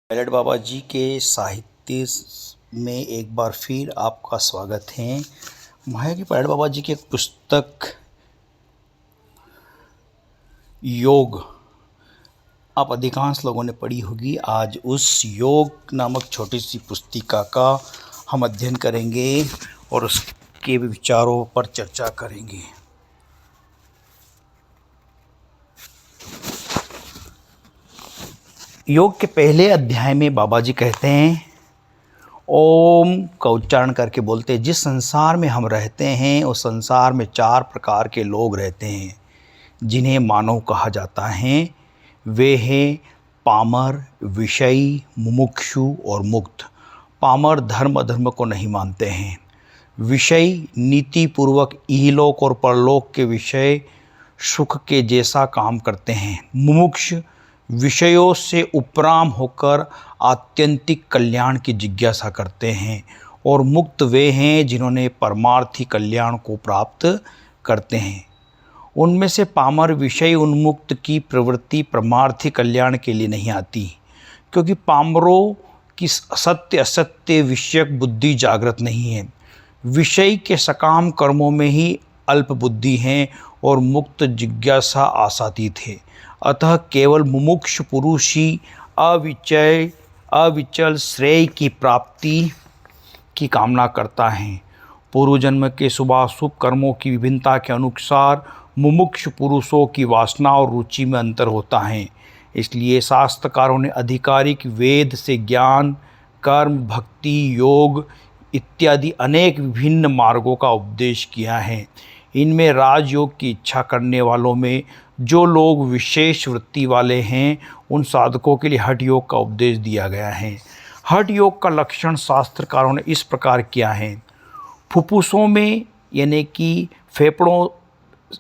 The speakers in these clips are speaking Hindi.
पायलट बाबा जी के साहित्य में एक बार फिर आपका स्वागत है। महाराज पायलट बाबा जी की एक पुस्तक योग आप अधिकांश लोगों ने पढ़ी होगी। आज उस योग नामक छोटी सी पुस्तिका का हम अध्ययन करेंगे और उसके विचारों पर चर्चा करेंगे। योग के पहले अध्याय में बाबा जी कहते हैं, ओम का उच्चारण करके बोलते हैं, जिस संसार में हम रहते हैं उस संसार में 4 प्रकार के लोग रहते हैं जिन्हें मानव कहा जाता है। वे हैं पामर, विषयी, मुमुक्षु और मुक्त। पामर धर्म अधर्म को नहीं मानते हैं। विषयी नीति पूर्वक इहलोक और परलोक के विषय सुख के जैसा काम करते हैं। मुमुक्ष विषयों से उपराम होकर आत्यंतिक कल्याण की जिज्ञासा करते हैं। और मुक्त वे हैं जिन्होंने परमार्थी कल्याण को प्राप्त करते हैं। उनमें से पामर विषय उन्मुक्त की प्रवृत्ति परमार्थी कल्याण के लिए नहीं आती, क्योंकि पामरों की सत्य असत्य विषयक बुद्धि जागृत नहीं है। विषय के सकाम कर्मों में ही अल्प बुद्धि हैं और मुक्त जिज्ञासा आसातीत है। अतः केवल मुमुक्ष पुरुष ही अविचल श्रेय की प्राप्ति की कामना करता है। पूर्व जन्म के शुभाशुभ कर्मों की विभिन्नता के अनुसार मुमुक्ष पुरुषों की वासना और रुचि में अंतर होता है। इसलिए शास्त्रकारों ने आधिकारिक वेद से ज्ञान, कर्म, भक्ति, योग इत्यादि अनेक विभिन्न मार्गों का उपदेश किया है। इनमें राजयोग की इच्छा करने वालों में जो लोग विशेष वृत्ति वाले हैं उन साधकों के लिए हठ योग का उपदेश दिया गया है। हठ योग का लक्षण शास्त्रकारों ने इस प्रकार किया है। फुफ्फुसों में यानी कि फेफड़ों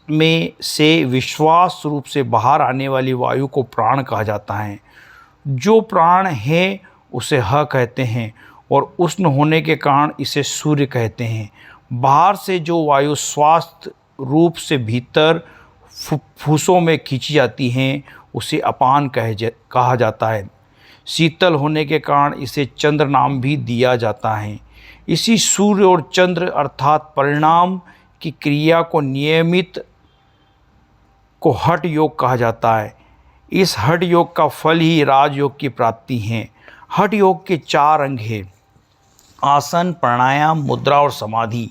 में से विश्वास रूप से बाहर आने वाली वायु को प्राण कहा जाता है। जो प्राण है उसे ह कहते हैं और उष्ण होने के कारण इसे सूर्य कहते हैं। बाहर से जो वायु स्वास्थ्य रूप से भीतर फुफ्फुसों में खींची जाती हैं उसे अपान कहा जाता है। शीतल होने के कारण इसे चंद्र नाम भी दिया जाता है। इसी सूर्य और चंद्र अर्थात परिणाम की क्रिया को नियमित को हठ योग कहा जाता है। इस हठ योग का फल ही राजयोग की प्राप्ति है। हठ योग के 4 अंग हैं: आसन, प्राणायाम, मुद्रा और समाधि।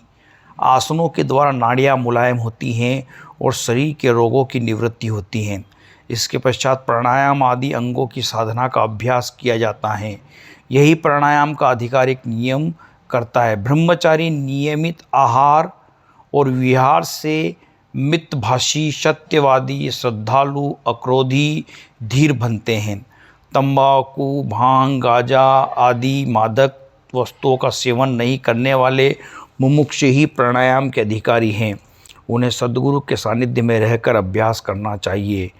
आसनों के द्वारा नाड़ियाँ मुलायम होती हैं और शरीर के रोगों की निवृत्ति होती है। इसके पश्चात प्राणायाम आदि अंगों की साधना का अभ्यास किया जाता है। यही प्राणायाम का आधिकारिक नियम करता है। ब्रह्मचारी नियमित आहार और विहार से मितभाषी, सत्यवादी, श्रद्धालु, अक्रोधी, धीर बनते हैं। तंबाकू, भांग, गांजा आदि मादक वस्तुओं का सेवन नहीं करने वाले मुमुक्ष ही प्राणायाम के अधिकारी हैं। उन्हें सद्गुरु के सानिध्य में रहकर अभ्यास करना चाहिए।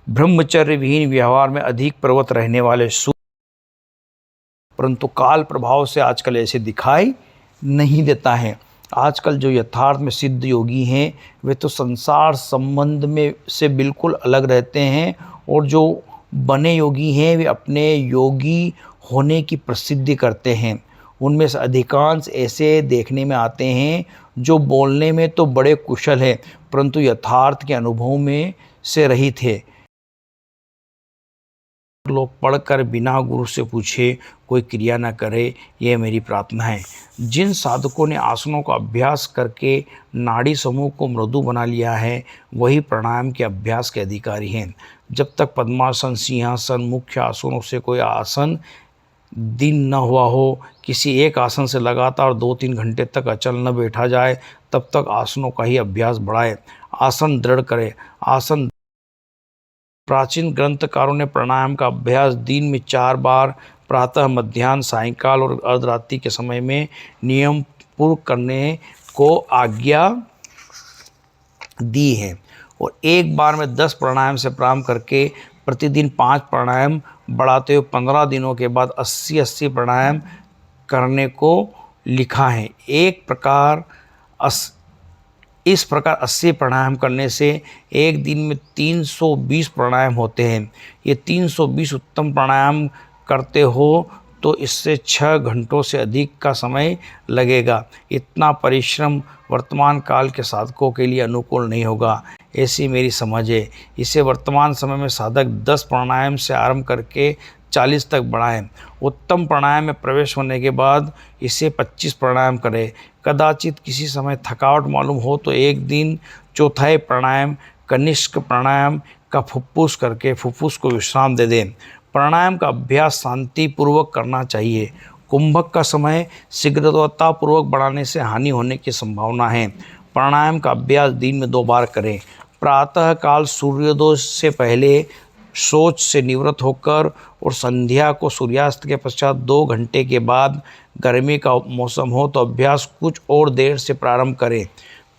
ब्रह्मचर्य विहीन व्यवहार में अधिक प्रवृत्त रहने वाले परंतु काल प्रभाव से आजकल ऐसे दिखाई नहीं देता है। आजकल जो यथार्थ में सिद्ध योगी हैं वे तो संसार संबंध में से बिल्कुल अलग रहते हैं, और जो बने योगी हैं वे अपने योगी होने की प्रसिद्धि करते हैं। उनमें से अधिकांश ऐसे देखने में आते हैं जो बोलने में तो बड़े कुशल हैं परंतु यथार्थ के अनुभव में से रहित है। लोग पढ़कर बिना गुरु से पूछे कोई क्रिया न करे, यह मेरी प्रार्थना है। जिन साधकों ने आसनों का अभ्यास करके नाड़ी समूह को मृदु बना लिया है वही प्राणायाम के अभ्यास के अधिकारी हैं। जब तक पद्मासन, सिंहासन, मुख्य आसनों से कोई आसन दिन न हुआ हो, किसी एक आसन से लगातार 2-3 घंटे तक अचल न बैठा जाए, तब तक आसनों का ही अभ्यास बढ़ाए। आसन दृढ़ करे। आसन प्राचीन ग्रंथकारों ने प्राणायाम का अभ्यास दिन में 4 बार प्रातः, मध्याह्न, सायंकाल और अर्धरात्रि के समय में नियम पूर्वक करने को आज्ञा दी है। और एक बार में 10 प्राणायाम से प्रारंभ करके प्रतिदिन 5 प्राणायाम बढ़ाते हुए 15 दिनों के बाद 80-80 प्राणायाम करने को लिखा है। इस प्रकार 80 प्राणायाम करने से एक दिन में 320 प्राणायाम होते हैं। ये 320 उत्तम प्राणायाम करते हो तो इससे 6 घंटों से अधिक का समय लगेगा। इतना परिश्रम वर्तमान काल के साधकों के लिए अनुकूल नहीं होगा, ऐसी मेरी समझ है। इसे वर्तमान समय में साधक 10 प्राणायाम से आरंभ करके 40 तक बढ़ाएं। उत्तम प्राणायाम में प्रवेश होने के बाद इसे 25 प्राणायाम करें। कदाचित किसी समय थकावट मालूम हो तो एक दिन चौथाई प्राणायाम कनिष्क प्राणायाम का फुफ्फुस करके फुफ्फुस को विश्राम दे दें। प्राणायाम का अभ्यास शांतिपूर्वक करना चाहिए। कुंभक का समय शीघ्रतापूर्वक बढ़ाने से हानि होने की संभावना है। प्राणायाम का अभ्यास दिन में 2 बार करें। प्रातः काल सूर्योदय से पहले शौच से निवृत्त होकर और संध्या को सूर्यास्त के पश्चात 2 घंटे के बाद। गर्मी का मौसम हो तो अभ्यास कुछ और देर से प्रारंभ करें।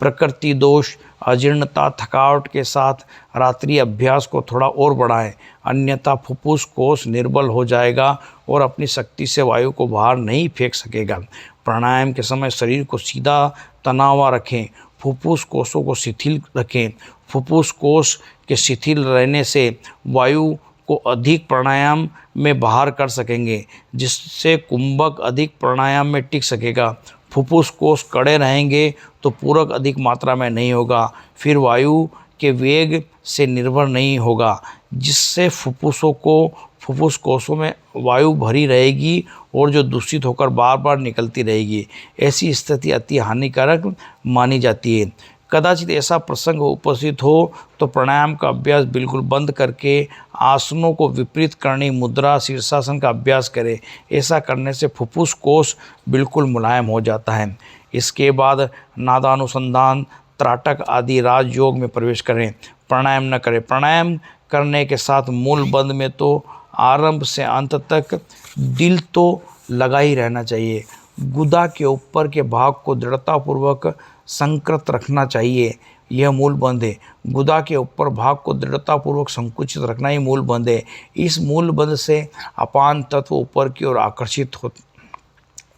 प्रकृति दोष, अजीर्णता, थकावट के साथ रात्रि अभ्यास को थोड़ा और बढ़ाएं, अन्यथा फुफ्फुस कोश निर्बल हो जाएगा और अपनी शक्ति से वायु को बाहर नहीं फेंक सकेगा। प्राणायाम के समय शरीर को सीधा तनावा रखें, फुफ्फुस कोशों को शिथिल रखें। फुफ्फुस कोश के शिथिल रहने से वायु को अधिक प्राणायाम में बाहर कर सकेंगे, जिससे कुंभक अधिक प्राणायाम में टिक सकेगा। फुफ्फुस कोश कड़े रहेंगे तो पूरक अधिक मात्रा में नहीं होगा, फिर वायु के वेग से निर्भर नहीं होगा, जिससे फुफ्फुस कोशों में वायु भरी रहेगी और जो दूषित होकर बार बार निकलती रहेगी। ऐसी स्थिति अति हानिकारक मानी जाती है। कदाचित ऐसा प्रसंग उपस्थित हो तो प्राणायाम का अभ्यास बिल्कुल बंद करके आसनों को विपरीत करनी मुद्रा शीर्षासन का अभ्यास करें। ऐसा करने से फुफ्फुस कोश बिल्कुल मुलायम हो जाता है। इसके बाद नादानुसंधान, त्राटक आदि राजयोग में प्रवेश करें। प्राणायाम न करें। प्राणायाम करने के साथ मूल बंद में तो आरंभ से अंत तक दिल तो लगा ही रहना चाहिए। गुदा के ऊपर के भाग को दृढ़तापूर्वक संकृत रखना चाहिए, यह मूल बंध है। गुदा के ऊपर भाग को दृढ़तापूर्वक संकुचित रखना ही मूल बंध है। इस मूल बंध से अपान तत्व ऊपर की ओर आकर्षित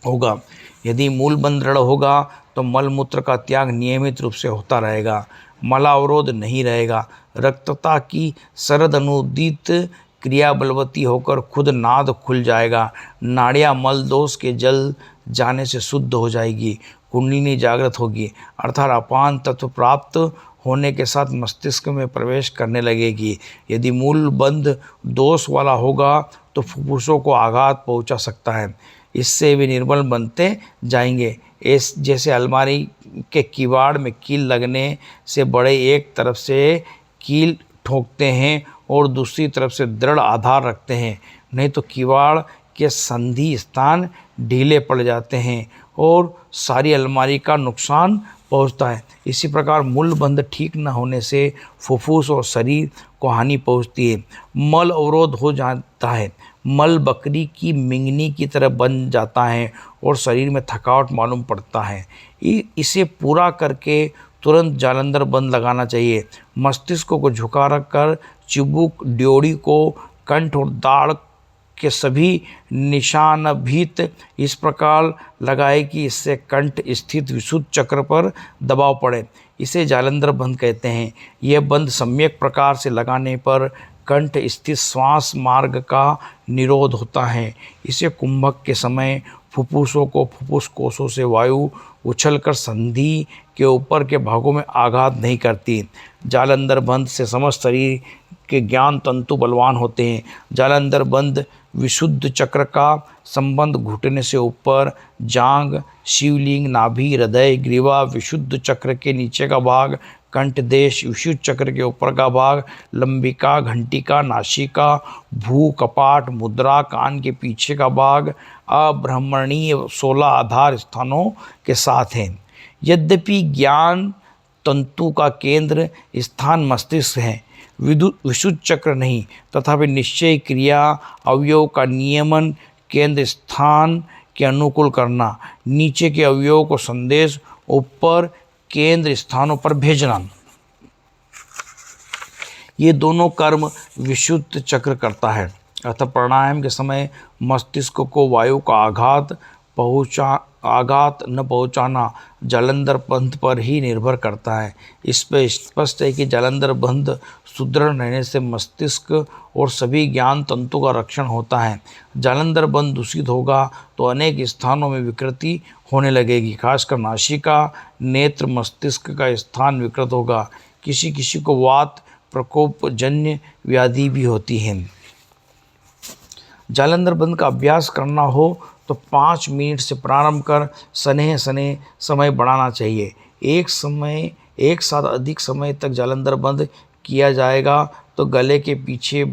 होगा। यदि मूल बंध दृढ़ होगा तो मलमूत्र का त्याग नियमित रूप से होता रहेगा, मलावरोध नहीं रहेगा। रक्तता की शरद अनुदित क्रिया बलवती होकर खुद नाद खुल जाएगा। नाड़ियाँ मल दोष के जल जाने से शुद्ध हो जाएगी। कुंडलिनी जागृत होगी, अर्थात अपान तत्व प्राप्त होने के साथ मस्तिष्क में प्रवेश करने लगेगी। यदि मूल बंध दोष वाला होगा तो फुफ्फुसों को आघात पहुंचा सकता है, इससे वे निर्बल बनते जाएंगे। जैसे अलमारी के किवाड़ में कील लगने से बड़े एक तरफ से कील ठोकते हैं और दूसरी तरफ से दृढ़ आधार रखते हैं, नहीं तो किवाड़ के संधि स्थान ढीले पड़ जाते हैं और सारी अलमारी का नुकसान पहुंचता है। इसी प्रकार मूल बंध ठीक न होने से फुफ्फुस और शरीर को हानि पहुंचती है। मल अवरोध हो जाता है, मल बकरी की मिंगनी की तरह बन जाता है और शरीर में थकावट मालूम पड़ता है। इसे पूरा करके तुरंत जालंधर बंद लगाना चाहिए। मस्तिष्क को झुका रखकर चिबुक ड्योढ़ी को कंठ और दाढ़ के सभी निशान भीत इस प्रकार लगाए कि इससे कंठ स्थित विशुद्ध चक्र पर दबाव पड़े। इसे जालंधर बंद कहते हैं। यह बंद सम्यक प्रकार से लगाने पर कंठ स्थित श्वास मार्ग का निरोध होता है। इसे कुंभक के समय फुफ्फुसों को फुफ्फुस कोशों से वायु उछलकर संधि के ऊपर के भागों में आघात नहीं करती। जालंधर बंद से समस्त शरीर के ज्ञान तंतु बलवान होते हैं। जालंधर बंद विशुद्ध चक्र का संबंध घुटने से ऊपर, जांग, शिवलिंग, नाभि, हृदय, ग्रीवा, विशुद्ध चक्र के नीचे का भाग, कंठ देश, विशुद्ध चक्र के ऊपर का भाग, लंबिका, घंटिका, नासिका, भू, कपाट, मुद्रा, कान के पीछे का भाग, अब्रह्मणीय 16 आधार स्थानों के साथ हैं। यद्यपि ज्ञान तंतु का केंद्र स्थान मस्तिष्क है, विशुद्ध चक्र नहीं, तथापि निश्चय क्रिया अवयव का नियमन केंद्र स्थान के अनुकूल करना, नीचे के अवयव को संदेश ऊपर केंद्र स्थानों पर भेजना, ये दोनों कर्म विशुद्ध चक्र करता है। अतः प्राणायाम के समय मस्तिष्क को वायु का आघात आघात न पहुंचाना जालंधर बंध पर ही निर्भर करता है। इस पर स्पष्ट है कि जालंधर बंध सुदृढ़ रहने से मस्तिष्क और सभी ज्ञान तंतु का रक्षण होता है। जालंधर बंध दूषित होगा तो अनेक स्थानों में विकृति होने लगेगी, खासकर नासिका, नेत्र, मस्तिष्क का स्थान विकृत होगा। किसी किसी को वात प्रकोपजन्य व्याधि भी होती है। जालंधर बंध का अभ्यास करना हो तो 5 मिनट से प्रारंभ कर सनेह समय बढ़ाना चाहिए। एक साथ अधिक समय तक जालंधर बंद किया जाएगा तो गले के पीछे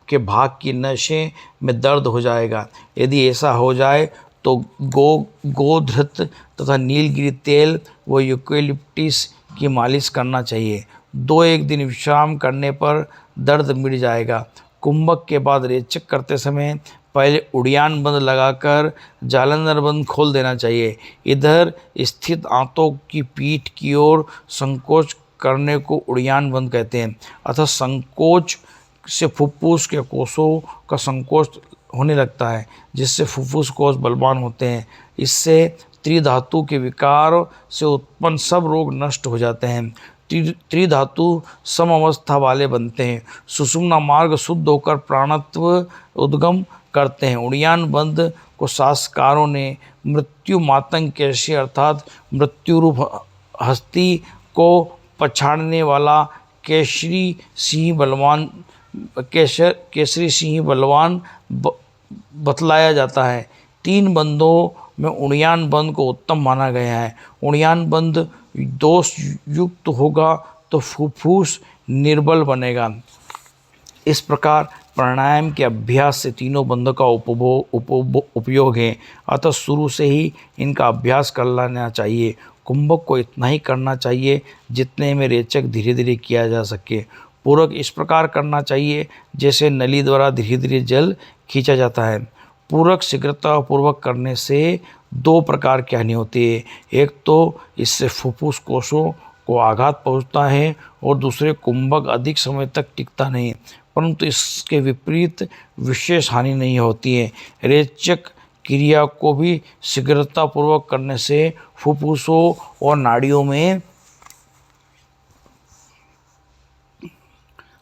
के भाग की नसें में दर्द हो जाएगा। यदि ऐसा हो जाए तो गोधृत तथा नीलगिरी तेल व यूकेलिप्टिस की मालिश करना चाहिए। 2-1 दिन विश्राम करने पर दर्द मिट जाएगा। कुंभक के बाद रेचक करते समय पहले उड़ियान बंद लगाकर जालंधर बंद खोल देना चाहिए। इधर स्थित आंतों की पीठ की ओर संकोच करने को उड़ियान बंद कहते हैं। अतः संकोच से फुफ्फुस के कोषों का संकोच होने लगता है, जिससे फुफ्फुस कोष बलवान होते हैं। इससे त्रिधातु के विकार से उत्पन्न सब रोग नष्ट हो जाते हैं। त्रिधातु सम अवस्था वाले बनते हैं। सुषुम्ना मार्ग शुद्ध होकर प्राणत्व उद्गम करते हैं। उड़ियान बंद को शास्त्रकारों ने मृत्यु मातंग कैसे अर्थात मृत्यु रूप हस्ती को पछाड़ने वाला केसरी सिंह बलवान बतलाया जाता है। 3 बंदों में उड़ियान बंद को उत्तम माना गया है। उड़ियान बंद दोष युक्त होगा तो फुफ्फुस निर्बल बनेगा। इस प्रकार प्राणायाम के अभ्यास से तीनों बंधों का उपयोग है, अतः शुरू से ही इनका अभ्यास कर लेना चाहिए। कुंभक को इतना ही करना चाहिए जितने में रेचक धीरे धीरे किया जा सके। पूरक इस प्रकार करना चाहिए जैसे नली द्वारा धीरे धीरे जल खींचा जाता है। पूरक शीघ्रतापूर्वक करने से 2 प्रकार की हानि होती है। एक तो इससे फुफ्फुस कोषों को आघात पहुंचता है और दूसरे कुंभक अधिक समय तक टिकता नहीं, परंतु इसके विपरीत विशेष हानि नहीं होती है। रेचक क्रिया को भी शीघ्रतापूर्वक करने से फुफ्फुसों और नाड़ियों में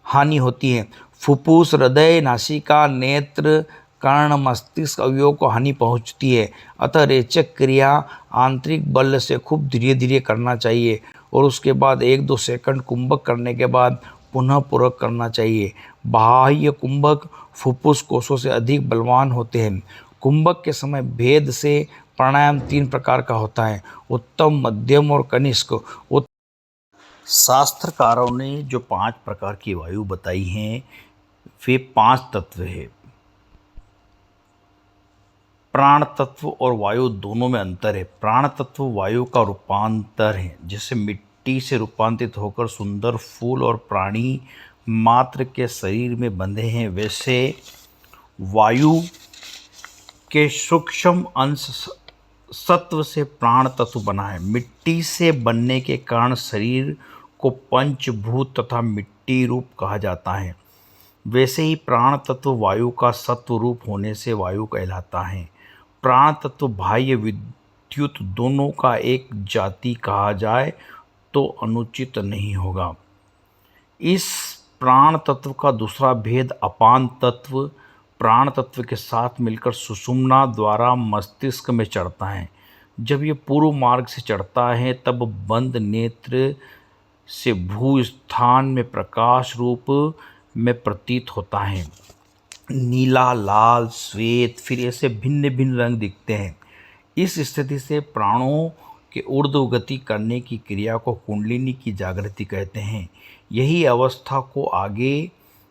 हानि होती है। फुफ्फुस, हृदय, नासिका, नेत्र, कर्ण, मस्तिष्क अवयवों को हानि पहुंचती है। अतः रेचक क्रिया आंतरिक बल से खूब धीरे धीरे करना चाहिए और उसके बाद 1-2 सेकंड कुंभक करने के बाद पुनः पूरक करना चाहिए। बाह्य कुंभक फुफ्फुस कोषों से अधिक बलवान होते हैं। कुंभक के समय भेद से प्राणायाम 3 प्रकार का होता है, उत्तम, मध्यम और कनिष्क। शास्त्रकारों ने जो 5 प्रकार की वायु बताई हैं वे 5 तत्व है। प्राण तत्व और वायु दोनों में अंतर है। प्राण तत्व वायु का रूपांतर है, जैसे मिट्टी से रूपांतरित होकर सुंदर फूल और प्राणी मात्र के शरीर में बंधे हैं, वैसे वायु के सूक्ष्म अंश सत्व से प्राण तत्व बना है। मिट्टी से बनने के कारण शरीर को पंचभूत तथा मिट्टी रूप कहा जाता है। वैसे ही प्राण तत्व वायु का सत्व रूप होने से वायु कहलाता है। प्राण तत्व बाह्य विद्युत दोनों का एक जाति कहा जाए तो अनुचित नहीं होगा। इस प्राण तत्व का दूसरा भेद अपान तत्व प्राण तत्व के साथ मिलकर सुषुम्ना द्वारा मस्तिष्क में चढ़ता है। जब ये पूर्व मार्ग से चढ़ता है तब बंद नेत्र से भू स्थान में प्रकाश रूप में प्रतीत होता है। नीला, लाल, श्वेत, फिर ऐसे भिन्न भिन्न रंग दिखते हैं। इस स्थिति से प्राणों के ऊर्ध्व गति करने की क्रिया को कुंडलिनी की जागृति कहते हैं। यही अवस्था को आगे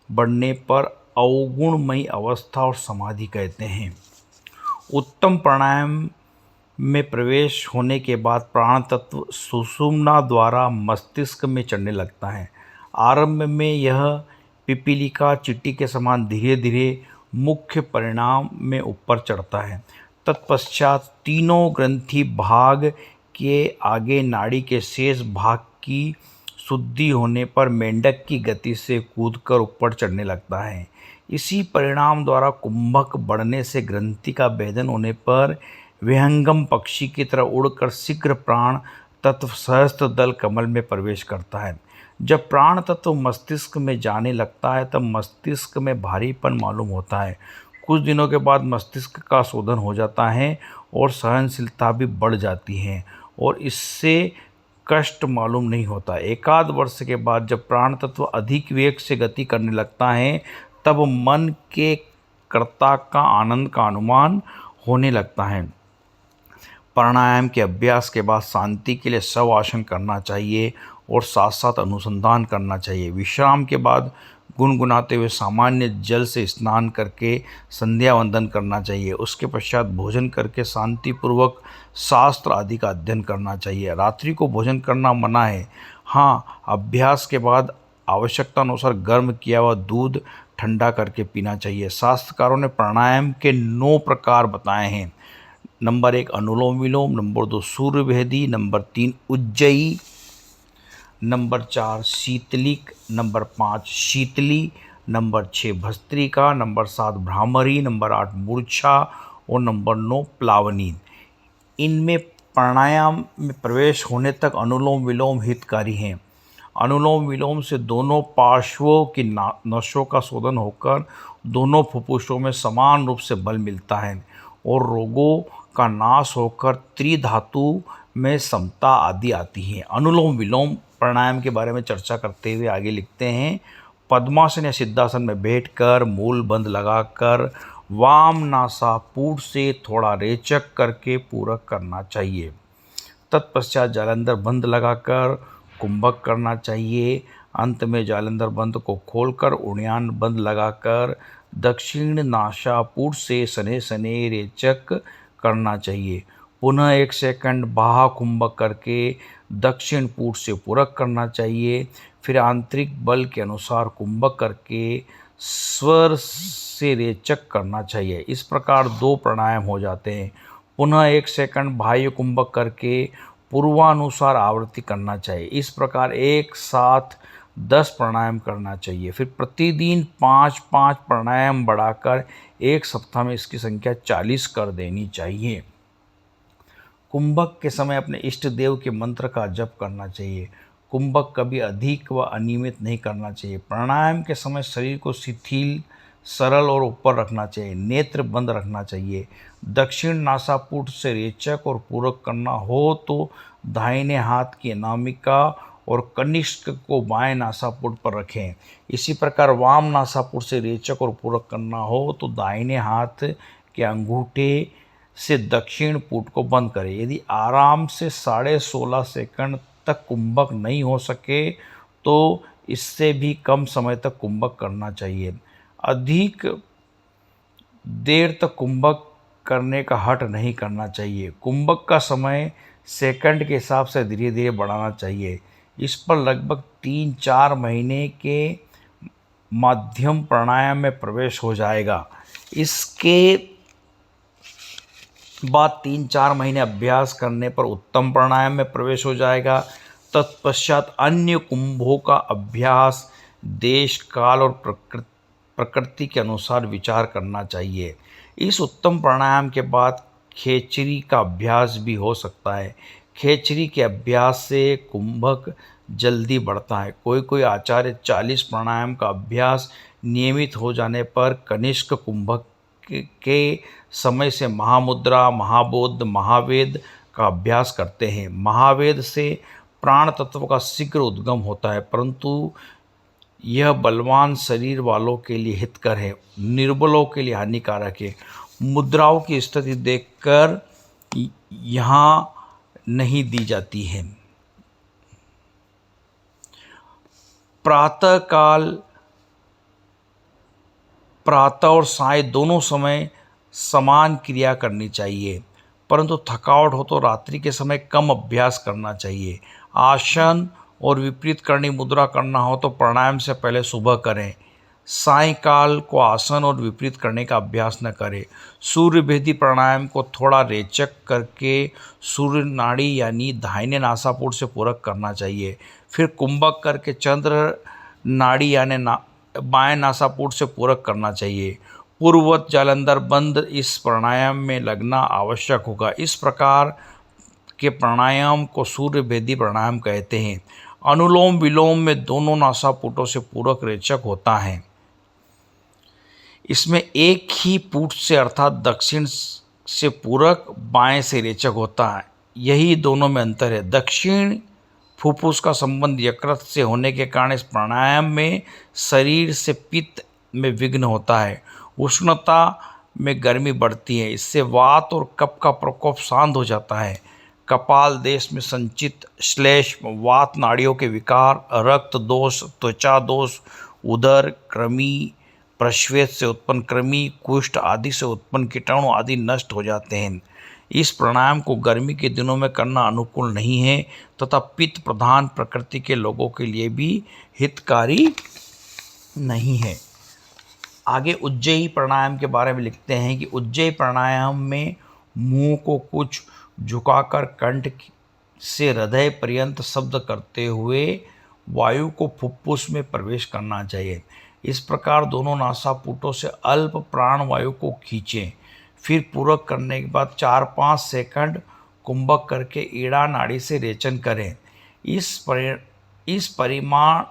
बढ़ने पर अवगुणमयी अवस्था और समाधि कहते हैं। उत्तम प्राणायाम में प्रवेश होने के बाद प्राण तत्व सुषुम्ना द्वारा मस्तिष्क में चढ़ने लगता है। आरंभ में यह पिपीलिका चींटी के समान धीरे धीरे मुख्य परिणाम में ऊपर चढ़ता है। तत्पश्चात तीनों ग्रंथि भाग के आगे नाड़ी के शेष भाग की शुद्धि होने पर मेंढक की गति से कूदकर ऊपर चढ़ने लगता है। इसी परिणाम द्वारा कुंभक बढ़ने से ग्रंथि का भेदन होने पर विहंगम पक्षी की तरह उड़कर शीघ्र प्राण तत्व सहस्त्र दल कमल में प्रवेश करता है। जब प्राण तत्व मस्तिष्क में जाने लगता है तब मस्तिष्क में भारीपन मालूम होता है। कुछ दिनों के बाद मस्तिष्क का शोधन हो जाता है और सहनशीलता भी बढ़ जाती है और इससे कष्ट मालूम नहीं होता। एकाध वर्ष के बाद जब प्राण तत्व अधिक वेग से गति करने लगता है तब मन के कर्ता का आनंद का अनुमान होने लगता है। प्राणायाम के अभ्यास के बाद शांति के लिए शवासन करना चाहिए और साथ साथ अनुसंधान करना चाहिए। विश्राम के बाद गुनगुनाते हुए सामान्य जल से स्नान करके संध्या वंदन करना चाहिए। उसके पश्चात भोजन करके शांतिपूर्वक शास्त्र आदि का अध्ययन करना चाहिए। रात्रि को भोजन करना मना है। हाँ, अभ्यास के बाद आवश्यकता अनुसार गर्म किया हुआ दूध ठंडा करके पीना चाहिए। शास्त्रकारों ने प्राणायाम के 9 प्रकार बताए हैं। नंबर 1 अनुलोम विलोम, नंबर 2 सूर्यभेदी, नंबर 3 उज्जयी, नंबर 4 शीतलिक, नंबर 5 शीतली, नंबर 6 भस्त्रिका, नंबर 7 भ्रामरी, नंबर 8 मूर्छा और नंबर 9 प्लावनी। इनमें प्राणायाम में प्रवेश होने तक अनुलोम विलोम हितकारी हैं। अनुलोम विलोम से दोनों पार्श्वों की नसों का शोधन होकर दोनों फुफ्फुसों में समान रूप से बल मिलता है और रोगों का नाश होकर त्रिधातु में समता आदि आती है। अनुलोम विलोम प्राणायाम के बारे में चर्चा करते हुए आगे लिखते हैं, पद्मासन या सिद्धासन में बैठकर मूल बंद लगाकर वाम नासापुट से थोड़ा रेचक करके पूरक करना चाहिए। तत्पश्चात जालंधर बंद लगाकर कुंभक करना चाहिए। अंत में जालंधर बंद को खोलकर उड़ियान बंद लगाकर दक्षिण नासापुट से सने सने रेचक करना चाहिए। पुनः 1 सेकंड बाहा कुंभक करके दक्षिण पूर्व से पूरक करना चाहिए। फिर आंतरिक बल के अनुसार कुंभक करके स्वर से रेचक करना चाहिए। इस प्रकार 2 प्राणायाम हो जाते हैं। पुनः 1 सेकंड बाह्य कुंभक करके पूर्वानुसार आवृत्ति करना चाहिए। इस प्रकार एक साथ 10 प्राणायाम करना चाहिए। फिर प्रतिदिन 5-5 प्राणायाम बढ़ाकर एक सप्ताह में इसकी संख्या 40 कर देनी चाहिए। कुंभक के समय अपने इष्ट देव के मंत्र का जप करना चाहिए। कुंभक कभी अधिक व अनियमित नहीं करना चाहिए। प्राणायाम के समय शरीर को शिथिल, सरल और ऊपर रखना चाहिए। नेत्र बंद रखना चाहिए। दक्षिण नासापुट से रेचक और पूरक करना हो तो दाहिने हाथ की अनामिका और कनिष्क को बाएं नासापुट पर रखें। इसी प्रकार वाम नासापुट से रेचक और पूरक करना हो तो दाहिने हाथ के अंगूठे से दक्षिण पुट को बंद करें। यदि आराम से 16.5 सेकंड तक कुंभक नहीं हो सके तो इससे भी कम समय तक कुंभक करना चाहिए। अधिक देर तक कुंभक करने का हठ नहीं करना चाहिए। कुंभक का समय सेकंड के हिसाब से धीरे धीरे बढ़ाना चाहिए। इस पर लगभग 3-4 महीने के माध्यम प्राणायाम में प्रवेश हो जाएगा। इसके बाद 3-4 महीने अभ्यास करने पर उत्तम प्राणायाम में प्रवेश हो जाएगा। तत्पश्चात अन्य कुंभों का अभ्यास देश काल और प्रकृति के अनुसार विचार करना चाहिए। इस उत्तम प्राणायाम के बाद खेचरी का अभ्यास भी हो सकता है। खेचरी के अभ्यास से कुंभक जल्दी बढ़ता है। कोई कोई आचार्य 40 प्राणायाम का अभ्यास नियमित हो जाने पर कनिष्क कुंभक के समय से महामुद्रा, महाबोध, महावेद का अभ्यास करते हैं। महावेद से प्राण तत्व का शीघ्र उद्गम होता है, परंतु यह बलवान शरीर वालों के लिए हितकर है, निर्बलों के लिए हानिकारक है। मुद्राओं की स्थिति देखकर यहाँ नहीं दी जाती है। प्रातः और साय दोनों समय समान क्रिया करनी चाहिए, परंतु थकावट हो तो रात्रि के समय कम अभ्यास करना चाहिए। आसन और विपरीत करणी मुद्रा करना हो तो प्राणायाम से पहले सुबह करें। सायंकाल को आसन और विपरीत करने का अभ्यास न करें। सूर्य भेदी प्राणायाम को थोड़ा रेचक करके सूर्य नाड़ी यानी दाहिने नासापुट से पूरक करना चाहिए। फिर कुंभक करके चंद्र नाड़ी यानी बाएं नासापुट से पूरक करना चाहिए। पूर्ववत जालंधर बंद इस प्राणायाम में लगना आवश्यक होगा। इस प्रकार के प्राणायाम को सूर्य भेदी प्राणायाम कहते हैं। अनुलोम विलोम में दोनों नासापुटों से पूरक रेचक होता है। इसमें एक ही पुट से अर्थात दक्षिण से पूरक, बाएं से रेचक होता है। यही दोनों में अंतर है। दक्षिण फुफ्फुस का संबंध यकृत से होने के कारण इस प्राणायाम में शरीर से पित्त में विघ्न होता है। उष्णता में गर्मी बढ़ती है। इससे वात और कफ का प्रकोप शांत हो जाता है। कपाल देश में संचित श्लेष्म, वात नाड़ियों के विकार, रक्त दोष, त्वचा दोष, उदर कृमि, प्रश्वेत से उत्पन्न कृमि, कुष्ठ आदि से उत्पन्न कीटाणु आदि नष्ट हो जाते हैं। इस प्राणायाम को गर्मी के दिनों में करना अनुकूल नहीं है तथा पित्त प्रधान प्रकृति के लोगों के लिए भी हितकारी नहीं है। आगे उज्जयी प्राणायाम के बारे में लिखते हैं कि उज्जयी प्राणायाम में मुंह को कुछ झुकाकर कंठ से हृदय पर्यंत शब्द करते हुए वायु को फुफ्फुस में प्रवेश करना चाहिए। इस प्रकार दोनों नासापुटों से अल्प प्राण वायु को खींचें। फिर पूरक करने के बाद 4-5 सेकंड कुंभक करके ईड़ा नाड़ी से रेचन करें। इस परिमाण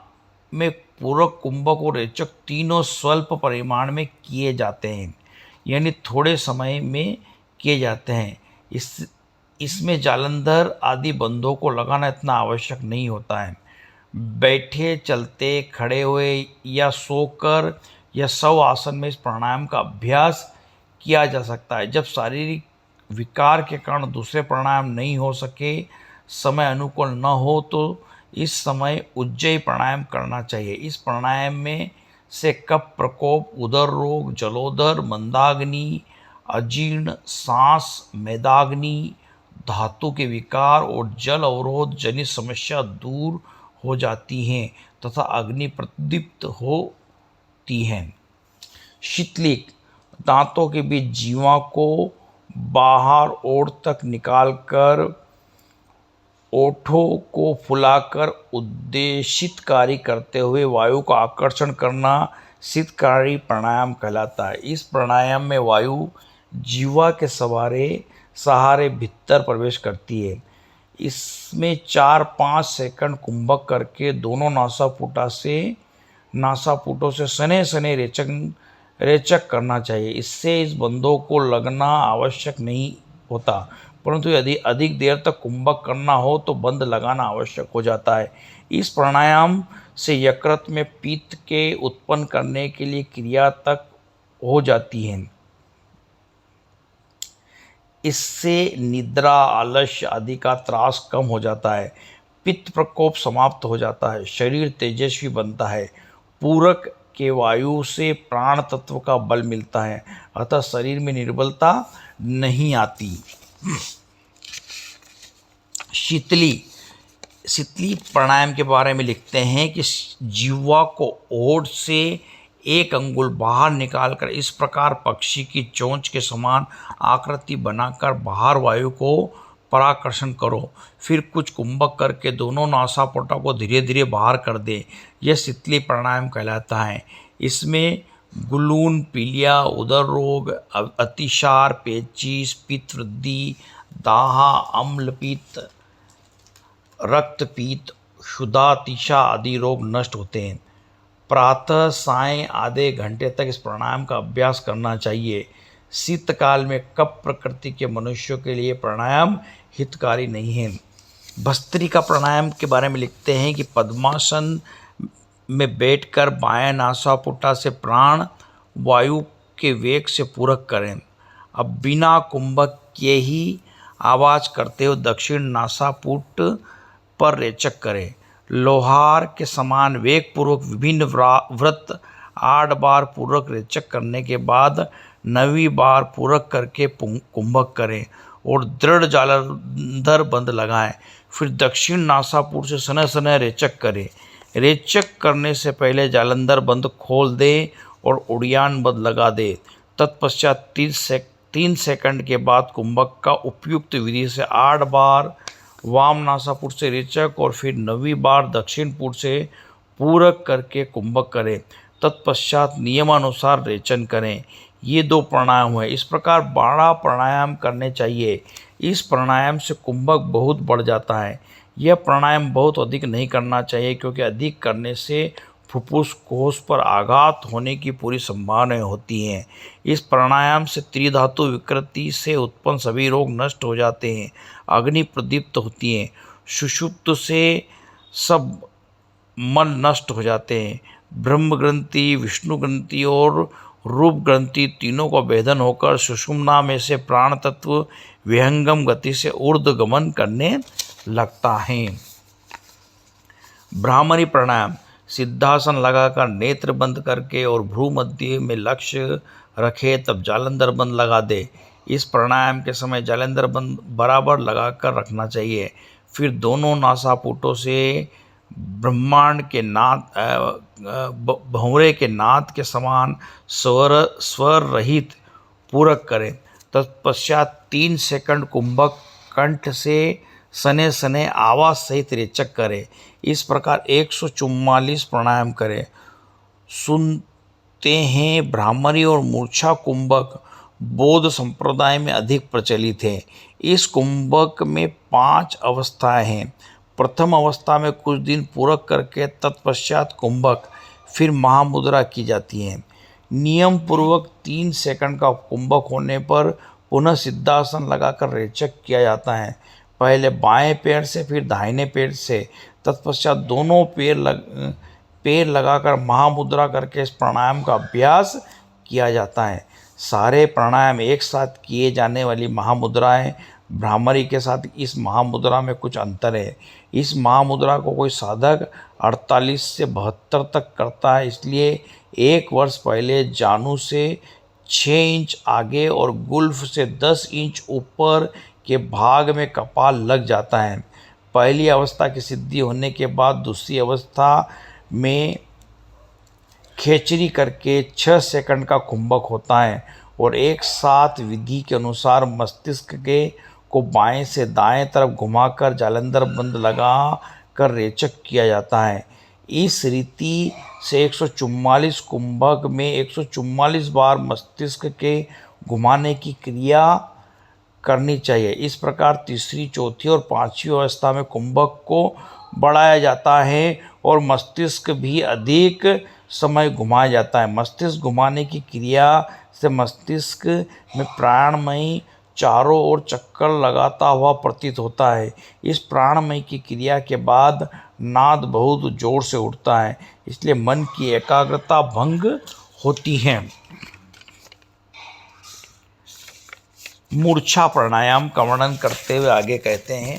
में पूरक, कुंभक और रेचक तीनों स्वल्प परिमाण में किए जाते हैं, यानी थोड़े समय में किए जाते हैं। इसमें जालंधर आदि बंधों को लगाना इतना आवश्यक नहीं होता है। बैठे, चलते, खड़े हुए या सोकर या शव आसन में इस प्राणायाम का अभ्यास किया जा सकता है। जब शारीरिक विकार के कारण दूसरे प्राणायाम नहीं हो सके, समय अनुकूल न हो, तो इस समय उज्जयी प्राणायाम करना चाहिए। इस प्राणायाम में से कफ प्रकोप, उदर रोग, जलोदर, मंदाग्नि, अजीर्ण, सांस, मेदाग्नि, धातु के विकार और जल अवरोध जनित समस्या दूर हो जाती हैं तथा अग्नि प्रदीप्त होती हैं। शीतलिक, दांतों के बीच जीवा को बाहर ओठ तक निकालकर ओठों को फुलाकर उद्देशित कार्य करते हुए वायु का आकर्षण करना शीतकारी प्राणायाम कहलाता है। इस प्राणायाम में वायु जीवा के सहारे भीतर प्रवेश करती है। इसमें 4-5 सेकंड कुंभक करके दोनों नासापुटों से सने सने रेचक करना चाहिए। इससे इस बंधों को लगना आवश्यक नहीं होता, परंतु यदि अधिक देर तक कुंभक करना हो तो बंध लगाना आवश्यक हो जाता है। इस प्राणायाम से यकृत में पित्त के उत्पन्न करने के लिए क्रिया तक हो जाती है। इससे निद्रा, आलस्य आदि का त्रास कम हो जाता है। पित्त प्रकोप समाप्त हो जाता है। शरीर तेजस्वी बनता है। पूरक के वायु से प्राण तत्व का बल मिलता है, अतः शरीर में निर्बलता नहीं आती। शीतली प्राणायाम के बारे में लिखते हैं कि जिह्वा को ओठ से 1 अंगुल बाहर निकालकर इस प्रकार पक्षी की चोंच के समान आकृति बनाकर बाहर वायु को पराकर्षण करो। फिर कुछ कुंभक करके दोनों नासापुटों को धीरे धीरे बाहर कर दे। यह शीतली प्राणायाम कहलाता है। इसमें गुलून, पीलिया, उदर रोग, अतिसार, पेचिश, पित्त वृद्धि, दाहा, अम्लपित्त, रक्तपीत, क्षुधातिशा आदि रोग नष्ट होते हैं। प्रातः सायं आधे घंटे तक इस प्राणायाम का अभ्यास करना चाहिए। शीतकाल में कफ प्रकृति के मनुष्यों के लिए प्राणायाम हितकारी नहीं है। भस्त्रिका प्राणायाम के बारे में लिखते हैं कि पद्मासन में बैठकर बाएं नासापुटा से प्राण वायु के वेग से पूरक करें। अब बिना कुंभक किए ही आवाज़ करते हुए दक्षिण नासापुट पर रेचक करें। लोहार के समान वेग पूर्वक विभिन्न व्रत 8 बार पूरक रेचक करने के बाद 9वीं बार पूरक करके कुंभक करें और दृढ़ जालंधर बंद लगाएं। फिर दक्षिण नासापुट से सने सने रेचक करें। रेचक करने से पहले जालंधर बंद खोल दें और उड़ियान बंद लगा दें। तत्पश्चात 3 सेकंड के बाद कुंभक का उपयुक्त विधि से 8 बार वाम नासापुट से रेचक और फिर 9वीं बार दक्षिण पुट से पूरक करके कुंभक करें। तत्पश्चात नियमानुसार रेचन करें। ये 2 प्राणायाम हुए। इस प्रकार 12 प्राणायाम करने चाहिए। इस प्राणायाम से कुंभक बहुत बढ़ जाता है। यह प्राणायाम बहुत अधिक नहीं करना चाहिए, क्योंकि अधिक करने से फुफ्फुस कोश पर आघात होने की पूरी संभावना होती है। इस प्राणायाम से त्रिधातु विकृति से उत्पन्न सभी रोग नष्ट हो जाते हैं, अग्नि प्रदीप्त होती है, सुषुप्त से सब मन नष्ट हो जाते हैं। ब्रह्म ग्रंथि, विष्णु ग्रंथि और रूप ग्रंथि तीनों का भेदन होकर सुषुम्ना में से प्राण तत्व विहंगम गति से ऊर्ध्व गमन करने लगता है। ब्राह्मणी प्राणायाम, सिद्धासन लगाकर नेत्र बंद करके और भ्रू मध्य में लक्ष्य रखे, तब जालंधर बंद लगा दे। इस प्राणायाम के समय जालंधर बंद बराबर लगाकर रखना चाहिए। फिर दोनों नासापुटों से ब्रह्मांड के नाद भंवरे के नाद के समान स्वर रहित पूरक करें। तत्पश्चात 3 सेकंड कुंभक कंठ से सने सने आवाज सहित रेचक करें। इस प्रकार 144 प्राणायाम करें। सुनते हैं ब्राह्मणी और मूर्छा कुंभक बौद्ध संप्रदाय में अधिक प्रचलित है। इस कुंभक में 5 अवस्थाएं हैं। प्रथम अवस्था में कुछ दिन पूरक करके तत्पश्चात कुंभक, फिर महामुद्रा की जाती है। नियम पूर्वक 3 सेकंड का कुंभक होने पर पुनः सिद्धासन लगाकर रेचक किया जाता है। पहले बाएं पैर से, फिर दाहिने पैर से, तत्पश्चात दोनों पैर लगाकर महामुद्रा करके इस प्राणायाम का अभ्यास किया जाता है। सारे प्राणायाम एक साथ किए जाने वाली महामुद्राएं भ्रामरी के साथ इस महामुद्रा में कुछ अंतर है। इस महामुद्रा को कोई साधक 48 से 72 तक करता है, इसलिए 1 वर्ष पहले जानु से 6 इंच आगे और गुल्फ से 10 इंच ऊपर के भाग में कपाल लग जाता है। पहली अवस्था की सिद्धि होने के बाद दूसरी अवस्था में खेचरी करके 6 सेकंड का कुंभक होता है और एक साथ विधि के अनुसार मस्तिष्क के को बाएं से दाएं तरफ घुमाकर जालंधर बंद लगा कर रेचक किया जाता है। इस रीति से 144 कुंभक में 144 बार मस्तिष्क के घुमाने की क्रिया करनी चाहिए। इस प्रकार तीसरी, चौथी और 5वीं अवस्था में कुंभक को बढ़ाया जाता है और मस्तिष्क भी अधिक समय घुमाया जाता है। मस्तिष्क घुमाने की क्रिया से मस्तिष्क में प्राणमयी चारों ओर चक्कर लगाता हुआ प्रतीत होता है। इस प्राणमय की क्रिया के बाद नाद बहुत जोर से उठता है, इसलिए मन की एकाग्रता भंग होती है। मूर्छा प्राणायाम का वर्णन करते हुए आगे कहते हैं,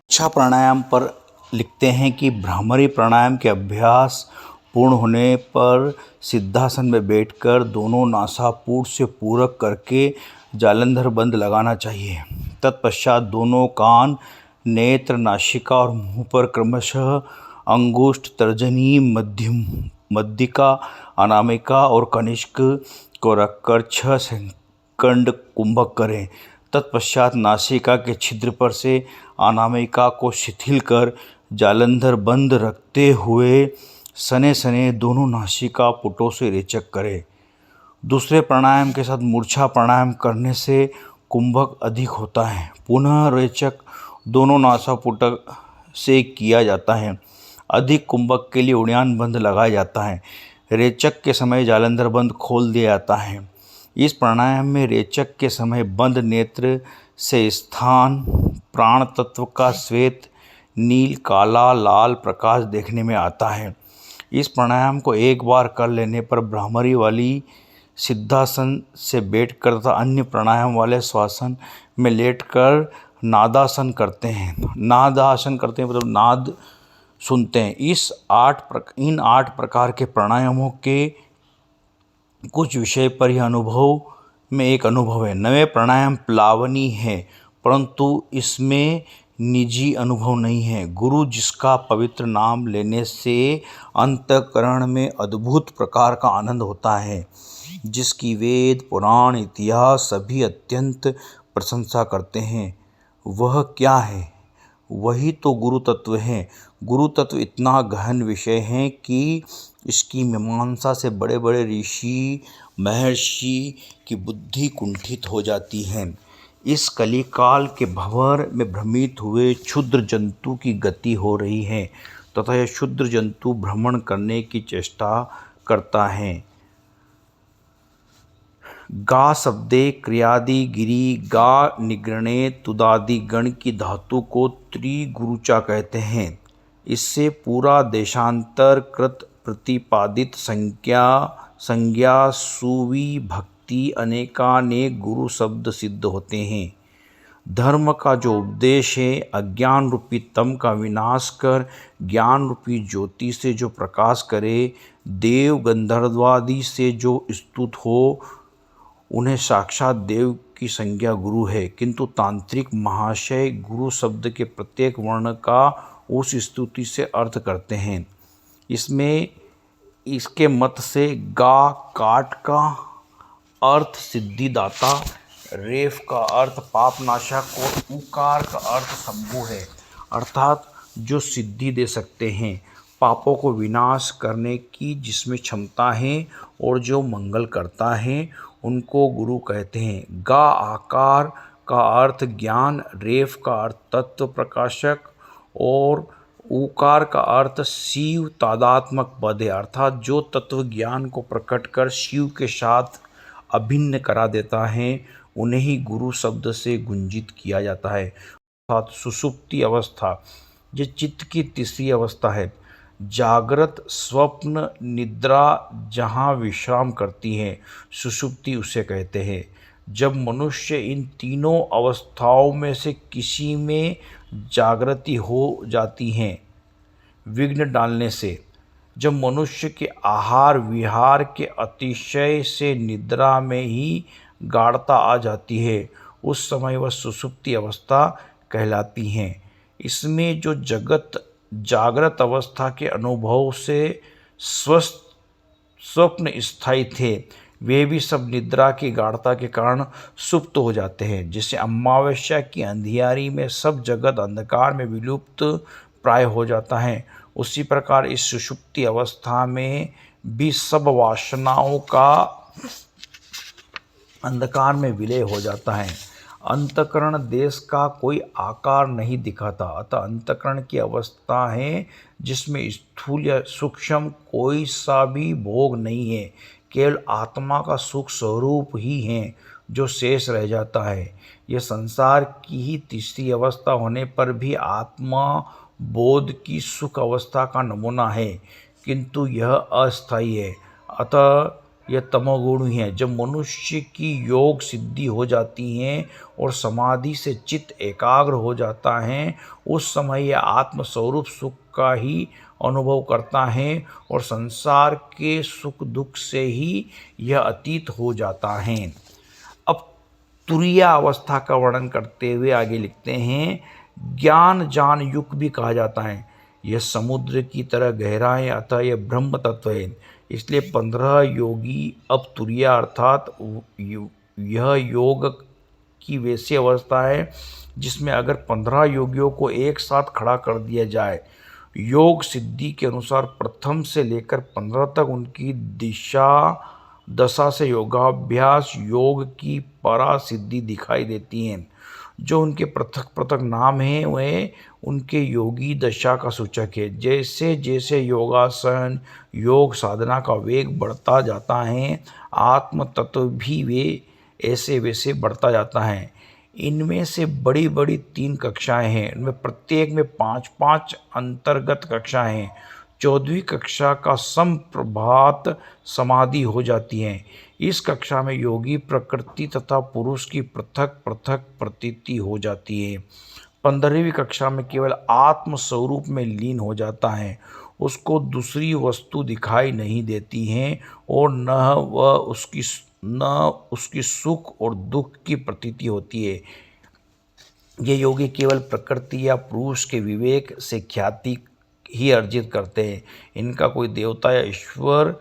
मूर्छा प्राणायाम पर लिखते हैं कि भ्रामरी प्राणायाम के अभ्यास पूर्ण होने पर सिद्धासन में बैठकर दोनों नासापुट से पूरक करके जालंधर बंद लगाना चाहिए। तत्पश्चात दोनों कान, नेत्र, नासिका और मुंह पर क्रमशः अंगुष्ठ, तर्जनी, मध्यिका, अनामिका और कनिष्क को रखकर 6 सेकंड कुंभक करें। तत्पश्चात नासिका के छिद्र पर से अनामिका को शिथिल कर जालंधर बंद रखते हुए सने सने दोनों नासिका पुटों से रेचक करें। दूसरे प्राणायाम के साथ मूर्छा प्राणायाम करने से कुंभक अधिक होता है। पुनः रेचक दोनों नासापुट से किया जाता है। अधिक कुंभक के लिए उड़ान बंद लगाया जाता है। रेचक के समय जालंधर बंद खोल दिया जाता है। इस प्राणायाम में रेचक के समय बंद नेत्र से स्थान प्राण तत्व का श्वेत, नील, काला, लाल प्रकाश देखने में आता है। इस प्राणायाम को एक बार कर लेने पर भ्रामरी वाली सिद्धासन से बैठकर तथा अन्य प्राणायाम वाले श्वासन में लेटकर नादासन करते हैं। नादासन करते हैं मतलब नाद सुनते हैं। इन 8 प्रकार के प्राणायामों के कुछ विषय पर यह अनुभव में एक अनुभव है। 9वें प्राणायाम प्लावनी है, परंतु इसमें निजी अनुभव नहीं है। गुरु जिसका पवित्र नाम लेने से अंतःकरण में अद्भुत प्रकार का आनंद होता है, जिसकी वेद, पुराण, इतिहास सभी अत्यंत प्रशंसा करते हैं, वह क्या है? वही तो गुरु तत्व है। गुरु तत्व इतना गहन विषय है कि इसकी मीमांसा से बड़े बड़े ऋषि महर्षि की बुद्धि कुंठित हो जाती है। इस कलिकाल के भंवर में भ्रमित हुए क्षुद्र जंतु की गति हो रही है तथा यह क्षुद्र जंतु भ्रमण करने की चेष्टा करता है। गा शब्दे क्रियादि गिरी गा निगणे तुदादि गण की धातु को त्रिगुरुचा कहते हैं। इससे पूरा देशांतर कृत प्रतिपादित संज्ञा सुविभक्ति अनेकानेक गुरु शब्द सिद्ध होते हैं। धर्म का जो उपदेश है अज्ञान रूपी तम का विनाश कर ज्ञान रूपी ज्योति से जो प्रकाश करे, देव गंधर्वादि से जो स्तुत हो, उन्हें साक्षात देव की संज्ञा गुरु है। किंतु तांत्रिक महाशय गुरु शब्द के प्रत्येक वर्ण का उस स्तुति से अर्थ करते हैं। इसके मत से गा काट का अर्थ सिद्धिदाता, रेफ का अर्थ पापनाशक और उकार का अर्थ शंभु है, अर्थात जो सिद्धि दे सकते हैं, पापों को विनाश करने की जिसमें क्षमता है और जो मंगल करता है, उनको गुरु कहते हैं। गा आकार का अर्थ ज्ञान, रेफ का अर्थ तत्व प्रकाशक और उकार का अर्थ शिव तादात्मक पद है, अर्थात जो तत्व ज्ञान को प्रकट कर शिव के साथ अभिन्न करा देता है, उन्हें ही गुरु शब्द से गुंजित किया जाता है। अर्थात सुषुप्ति अवस्था ये चित्त की तीसरी अवस्था है। जागृत, स्वप्न, निद्रा जहाँ विश्राम करती है, सुषुप्ति उसे कहते हैं। जब मनुष्य इन तीनों अवस्थाओं में से किसी में जागृति हो जाती है विघ्न डालने से, जब मनुष्य के आहार विहार के अतिशय से निद्रा में ही गाढ़ता आ जाती है, उस समय वह सुषुप्ति अवस्था कहलाती हैं। इसमें जो जगत जागृत अवस्था के अनुभव से स्वप्न स्थायी थे, वे भी सब निद्रा की गाढ़ता के कारण सुप्त हो जाते हैं। जैसे अमावस्या की अंधियारी में सब जगत अंधकार में विलुप्त प्राय हो जाता है, उसी प्रकार इस सुषुप्ति अवस्था में भी सब वासनाओं का अंधकार में विलय हो जाता है। अंतःकरण देश का कोई आकार नहीं दिखाता, अतः अंतःकरण की अवस्था है जिसमें स्थूल या सूक्ष्म कोई सा भी भोग नहीं है, केवल आत्मा का सुख स्वरूप ही है जो शेष रह जाता है। यह संसार की ही तीसरी अवस्था होने पर भी आत्मा बोध की सुख अवस्था का नमूना है, किंतु यह अस्थायी है, अतः यह तमोगुण ही है। जब मनुष्य की योग सिद्धि हो जाती है और समाधि से चित्त एकाग्र हो जाता है, उस समय यह आत्मस्वरूप सुख का ही अनुभव करता है और संसार के सुख दुख से ही यह अतीत हो जाता है। अब तुरीया अवस्था का वर्णन करते हुए आगे लिखते हैं, ज्ञान जान युग भी कहा जाता है। यह समुद्र की तरह गहरा है, अतः यह ब्रह्म तत्व है। इसलिए 15 योगी अब तुरीया अर्थात यह योग की वैसी अवस्था है जिसमें अगर 15 योगियों को एक साथ खड़ा कर दिया जाए, योग सिद्धि के अनुसार प्रथम से लेकर 15 तक उनकी दशा से योगाभ्यास योग की परा सिद्धि दिखाई देती हैं। जो उनके पृथक पृथक नाम हैं वह उनके योगी दशा का सूचक है। जैसे जैसे योगासन योग साधना का वेग बढ़ता जाता है, आत्म तत्व भी वे ऐसे वैसे बढ़ता जाता है। इनमें से बड़ी बड़ी 3 कक्षाएं हैं, इनमें प्रत्येक में 5-5 अंतर्गत कक्षाएं हैं। 14वीं कक्षा का संप्रभात समाधि हो जाती है। इस कक्षा में योगी प्रकृति तथा पुरुष की पृथक पृथक प्रतीति हो जाती है। 15वीं कक्षा में केवल आत्म स्वरूप में लीन हो जाता है, उसको दूसरी वस्तु दिखाई नहीं देती है और न उसकी सुख और दुख की प्रतीति होती है। ये योगी केवल प्रकृति या पुरुष के विवेक से ख्याति ही अर्जित करते हैं। इनका कोई देवता या ईश्वर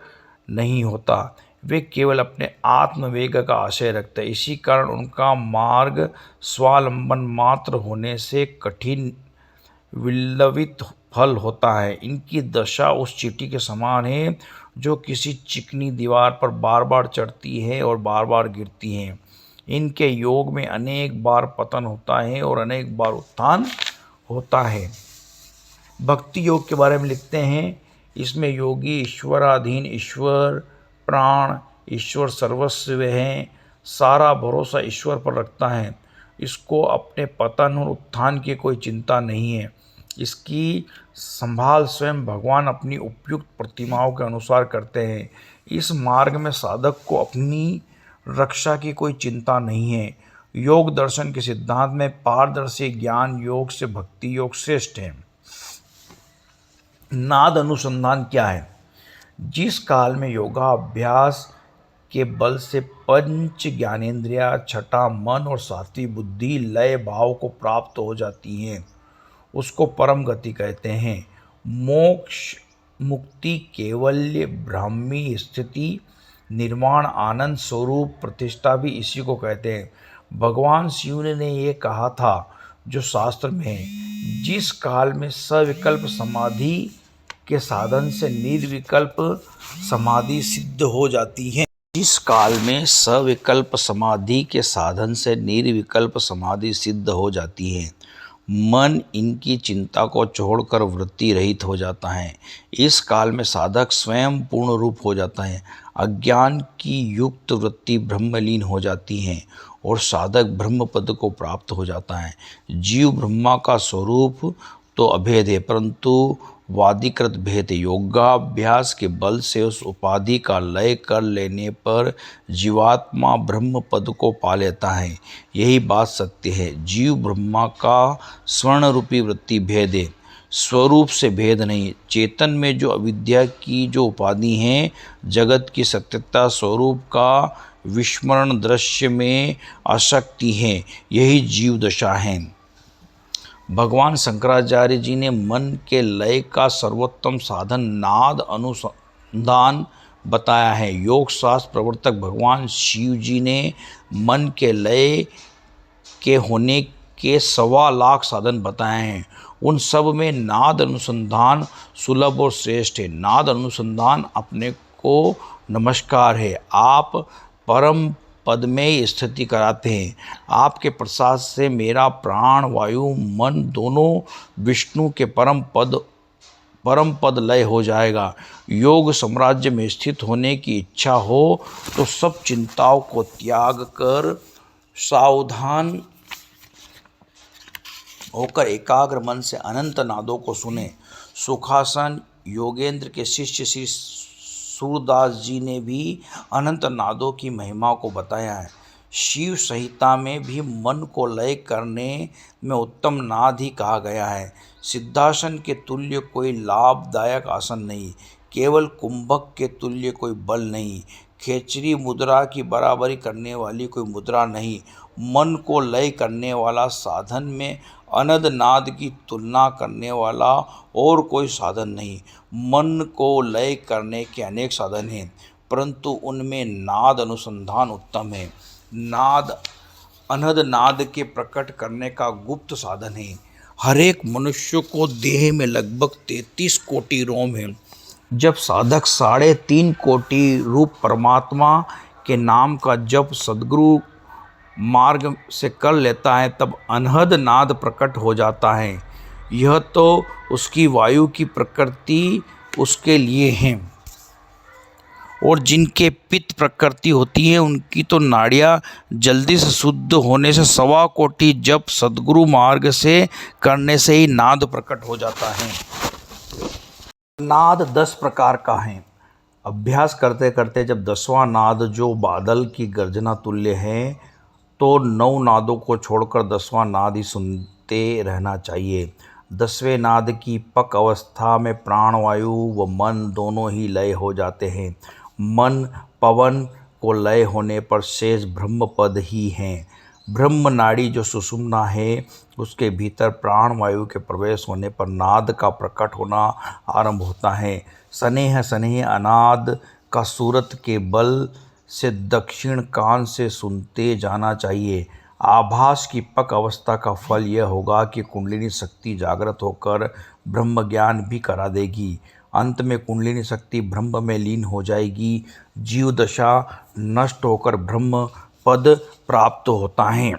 नहीं होता, वे केवल अपने आत्मवेग का आशय रखते हैं। इसी कारण उनका मार्ग स्वावलंबन मात्र होने से कठिन विलंबित फल होता है। इनकी दशा उस चींटी के समान है जो किसी चिकनी दीवार पर बार बार चढ़ती है और बार बार गिरती है। इनके योग में अनेक बार पतन होता है और अनेक बार उत्थान होता है। भक्ति योग के बारे में लिखते हैं, इसमें योगी ईश्वराधीन, ईश्वर प्राण, ईश्वर सर्वस्व है, सारा भरोसा ईश्वर पर रखता है। इसको अपने पतन और उत्थान की कोई चिंता नहीं है। इसकी संभाल स्वयं भगवान अपनी उपयुक्त प्रतिमाओं के अनुसार करते हैं। इस मार्ग में साधक को अपनी रक्षा की कोई चिंता नहीं है। योग दर्शन के सिद्धांत में पारदर्शी ज्ञान योग से भक्ति योग श्रेष्ठ है। नाद अनुसंधान क्या है? जिस काल में योगाभ्यास के बल से पंच ज्ञानेंद्रिया, छठा मन और सातवीं बुद्धि लय भाव को प्राप्त हो जाती हैं, उसको परम गति कहते हैं। मोक्ष, मुक्ति, कैवल्य, ब्राह्मी स्थिति, निर्वाण, आनंद स्वरूप, प्रतिष्ठा भी इसी को कहते हैं। भगवान शिव ने ये कहा था जो शास्त्र में है, जिस काल में सविकल्प समाधि के साधन से निर्विकल्प समाधि सिद्ध हो जाती है। जिस काल में सविकल्प समाधि के साधन से निर्विकल्प समाधि सिद्ध हो जाती है, मन इनकी चिंता को छोड़कर वृत्ति रहित हो जाता है। इस काल में साधक स्वयं पूर्ण रूप हो जाता है। अज्ञान की युक्त वृत्ति ब्रह्मलीन हो जाती है और साधक ब्रह्म पद को प्राप्त हो जाता है। जीव ब्रह्मा का स्वरूप तो अभेद है, परंतु वादिकृत भेद है। योगाभ्यास के बल से उस उपाधि का लय कर लेने पर जीवात्मा ब्रह्म पद को पा लेता है। यही बात सत्य है। जीव ब्रह्मा का स्वर्ण रूपी वृत्ति भेद है, स्वरूप से भेद नहीं। चेतन में जो अविद्या की जो उपाधि है, जगत की सत्यता स्वरूप का विस्मरण, दृश्य में आसक्ति है, यही जीव दशा है। भगवान शंकराचार्य जी ने मन के लय का सर्वोत्तम साधन नाद अनुसंधान बताया है। योग शास्त्र प्रवर्तक भगवान शिव जी ने मन के लय के होने के 1.25 लाख साधन बताए हैं। उन सब में नाद अनुसंधान सुलभ और श्रेष्ठ है। नाद अनुसंधान अपने को नमस्कार है। आप परम पद में स्थिति कराते हैं। आपके प्रसाद से मेरा प्राण, वायु, मन दोनों विष्णु के परम पद लय हो जाएगा। योग साम्राज्य में स्थित होने की इच्छा हो तो सब चिंताओं को त्याग कर सावधान होकर एकाग्र मन से अनंत नादों को सुने। सुखासन योगेंद्र के शिष्य श्री सूरदास जी ने भी अनंत नादों की महिमा को बताया है। शिव संहिता में भी मन को लय करने में उत्तम नाद ही कहा गया है। सिद्धासन के तुल्य कोई लाभदायक आसन नहीं, केवल कुंभक के तुल्य कोई बल नहीं, खेचरी मुद्रा की बराबरी करने वाली कोई मुद्रा नहीं। मन को लय करने वाला साधन में अनद नाद की तुलना करने वाला और कोई साधन नहीं। मन को लय करने के अनेक साधन हैं, परंतु उनमें नाद अनुसंधान उत्तम है। नाद अनद नाद के प्रकट करने का गुप्त साधन है। हर एक मनुष्य को देह में लगभग 33 कोटि रोम है। जब साधक 3.5 कोटि रूप परमात्मा के नाम का जप सद्गुरु मार्ग से कर लेता है, तब अनहद नाद प्रकट हो जाता है। यह तो उसकी वायु की प्रकृति उसके लिए है, और जिनके पित्त प्रकृति होती है उनकी तो नाड़ियाँ जल्दी से शुद्ध होने से 1.25 कोटि जप सद्गुरु मार्ग से करने से ही नाद प्रकट हो जाता है। नाद 10 प्रकार का है। अभ्यास करते करते जब 10वां नाद जो बादल की गर्जना तुल्य है, तो 9 नादों को छोड़कर 10वां नाद ही सुनते रहना चाहिए। 10वें नाद की पक अवस्था में प्राण, वायु व मन दोनों ही लय हो जाते हैं। मन पवन को लय होने पर शेष ब्रह्म पद ही हैं। ब्रह्म नाड़ी जो सुषुम्ना है, उसके भीतर प्राण वायु के प्रवेश होने पर नाद का प्रकट होना आरंभ होता है। स्नेह स्नेह अनाद का सूरत के बल से दक्षिण कान से सुनते जाना चाहिए। आभास की पक अवस्था का फल यह होगा कि कुंडलिनी शक्ति जागृत होकर ब्रह्म ज्ञान भी करा देगी। अंत में कुंडलिनी शक्ति ब्रह्म में लीन हो जाएगी। जीव दशा नष्ट होकर ब्रह्म पद प्राप्त होता है।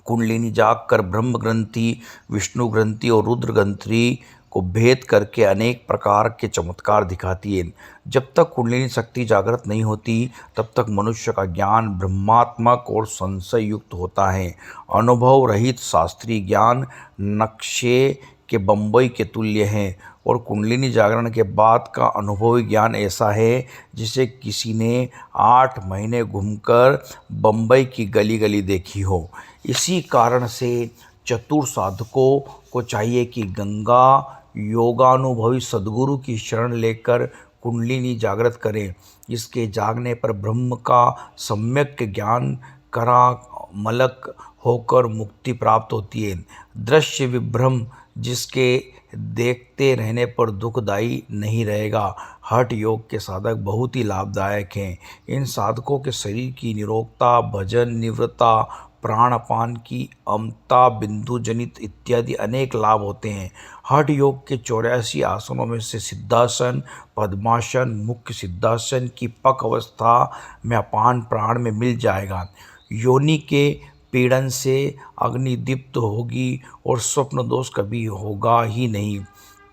कुंडलिनी जागकर ब्रह्म ग्रंथि, विष्णु ग्रंथि और रुद्र ग्रंथि को भेद करके अनेक प्रकार के चमत्कार दिखाती है। जब तक कुंडलिनी शक्ति जागृत नहीं होती तब तक मनुष्य का ज्ञान ब्रह्मात्मक और संशय युक्त होता है। अनुभव रहित शास्त्रीय ज्ञान नक्शे के बम्बई के तुल्य है और कुंडलिनी जागरण के बाद का अनुभवी ज्ञान ऐसा है जिसे किसी ने 8 महीने घूमकर बम्बई की गली गली देखी हो। इसी कारण से चतुर साधकों को चाहिए कि गंगा योगानुभवी सद्गुरु की शरण लेकर कुंडलिनी जागृत करें। इसके जागने पर ब्रह्म का सम्यक ज्ञान करा मलक होकर मुक्ति प्राप्त होती है। दृश्य विभ्रम जिसके देखते रहने पर दुखदायी नहीं रहेगा। हठ योग के साधक बहुत ही लाभदायक हैं। इन साधकों के शरीर की निरोगता, भजन, निवृत्ता, प्राणापान की अमता, बिंदु जनित इत्यादि अनेक लाभ होते हैं। हठ योग के 84 आसनों में से सिद्धासन, पद्मासन, मुख्य सिद्धासन की पक अवस्था में अपान प्राण में मिल जाएगा। योनि के पीड़न से अग्नि दीप्त होगी और स्वप्न दोष कभी होगा ही नहीं।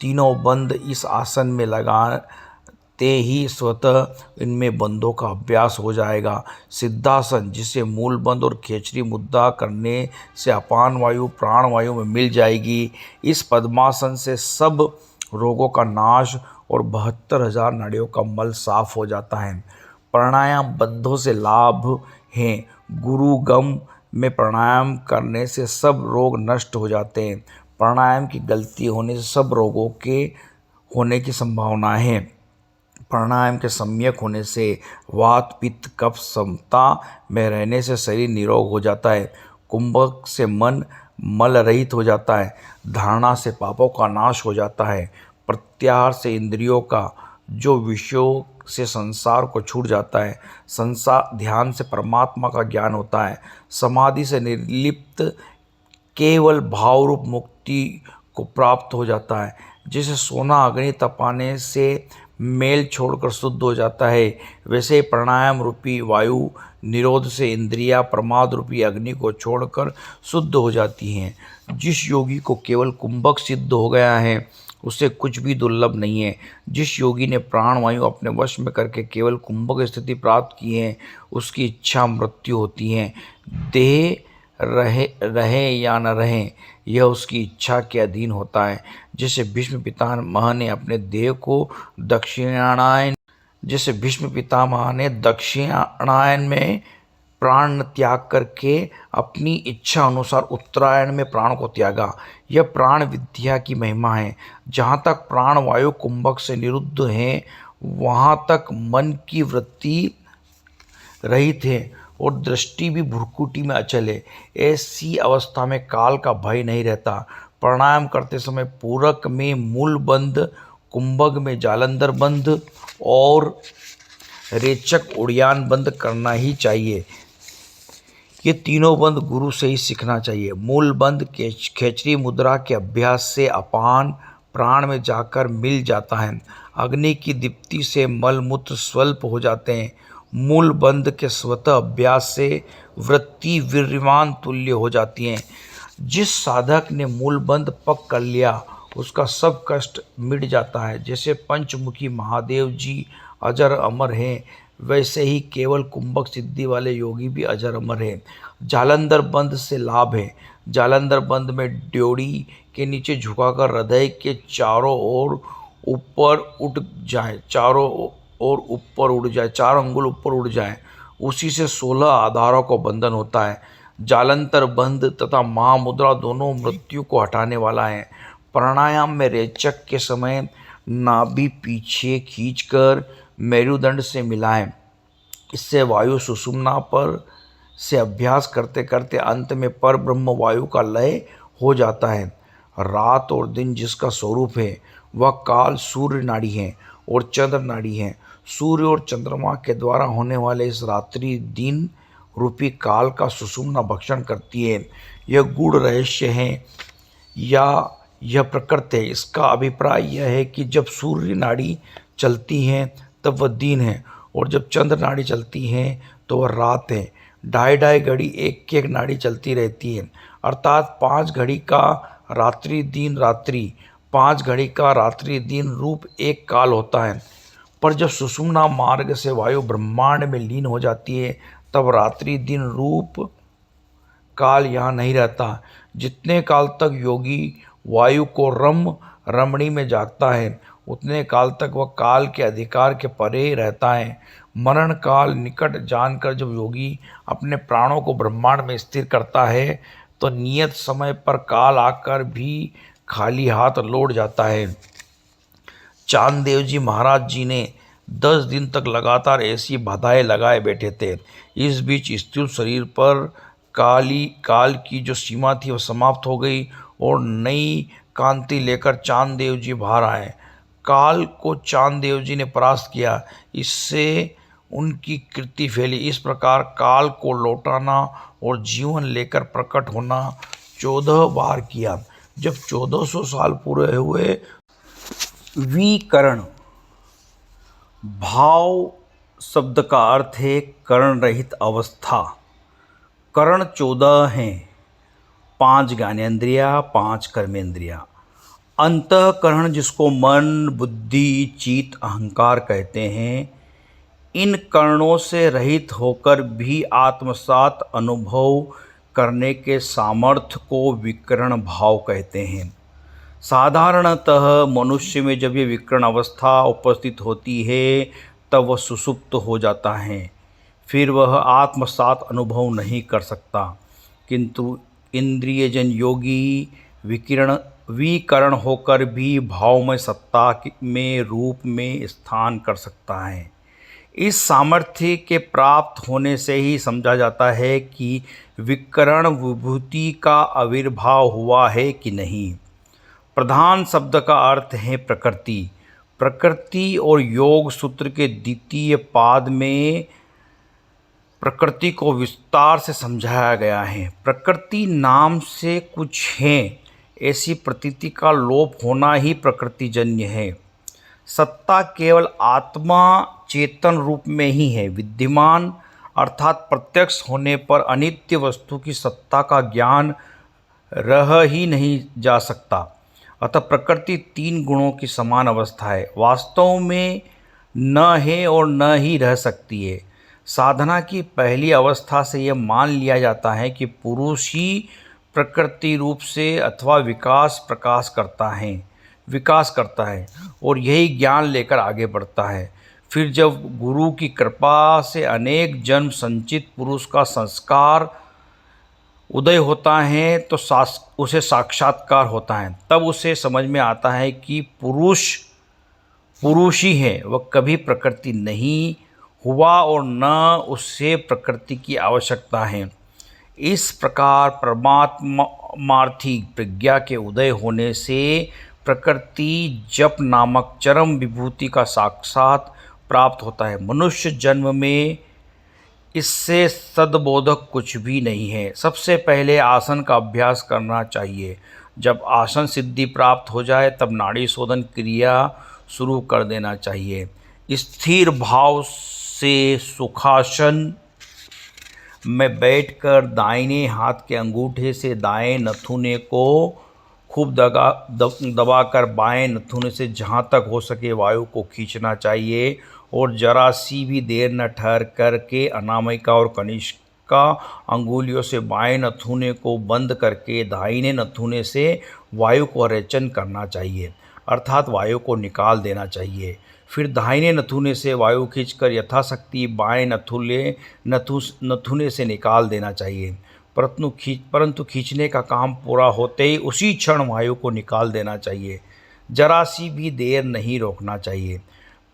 तीनों बंद इस आसन में लगाते ही स्वतः इनमें बंदों का अभ्यास हो जाएगा। सिद्धासन जिसे मूल बंद और खेचरी मुद्रा करने से अपान वायु प्राण वायु में मिल जाएगी। इस पद्मासन से सब रोगों का नाश और 72,000 नाड़ियों का मल साफ हो जाता है। प्राणायाम बंधों से लाभ हैं। गुरुगम में प्राणायाम करने से सब रोग नष्ट हो जाते हैं। प्राणायाम की गलती होने से सब रोगों के होने की संभावना है। प्राणायाम के सम्यक होने से वात पित्त कफ समता में रहने से शरीर निरोग हो जाता है। कुंभक से मन मल रहित हो जाता है। धारणा से पापों का नाश हो जाता है। प्रत्याहार से इंद्रियों का जो विषयों से संसार को छूट जाता है। संसार ध्यान से परमात्मा का ज्ञान होता है। समाधि से निर्लिप्त केवल भाव रूप मुक्ति को प्राप्त हो जाता है। जैसे सोना अग्नि तपाने से मेल छोड़कर शुद्ध हो जाता है, वैसे प्राणायाम रूपी वायु निरोध से इंद्रियां प्रमाद रूपी अग्नि को छोड़कर शुद्ध हो जाती हैं। जिस योगी को केवल कुंभक सिद्ध हो गया है उसे कुछ भी दुर्लभ नहीं है। जिस योगी ने प्राण वायु अपने वश में करके केवल कुंभक स्थिति प्राप्त की है उसकी इच्छा मृत्यु होती है। देह रहे या न रहे यह उसकी इच्छा के अधीन होता है। जैसे भीष्म पितामह ने अपने देह को दक्षिणायन में प्राण त्याग करके अपनी इच्छा अनुसार उत्तरायण में प्राण को त्यागा। यह प्राण विद्या की महिमा है। जहाँ तक प्राण वायु कुंभक से निरुद्ध हैं वहाँ तक मन की वृत्ति रहित है और दृष्टि भी भ्रुकुटी में अचल है। ऐसी अवस्था में काल का भय नहीं रहता। प्राणायाम करते समय पूरक में मूल बंध, कुंभक में जालंधर बंध और रेचक उड़ियान बंद करना ही चाहिए। ये तीनों बंद गुरु से ही सीखना चाहिए। मूल बंद खेचरी मुद्रा के अभ्यास से अपान प्राण में जाकर मिल जाता है। अग्नि की दीप्ति से मलमूत्र स्वल्प हो जाते हैं। मूल बंद के स्वतः अभ्यास से वृत्ति वीर्यवान तुल्य हो जाती हैं। जिस साधक ने मूल बंद पक कर लिया उसका सब कष्ट मिट जाता है। जैसे पंचमुखी महादेव जी अजर अमर हैं वैसे ही केवल कुंभक सिद्धि वाले योगी भी अजर अमर हैं। जालंधर बंद से लाभ है। जालंधर बंद में ड्योढ़ी के नीचे झुकाकर हृदय के चारों ओर ऊपर उठ जाए, चार अंगुल ऊपर उड़ जाए, उसी से 16 आधारों को बंधन होता है। जालंधर बंद तथा महामुद्रा दोनों मृत्यु को हटाने वाला है। प्राणायाम में रेचक के समय नाभि पीछे खींचकर मेरुदंड से मिलाएं। इससे वायु सुषुम्ना पर से अभ्यास करते करते अंत में पर ब्रह्म वायु का लय हो जाता है। रात और दिन जिसका स्वरूप है वह काल सूर्य नाड़ी है और चंद्र नाड़ी है। सूर्य और चंद्रमा के द्वारा होने वाले इस रात्रि दिन रूपी काल का सुषुम्ना भक्षण करती है। यह गूढ़ रहस्य है या यह प्रकृति है। इसका अभिप्राय यह है कि जब सूर्य नाड़ी चलती है तब वह दिन है, और जब चंद्र नाड़ी चलती है तो वह रात है। ढाई ढाई घड़ी एक एक नाड़ी चलती रहती है, अर्थात 5 घड़ी का रात्रि दिन रात्रि, 5 घड़ी का रात्रि दिन रूप एक काल होता है। पर जब सुषुम्ना मार्ग से वायु ब्रह्मांड में लीन हो जाती है तब रात्रि दिन रूप काल यहाँ नहीं रहता। जितने काल तक योगी वायु को रमणी में जागता है उतने काल तक वह काल के अधिकार के परे रहता है। मरण काल निकट जानकर जब योगी अपने प्राणों को ब्रह्मांड में स्थिर करता है तो नियत समय पर काल आकर भी खाली हाथ लौट जाता है। चांददेव जी महाराज जी ने 10 दिन तक लगातार ऐसी बाधाएं लगाए बैठे थे। इस बीच स्थूल शरीर पर काल की जो सीमा थी वह समाप्त हो गई और नई कांति लेकर चांददेव जी बाहर आए। काल को चांददेव जी ने परास्त किया, इससे उनकी कीर्ति फैली। इस प्रकार काल को लौटाना और जीवन लेकर प्रकट होना 14 बार किया। जब 1400 साल पूरे हुए, विकरण भाव शब्द का अर्थ है कर्ण रहित अवस्था। कर्ण 14 हैं, 5 ज्ञानेंद्रिया, 5 कर्मेंद्रिया। अंतःकरण जिसको मन, बुद्धि, चित्त, अहंकार कहते हैं, इन कर्णों से रहित होकर भी आत्मसात अनुभव करने के सामर्थ्य को विकरण भाव कहते हैं। साधारणतः मनुष्य में जब ये विकर्ण अवस्था उपस्थित होती है तब वह सुषुप्त हो जाता है, फिर वह आत्मसात अनुभव नहीं कर सकता। किंतु इंद्रियजन योगी विकरण होकर भी भावमय सत्ता में रूप में स्थान कर सकता है। इस सामर्थ्य के प्राप्त होने से ही समझा जाता है कि विकरण विभूति का आविर्भाव हुआ है कि नहीं। प्रधान शब्द का अर्थ है प्रकृति। प्रकृति और योग सूत्र के द्वितीय पाद में प्रकृति को विस्तार से समझाया गया है। प्रकृति नाम से कुछ है ऐसी प्रतीति का लोप होना ही प्रकृतिजन्य है। सत्ता केवल आत्मा चेतन रूप में ही है। विद्यमान अर्थात प्रत्यक्ष होने पर अनित्य वस्तु की सत्ता का ज्ञान रह ही नहीं जा सकता। अतः प्रकृति 3 गुणों की समान अवस्था है, वास्तव में न है और न ही रह सकती है। साधना की पहली अवस्था से यह मान लिया जाता है कि पुरुष ही प्रकृति रूप से अथवा विकास करता है और यही ज्ञान लेकर आगे बढ़ता है। फिर जब गुरु की कृपा से अनेक जन्म संचित पुरुष का संस्कार उदय होता है तो उसे साक्षात्कार होता है। तब उसे समझ में आता है कि पुरुष ही है, वह कभी प्रकृति नहीं हुआ और न उससे प्रकृति की आवश्यकता है। इस प्रकार परमात्मार्थी प्रज्ञा के उदय होने से प्रकृति जप नामक चरम विभूति का साक्षात प्राप्त होता है। मनुष्य जन्म में इससे सद्बोधक कुछ भी नहीं है। सबसे पहले आसन का अभ्यास करना चाहिए। जब आसन सिद्धि प्राप्त हो जाए तब नाड़ी शोधन क्रिया शुरू कर देना चाहिए। स्थिर भाव से सुखासन में बैठकर दाहिने हाथ के अंगूठे से दाएं नथुने को खूब दबाकर बाएं नथुने से जहाँ तक हो सके वायु को खींचना चाहिए और जरा सी भी देर न ठहर करके अनामिका और कनिष्का अंगुलियों से बाएं नथुने को बंद करके दाहिने नथुने से वायु को रेचन करना चाहिए, अर्थात वायु को निकाल देना चाहिए। फिर दाहिने नथुने से वायु खींचकर यथाशक्ति बाएं नथुने से निकाल देना चाहिए। परंतु खींचने का काम पूरा होते ही उसी क्षण वायु को निकाल देना चाहिए। जरा सी भी देर नहीं रोकना चाहिए।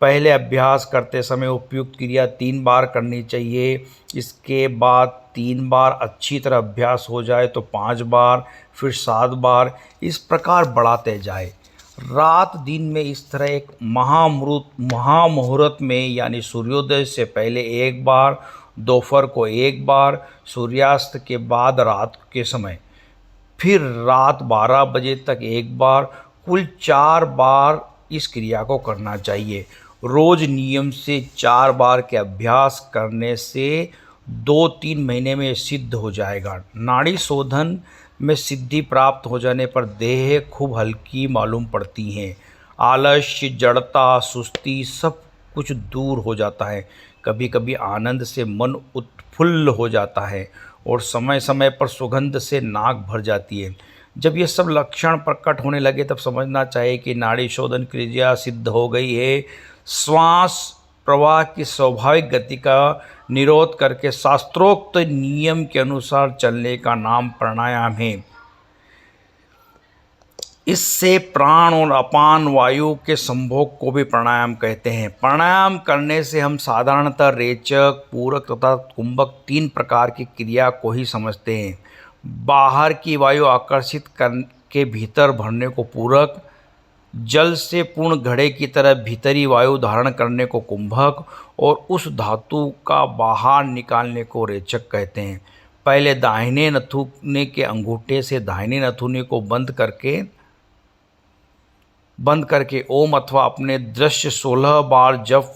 पहले अभ्यास करते समय उपयुक्त क्रिया 3 बार करनी चाहिए। इसके बाद 3 बार अच्छी तरह अभ्यास हो जाए तो 5 बार, फिर 7 बार, इस प्रकार बढ़ाते जाए। रात दिन में इस तरह एक महामुहूर्त में यानी सूर्योदय से पहले 1 बार दोपहर को एक बार, सूर्यास्त के बाद रात के समय, फिर रात 12 बजे तक एक बार, कुल 4 बार इस क्रिया को करना चाहिए। रोज नियम से 4 बार के अभ्यास करने से 2-3 महीने में सिद्ध हो जाएगा। नाड़ी शोधन में सिद्धि प्राप्त हो जाने पर देह खूब हल्की मालूम पड़ती है। आलस्य, जड़ता, सुस्ती सब कुछ दूर हो जाता है। कभी कभी आनंद से मन उत्फुल्ल हो जाता है और समय समय पर सुगंध से नाक भर जाती है। जब ये सब लक्षण प्रकट होने लगे तब समझना चाहिए कि नाड़ी शोधन क्रिया सिद्ध हो गई है। श्वास प्रवाह की स्वाभाविक गति का निरोध करके शास्त्रोक्त नियम के अनुसार चलने का नाम प्राणायाम है। इससे प्राण और अपान वायु के संभोग को भी प्राणायाम कहते हैं। प्राणायाम करने से हम साधारणतः रेचक, पूरक तथा कुंभक 3 प्रकार की क्रिया को ही समझते हैं। बाहर की वायु आकर्षित करके भीतर भरने को पूरक, जल से पूर्ण घड़े की तरह भीतरी वायु धारण करने को कुंभक और उस धातु का बाहर निकालने को रेचक कहते हैं। पहले दाहिने नथुने के अंगूठे से दाहिने नथुने को बंद करके ओम अथवा अपने दृश्य 16 बार जप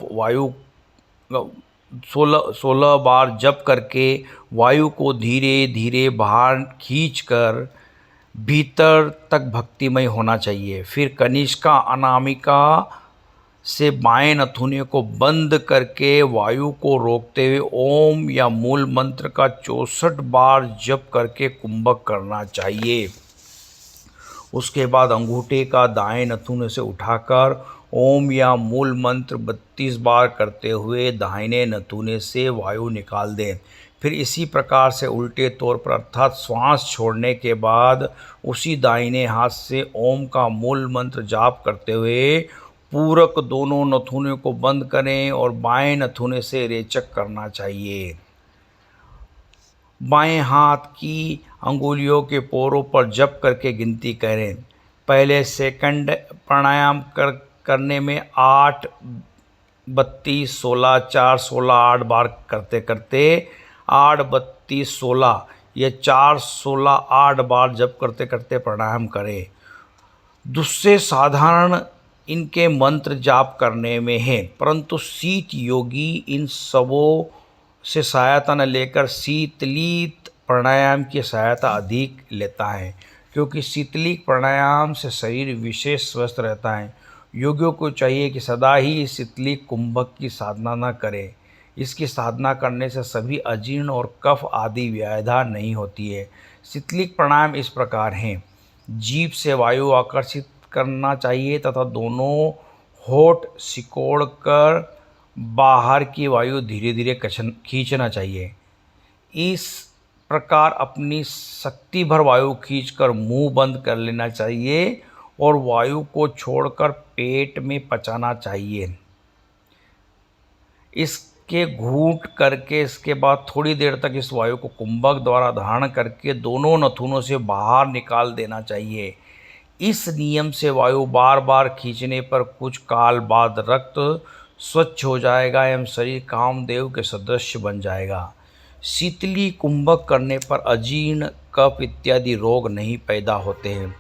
16 बार जप करके वायु को धीरे धीरे बाहर खींचकर भीतर तक भक्तिमय होना चाहिए। फिर कनिष्का अनामिका से बाएं नथुने को बंद करके वायु को रोकते हुए ओम या मूल मंत्र का 64 बार जप करके कुंभक करना चाहिए। उसके बाद अंगूठे का दाएं नथुने से उठाकर ओम या मूल मंत्र 32 बार करते हुए दाहिने नथुने से वायु निकाल दें। फिर इसी प्रकार से उल्टे तौर पर अर्थात श्वास छोड़ने के बाद उसी दाहिने हाथ से ओम का मूल मंत्र जाप करते हुए पूरक दोनों नथुने को बंद करें और बाएं नथुने से रेचक करना चाहिए। बाएं हाथ की अंगुलियों के पोरों पर जप करके गिनती करें। पहले सेकंड प्राणायाम करने में 8, 32, 16, 4, 16, 8 बार करते करते 8, 32, 16 या 4, 16, 8 बार जप करते करते प्राणायाम करें। दूसरे साधारण इनके मंत्र जाप करने में है, परंतु शीत योगी इन सबों से सहायता न लेकर शीतलिक प्राणायाम की सहायता अधिक लेता है, क्योंकि शीतलिक प्राणायाम से शरीर विशेष स्वस्थ रहता है। योगियों को चाहिए कि सदा ही शीतलिक कुंभक की साधना न करें। इसकी साधना करने से सभी अजीर्ण और कफ आदि व्याधा नहीं होती है। शीतलिक प्राणायाम इस प्रकार हैं। जीभ से वायु आकर्षित करना चाहिए तथा दोनों होठ सिकोड़कर बाहर की वायु धीरे धीरे खींचना चाहिए। इस प्रकार अपनी शक्ति भर वायु खींचकर मुंह बंद कर लेना चाहिए और वायु को छोड़कर पेट में पचाना चाहिए। इसके घूंट करके इसके बाद थोड़ी देर तक इस वायु को कुंभक द्वारा धारण करके दोनों नथुनों से बाहर निकाल देना चाहिए। इस नियम से वायु बार बार खींचने पर कुछ काल बाद रक्त स्वच्छ हो जाएगा एवं शरीर कामदेव के सदृश बन जाएगा। शीतली कुंभक करने पर अजीर्ण, कफ इत्यादि रोग नहीं पैदा होते हैं।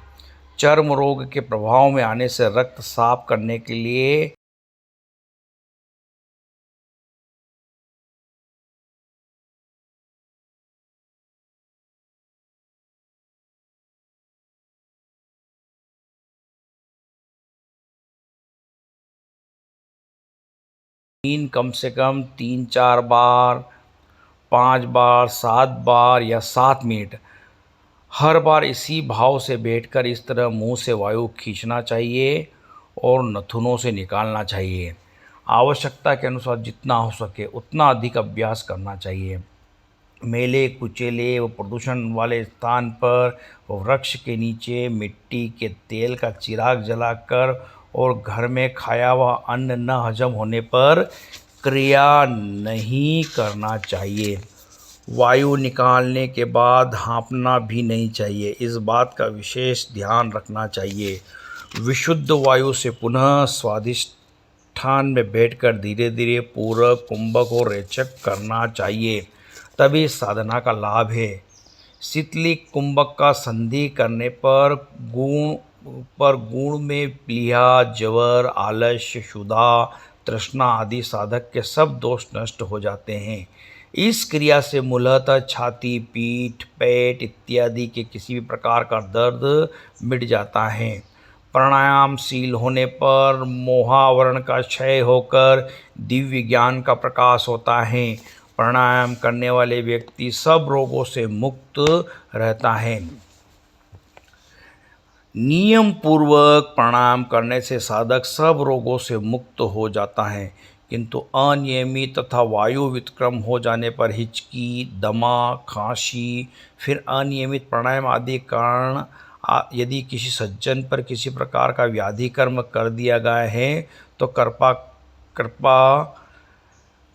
चर्म रोग के प्रभाव में आने से रक्त साफ करने के लिए कम से कम 3-4 बार, 5 बार, 7 बार या 7 मिनट हर बार इसी भाव से बैठकर इस तरह मुंह से वायु खींचना चाहिए और नथुनों से निकालना चाहिए। आवश्यकता के अनुसार जितना हो सके उतना अधिक अभ्यास करना चाहिए। मेले कुचेले व प्रदूषण वाले स्थान पर व वृक्ष के नीचे मिट्टी के तेल का चिराग जलाकर और घर में खाया हुआ अन्न न हजम होने पर क्रिया नहीं करना चाहिए। वायु निकालने के बाद हाँफना भी नहीं चाहिए। इस बात का विशेष ध्यान रखना चाहिए। विशुद्ध वायु से पुनः स्वादिष्ट स्थान में बैठकर धीरे धीरे पूरक कुंभक और रेचक करना चाहिए, तभी साधना का लाभ है। शीतलिक कुंभक का संधि करने पर गुण में प्लीहा, जवर, आलस्य, क्षुधा, तृष्णा आदि साधक के सब दोष नष्ट हो जाते हैं। इस क्रिया से मूलतः छाती, पीठ, पेट इत्यादि के किसी भी प्रकार का दर्द मिट जाता है। प्राणायामशील होने पर मोहावरण का क्षय होकर दिव्य ज्ञान का प्रकाश होता है। प्राणायाम करने वाले व्यक्ति सब रोगों से मुक्त रहता है। नियम पूर्वक प्राणायाम करने से साधक सब रोगों से मुक्त हो जाता है, किंतु अनियमित तथा वायु वितक्रम हो जाने पर हिचकी, दमा, खांसी, फिर अनियमित प्राणायाम आदि कारण यदि किसी सज्जन पर किसी प्रकार का व्याधि कर्म कर दिया गया है तो कृपा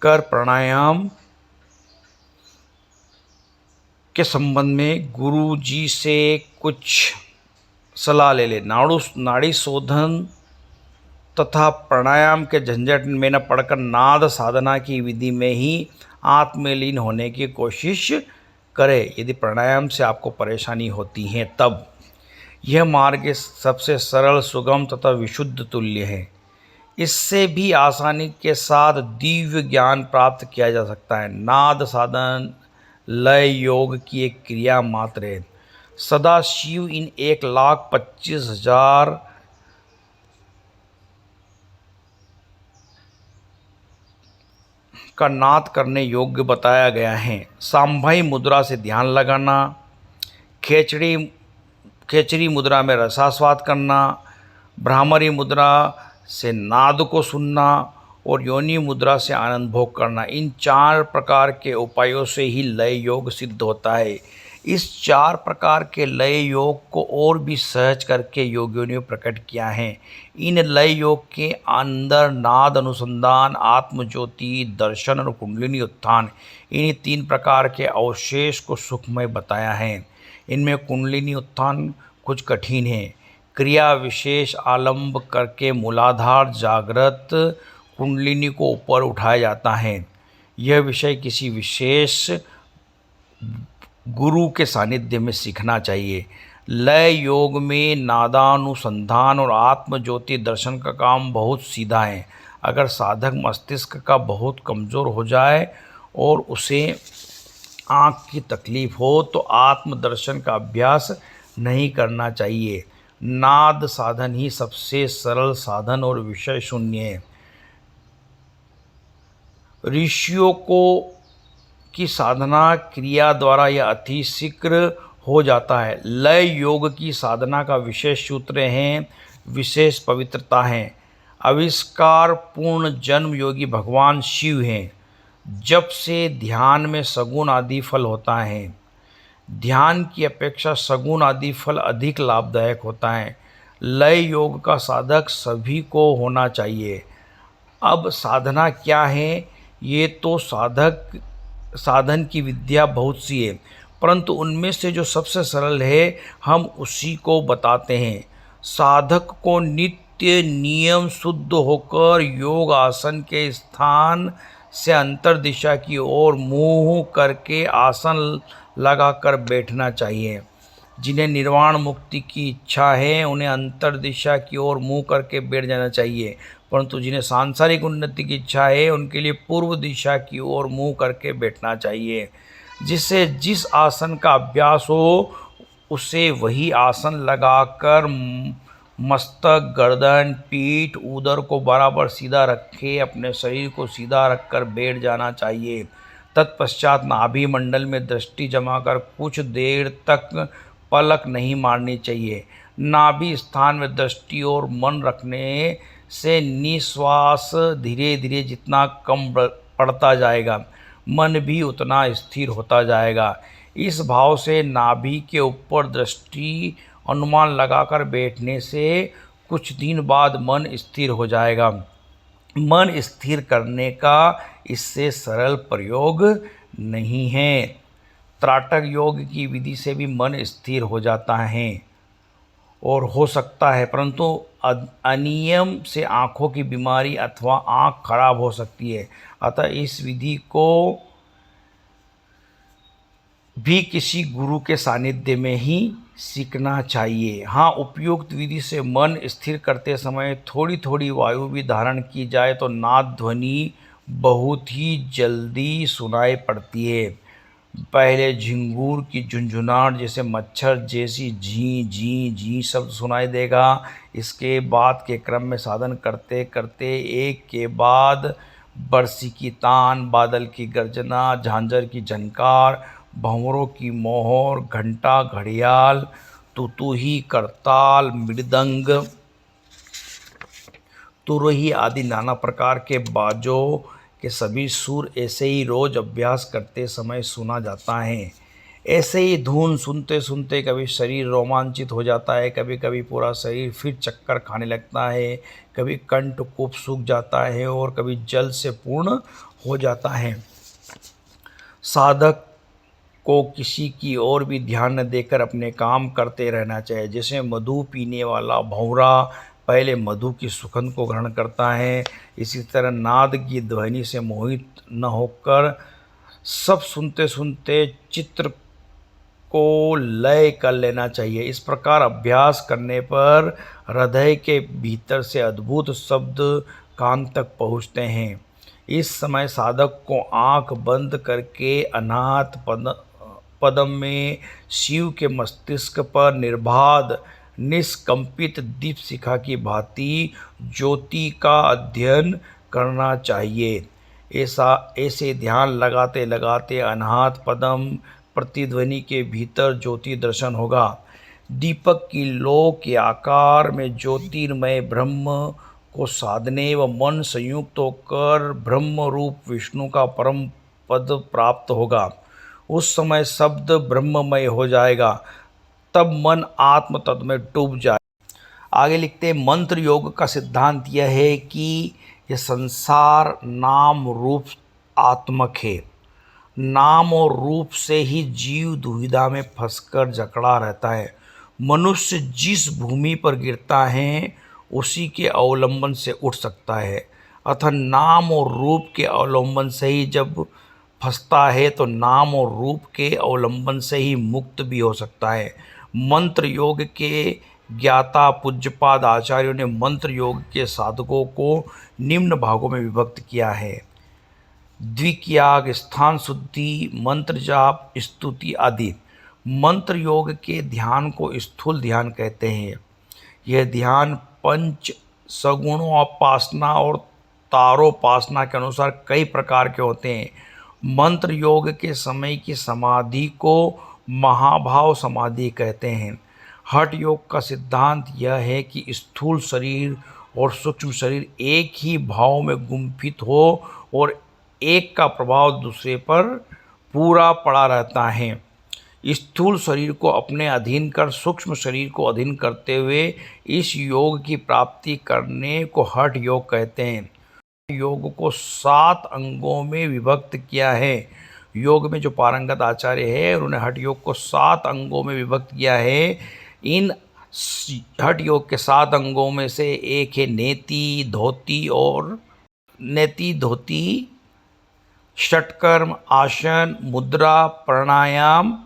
कर प्राणायाम के संबंध में गुरु जी से कुछ सलाह ले ले। नाड़ी शोधन तथा प्राणायाम के झंझट में न पड़कर नाद साधना की विधि में ही आत्मलीन होने की कोशिश करें। यदि प्राणायाम से आपको परेशानी होती है तब यह मार्ग सबसे सरल, सुगम तथा विशुद्ध तुल्य है। इससे भी आसानी के साथ दिव्य ज्ञान प्राप्त किया जा सकता है। नाद साधन लय योग की एक क्रिया मात्र है। सदाशिव इन 1,25,000 का नाद करने योग्य बताया गया है। सांभाई मुद्रा से ध्यान लगाना, खेचरी मुद्रा में रसास्वाद करना, भ्रामरी मुद्रा से नाद को सुनना और योनि मुद्रा से आनंद भोग करना, इन 4 प्रकार के उपायों से ही लय योग सिद्ध होता है। इस 4 प्रकार के लय योग को और भी सहज करके योगियों ने प्रकट किया है। इन लय योग के अंदर नाद अनुसंधान, आत्मज्योति, दर्शन और कुंडलिनी उत्थान, इन 3 प्रकार के अवशेष को सुखमय बताया है। इनमें कुंडलिनी उत्थान कुछ कठिन है। क्रिया विशेष आलंब करके मूलाधार जागृत कुंडलिनी को ऊपर उठाया जाता है। यह विषय किसी विशेष गुरु के सानिध्य में सीखना चाहिए। लय योग में नादानुसंधान और आत्मज्योति दर्शन का काम बहुत सीधा है। अगर साधक मस्तिष्क का बहुत कमज़ोर हो जाए और उसे आँख की तकलीफ हो तो आत्मदर्शन का अभ्यास नहीं करना चाहिए। नाद साधन ही सबसे सरल साधन और विषय शून्य है। ऋषियों की साधना क्रिया द्वारा यह अति शीघ्र हो जाता है। लय योग की साधना का विशेष सूत्र हैं, विशेष पवित्रता है। आविष्कार पूर्ण जन्म योगी भगवान शिव हैं। जप से ध्यान में सगुण आदि फल होता है। ध्यान की अपेक्षा सगुण आदि फल अधिक लाभदायक होता है। लय योग का साधक सभी को होना चाहिए। अब साधना क्या है, ये तो साधन की विद्या बहुत सी है, परंतु उनमें से जो सबसे सरल है हम उसी को बताते हैं। साधक को नित्य नियम शुद्ध होकर योग आसन के स्थान से अंतर दिशा की ओर मुँह करके आसन लगाकर बैठना चाहिए। जिन्हें निर्वाण मुक्ति की इच्छा है उन्हें अंतर दिशा की ओर मुँह करके बैठ जाना चाहिए, परंतु जिन्हें सांसारिक उन्नति की इच्छा है उनके लिए पूर्व दिशा की ओर मुँह करके बैठना चाहिए। जिससे जिस आसन का अभ्यास हो उसे वही आसन लगाकर मस्तक, गर्दन, पीठ, उदर को बराबर सीधा रखे अपने शरीर को सीधा रखकर बैठ जाना चाहिए। तत्पश्चात नाभि मंडल में दृष्टि जमाकर कुछ देर तक पलक नहीं मारनी चाहिए। नाभि स्थान में दृष्टि और मन रखने से निश्वास धीरे धीरे जितना कम पड़ता जाएगा, मन भी उतना स्थिर होता जाएगा। इस भाव से नाभि के ऊपर दृष्टि अनुमान लगाकर बैठने से कुछ दिन बाद मन स्थिर हो जाएगा। मन स्थिर करने का इससे सरल प्रयोग नहीं है। त्राटक योग की विधि से भी मन स्थिर हो जाता है और हो सकता है, परंतु अनियम से आँखों की बीमारी अथवा आँख खराब हो सकती है। अतः इस विधि को भी किसी गुरु के सानिध्य में ही सीखना चाहिए। हाँ, उपयुक्त विधि से मन स्थिर करते समय थोड़ी थोड़ी वायु भी धारण की जाए तो नाद ध्वनि बहुत ही जल्दी सुनाई पड़ती है। पहले झिंगूर की झुंझुनाहट जैसे मच्छर जैसी झी झी झी शब्द सुनाई देगा। इसके बाद के क्रम में साधन करते करते एक के बाद बरसी की तान, बादल की गर्जना, झांझर की झनकार, भंवरों की मोहर, घंटा, घड़ियाल, तुतुही, करताल, मृदंग, तुरही आदि नाना प्रकार के बाजों के सभी सुर ऐसे ही रोज अभ्यास करते समय सुना जाता है। ऐसे ही धुन सुनते सुनते कभी शरीर रोमांचित हो जाता है, कभी कभी पूरा शरीर फिर चक्कर खाने लगता है, कभी कंठ कूप सूख जाता है और कभी जल से पूर्ण हो जाता है। साधक को किसी की ओर भी ध्यान न देकर अपने काम करते रहना चाहिए। जैसे मधु पीने वाला भंवरा पहले मधु की सुगंध को ग्रहण करता है, इसी तरह नाद की ध्वनि से मोहित न होकर सब सुनते सुनते चित्र को लय कर लेना चाहिए। इस प्रकार अभ्यास करने पर हृदय के भीतर से अद्भुत शब्द कान तक पहुँचते हैं। इस समय साधक को आंख बंद करके अनाथ पदम में शिव के मस्तिष्क पर निर्बाध निष्कंपित दीप शिखा की भांति ज्योति का अध्ययन करना चाहिए। ऐसे ध्यान लगाते लगाते अनाथ पदम प्रतिध्वनि के भीतर ज्योति दर्शन होगा। दीपक की लौ के आकार में ज्योतिर्मय ब्रह्म को साधने व मन संयुक्त होकर ब्रह्म रूप विष्णु का परम पद प्राप्त होगा। उस समय शब्द ब्रह्ममय हो जाएगा, तब मन आत्म तत्व में डूब जाए। आगे लिखते हैं, मंत्र योग का सिद्धांत यह है कि यह संसार नाम रूप आत्मक है। नाम और रूप से ही जीव दुविधा में फंसकर जकड़ा रहता है। मनुष्य जिस भूमि पर गिरता है उसी के अवलंबन से उठ सकता है, अतः नाम और रूप के अवलंबन से ही जब फंसता है तो नाम और रूप के अवलंबन से ही मुक्त भी हो सकता है। मंत्र योग के ज्ञाता पूज्यपाद आचार्यों ने मंत्र योग के साधकों को निम्न भागों में विभक्त किया है। द्विक्रियाग, स्थान शुद्धि, मंत्र जाप, स्तुति आदि। मंत्र योग के ध्यान को स्थूल ध्यान कहते हैं। यह ध्यान पंच सगुणोपासना और तारोपासना के अनुसार कई प्रकार के होते हैं। मंत्र योग के समय की समाधि को महाभाव समाधि कहते हैं। हठ योग का सिद्धांत यह है कि स्थूल शरीर और सूक्ष्म शरीर एक ही भाव में गुंफित हो और एक का प्रभाव दूसरे पर पूरा पड़ा रहता है। स्थूल शरीर को अपने अधीन कर सूक्ष्म शरीर को अधीन करते हुए इस योग की प्राप्ति करने को हठ योग कहते हैं। योग को 7 अंगों में विभक्त किया है। योग में जो पारंगत आचार्य है उन्होंने हठ योग को 7 अंगों में विभक्त किया है। इन हठ योग के 7 अंगों में से एक है नेति धोती, षटकर्म, आसन, मुद्रा, प्राणायाम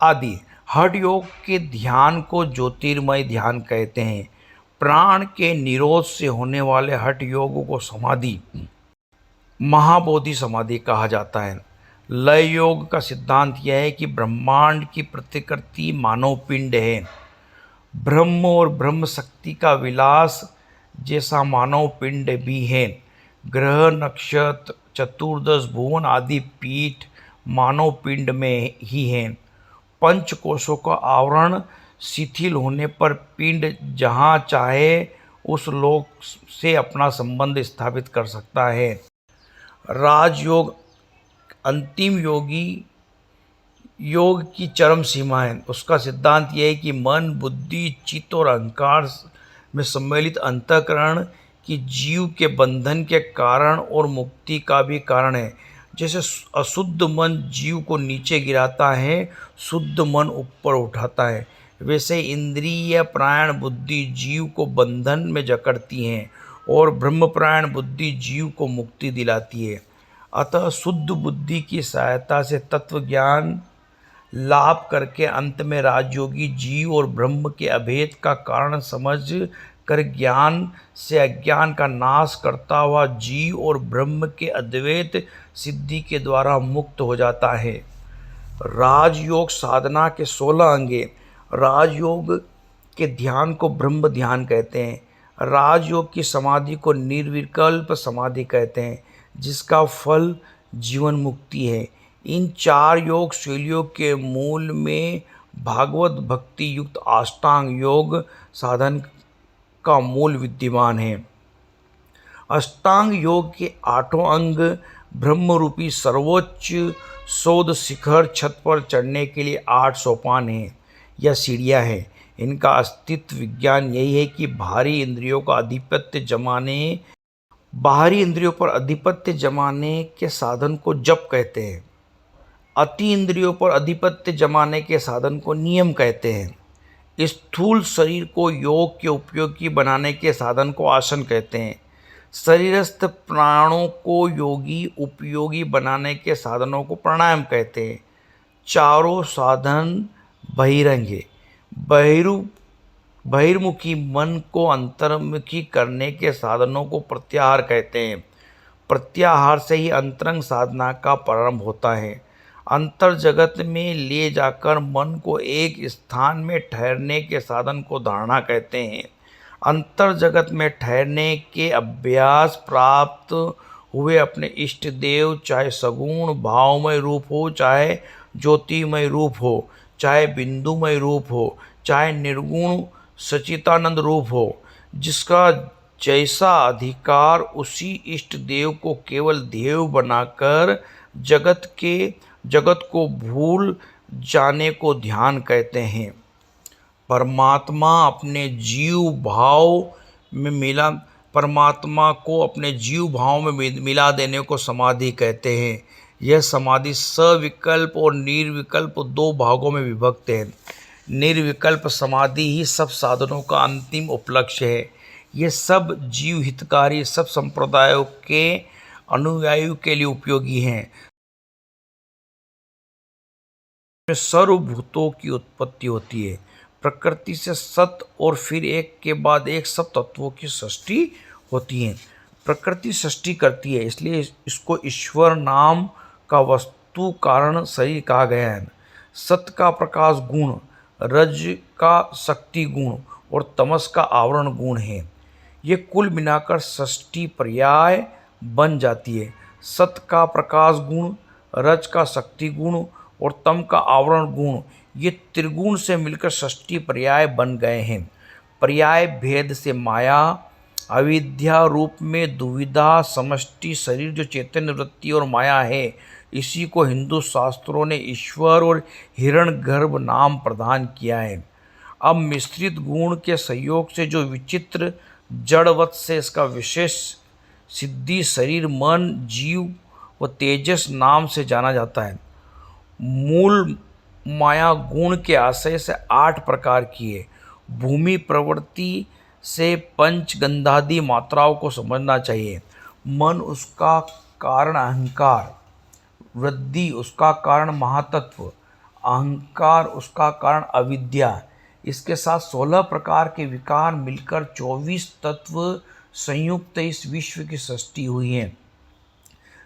आदि। हठ योग के ध्यान को ज्योतिर्मय ध्यान कहते हैं। प्राण के निरोध से होने वाले हठ योग को समाधि, महाबोधि समाधि कहा जाता है। लय योग का सिद्धांत यह है कि ब्रह्मांड की प्रतिकृति मानव पिंड है। ब्रह्म और ब्रह्म शक्ति का विलास जैसा मानव पिंड भी है। ग्रह, नक्षत्र, चतुर्दश भुवन आदि पीठ मानव पिंड में ही हैं। पंच कोशों का आवरण शिथिल होने पर पिंड जहाँ चाहे उस लोक से अपना संबंध स्थापित कर सकता है। राजयोग अंतिम योग की चरम सीमा है। उसका सिद्धांत यह है कि मन, बुद्धि, चित्त और अहंकार में सम्मिलित अंतःकरण की जीव के बंधन के कारण और मुक्ति का भी कारण है। जैसे अशुद्ध मन जीव को नीचे गिराता है, शुद्ध मन ऊपर उठाता है। वैसे इंद्रिय प्राण बुद्धि जीव को बंधन में जकड़ती हैं और ब्रह्म प्राण बुद्धि जीव को मुक्ति दिलाती है। अतः शुद्ध बुद्धि की सहायता से तत्व ज्ञान लाभ करके अंत में राजयोगी जीव और ब्रह्म के अभेद का कारण समझ कर ज्ञान से अज्ञान का नाश करता हुआ जीव और ब्रह्म के अद्वैत सिद्धि के द्वारा मुक्त हो जाता है। राजयोग साधना के 16 अंगे। राजयोग के ध्यान को ब्रह्म ध्यान कहते हैं। राजयोग की समाधि को निर्विकल्प समाधि कहते हैं, जिसका फल जीवन मुक्ति है। इन 4 योग शैलियों के मूल में भागवत भक्ति युक्त अष्टांग योग साधन का मूल विद्यमान है। अष्टांग योग के 8 अंग ब्रह्म रूपी सर्वोच्च शोध शिखर छत पर चढ़ने के लिए 8 सोपान हैं या सीढ़ियाँ हैं। इनका अस्तित्व विज्ञान यही है कि बाहरी इंद्रियों पर आधिपत्य जमाने के साधन को जप कहते हैं। अति इंद्रियों पर आधिपत्य जमाने के साधन को नियम कहते हैं। स्थूल शरीर को योग के उपयोगी बनाने के साधन को आसन कहते हैं। शरीरस्थ प्राणों को योगी उपयोगी बनाने के साधनों को प्राणायाम कहते हैं। चारों साधन बहिरंग है। बहिर्मुखी मन को अंतर्मुखी करने के साधनों को प्रत्याहार कहते हैं। प्रत्याहार से ही अंतरंग साधना का प्रारंभ होता है। अंतर जगत में ले जाकर मन को एक स्थान में ठहरने के साधन को धारणा कहते हैं। अंतर जगत में ठहरने के अभ्यास प्राप्त हुए अपने इष्ट देव, चाहे सगुण भावमय रूप हो, चाहे ज्योतिमय रूप हो, चाहे बिंदुमय रूप हो, चाहे निर्गुण सचितानंद रूप हो, जिसका जैसा अधिकार उसी इष्ट देव को केवल देव बनाकर जगत को भूल जाने को ध्यान कहते हैं। परमात्मा को अपने जीव भाव में मिला देने को समाधि कहते हैं। यह समाधि सविकल्प और निर्विकल्प 2 भागों में विभक्त है। निर्विकल्प समाधि ही सब साधनों का अंतिम उपलक्ष्य है। ये सब जीव हितकारी, सब संप्रदायों के अनुयायियों के लिए उपयोगी हैं। सर्वभूतों की उत्पत्ति होती है। प्रकृति से सत और फिर एक के बाद एक सब तत्वों की सृष्टि होती है। प्रकृति सृष्टि करती है, इसलिए इसको ईश्वर नाम का वस्तु कारण शरीर कहा गया है। सत का प्रकाश गुण, रज का शक्ति गुण और तमस का आवरण गुण है। ये कुल मिलाकर षष्ठी पर्याय बन जाती है। सत का प्रकाश गुण, रज का शक्ति गुण और तम का आवरण गुण, ये त्रिगुण से मिलकर षष्ठी पर्याय बन गए हैं। पर्याय भेद से माया अविद्या रूप में दुविधा समष्टि शरीर जो चैतन्य वृत्ति और माया है, इसी को हिंदू शास्त्रों ने ईश्वर और हिरण्यगर्भ नाम प्रदान किया है। अब मिश्रित गुण के सहयोग से जो विचित्र जड़वत से इसका विशेष सिद्धि शरीर मन जीव व तेजस नाम से जाना जाता है। मूल माया गुण के आशय से 8 प्रकार की है। भूमि प्रवृत्ति से पंचगंधादि मात्राओं को समझना चाहिए। मन उसका कारण अहंकार, वृद्धि उसका कारण महातत्व, अहंकार उसका कारण अविद्या। इसके साथ 16 प्रकार के विकार मिलकर 24 तत्व संयुक्त इस विश्व की सृष्टि हुई है।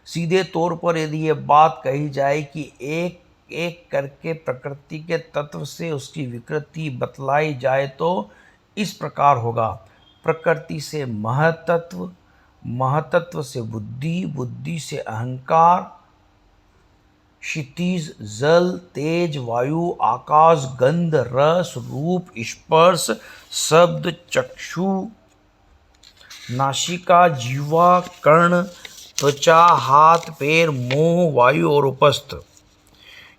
सीधे तौर पर यदि ये बात कही जाए कि एक एक करके प्रकृति के तत्व से उसकी विकृति बतलाई जाए तो इस प्रकार होगा। प्रकृति से महतत्व, महतत्व से बुद्धि, बुद्धि से अहंकार, क्षितिज जल तेज वायु आकाश गंध रस रूप स्पर्श शब्द चक्षु नासिका जीवा कर्ण त्वचा हाथ पैर मोह वायु और उपस्थ।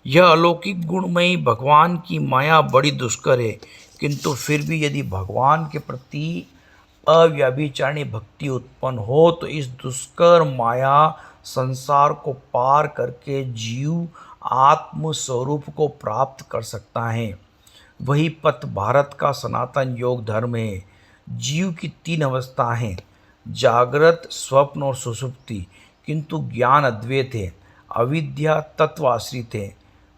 यह अलौकिक गुणमयी भगवान की माया बड़ी दुष्कर है, किंतु फिर भी यदि भगवान के प्रति अव्यभिचारिणी भक्ति उत्पन्न हो तो इस दुष्कर माया संसार को पार करके जीव आत्म स्वरूप को प्राप्त कर सकता है। वही पथ भारत का सनातन योग धर्म है। जीव की 3 अवस्था हैं, जागृत, स्वप्न और सुषुप्ति, किंतु ज्ञान अद्वैत है। अविद्या तत्व आश्रित है,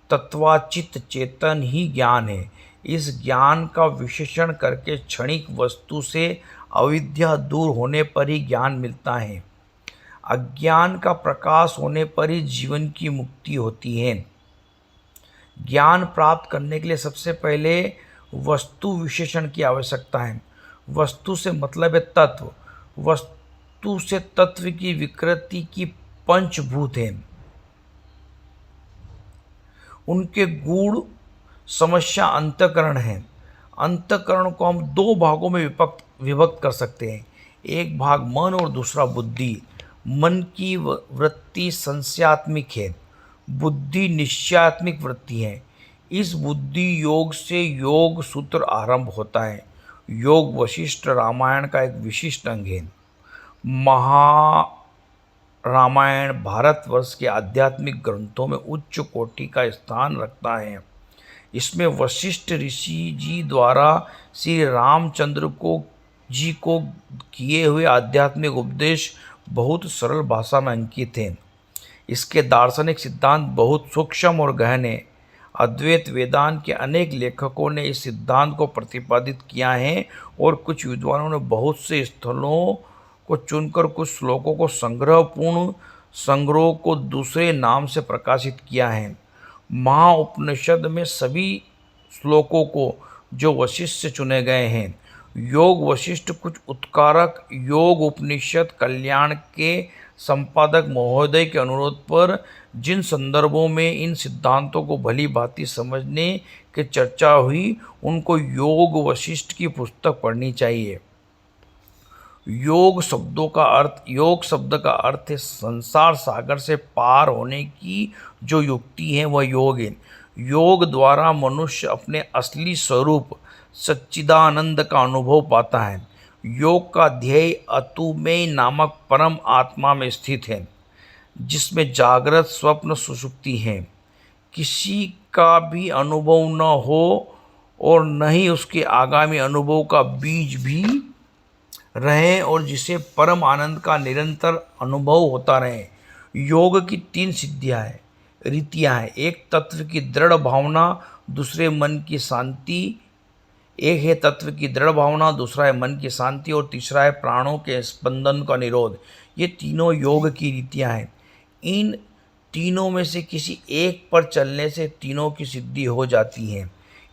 तत्वाचित चेतन ही ज्ञान है। इस ज्ञान का विशेषण करके क्षणिक वस्तु से अविद्या दूर होने पर ही ज्ञान मिलता है। अज्ञान का प्रकाश होने पर ही जीवन की मुक्ति होती है। ज्ञान प्राप्त करने के लिए सबसे पहले वस्तु विशेषण की आवश्यकता है। वस्तु से मतलब है तत्व। वस्तु से तत्व की विकृति की पंचभूत है। उनके गुण समस्या अंतःकरण है। अंतःकरण को हम 2 भागों में विभक्त कर सकते हैं, एक भाग मन और दूसरा बुद्धि। मन की वृत्ति संशयात्मिक है, बुद्धि निश्चयात्मिक वृत्ति है। इस बुद्धि योग से योग सूत्र आरंभ होता है। योग वशिष्ठ रामायण का एक विशिष्ट अंग है। रामायण भारतवर्ष के आध्यात्मिक ग्रंथों में उच्च कोटि का स्थान रखता है। इसमें वशिष्ठ ऋषि जी द्वारा श्री रामचंद्र जी को किए हुए आध्यात्मिक उपदेश बहुत सरल भाषा में अंकित हैं। इसके दार्शनिक सिद्धांत बहुत सूक्ष्म और गहन है। अद्वैत वेदांत के अनेक लेखकों ने इस सिद्धांत को प्रतिपादित किया है और कुछ विद्वानों ने बहुत से स्थलों को चुनकर कुछ श्लोकों को संग्रहपूर्ण संग्रह को दूसरे नाम से प्रकाशित किया है। महाउपनिषद में सभी श्लोकों को जो वशिष्ठ से चुने गए हैं। योग वशिष्ठ कुछ उत्कारक योग उपनिषद कल्याण के संपादक महोदय के अनुरोध पर जिन संदर्भों में इन सिद्धांतों को भली भांति समझने की चर्चा हुई, उनको योग वशिष्ठ की पुस्तक पढ़नी चाहिए। योग शब्द का अर्थ है संसार सागर से पार होने की जो युक्ति है वह योग है। योग द्वारा मनुष्य अपने असली स्वरूप सच्चिदानंद का अनुभव पाता है। योग का ध्येय अतुमेय नामक परम आत्मा में स्थित है, जिसमें जागृत स्वप्न सुषुप्ति है। किसी का भी अनुभव न हो और न ही उसके आगामी अनुभव का बीज भी रहे और जिसे परम आनंद का निरंतर अनुभव होता रहे। योग की 3 रीतियाँ हैं। एक तत्व की दृढ़ भावना, दूसरे मन की शांति। एक है तत्व की दृढ़ भावना, दूसरा है मन की शांति और तीसरा है प्राणों के स्पंदन का निरोध। ये तीनों योग की रीतियाँ हैं। इन तीनों में से किसी एक पर चलने से तीनों की सिद्धि हो जाती है।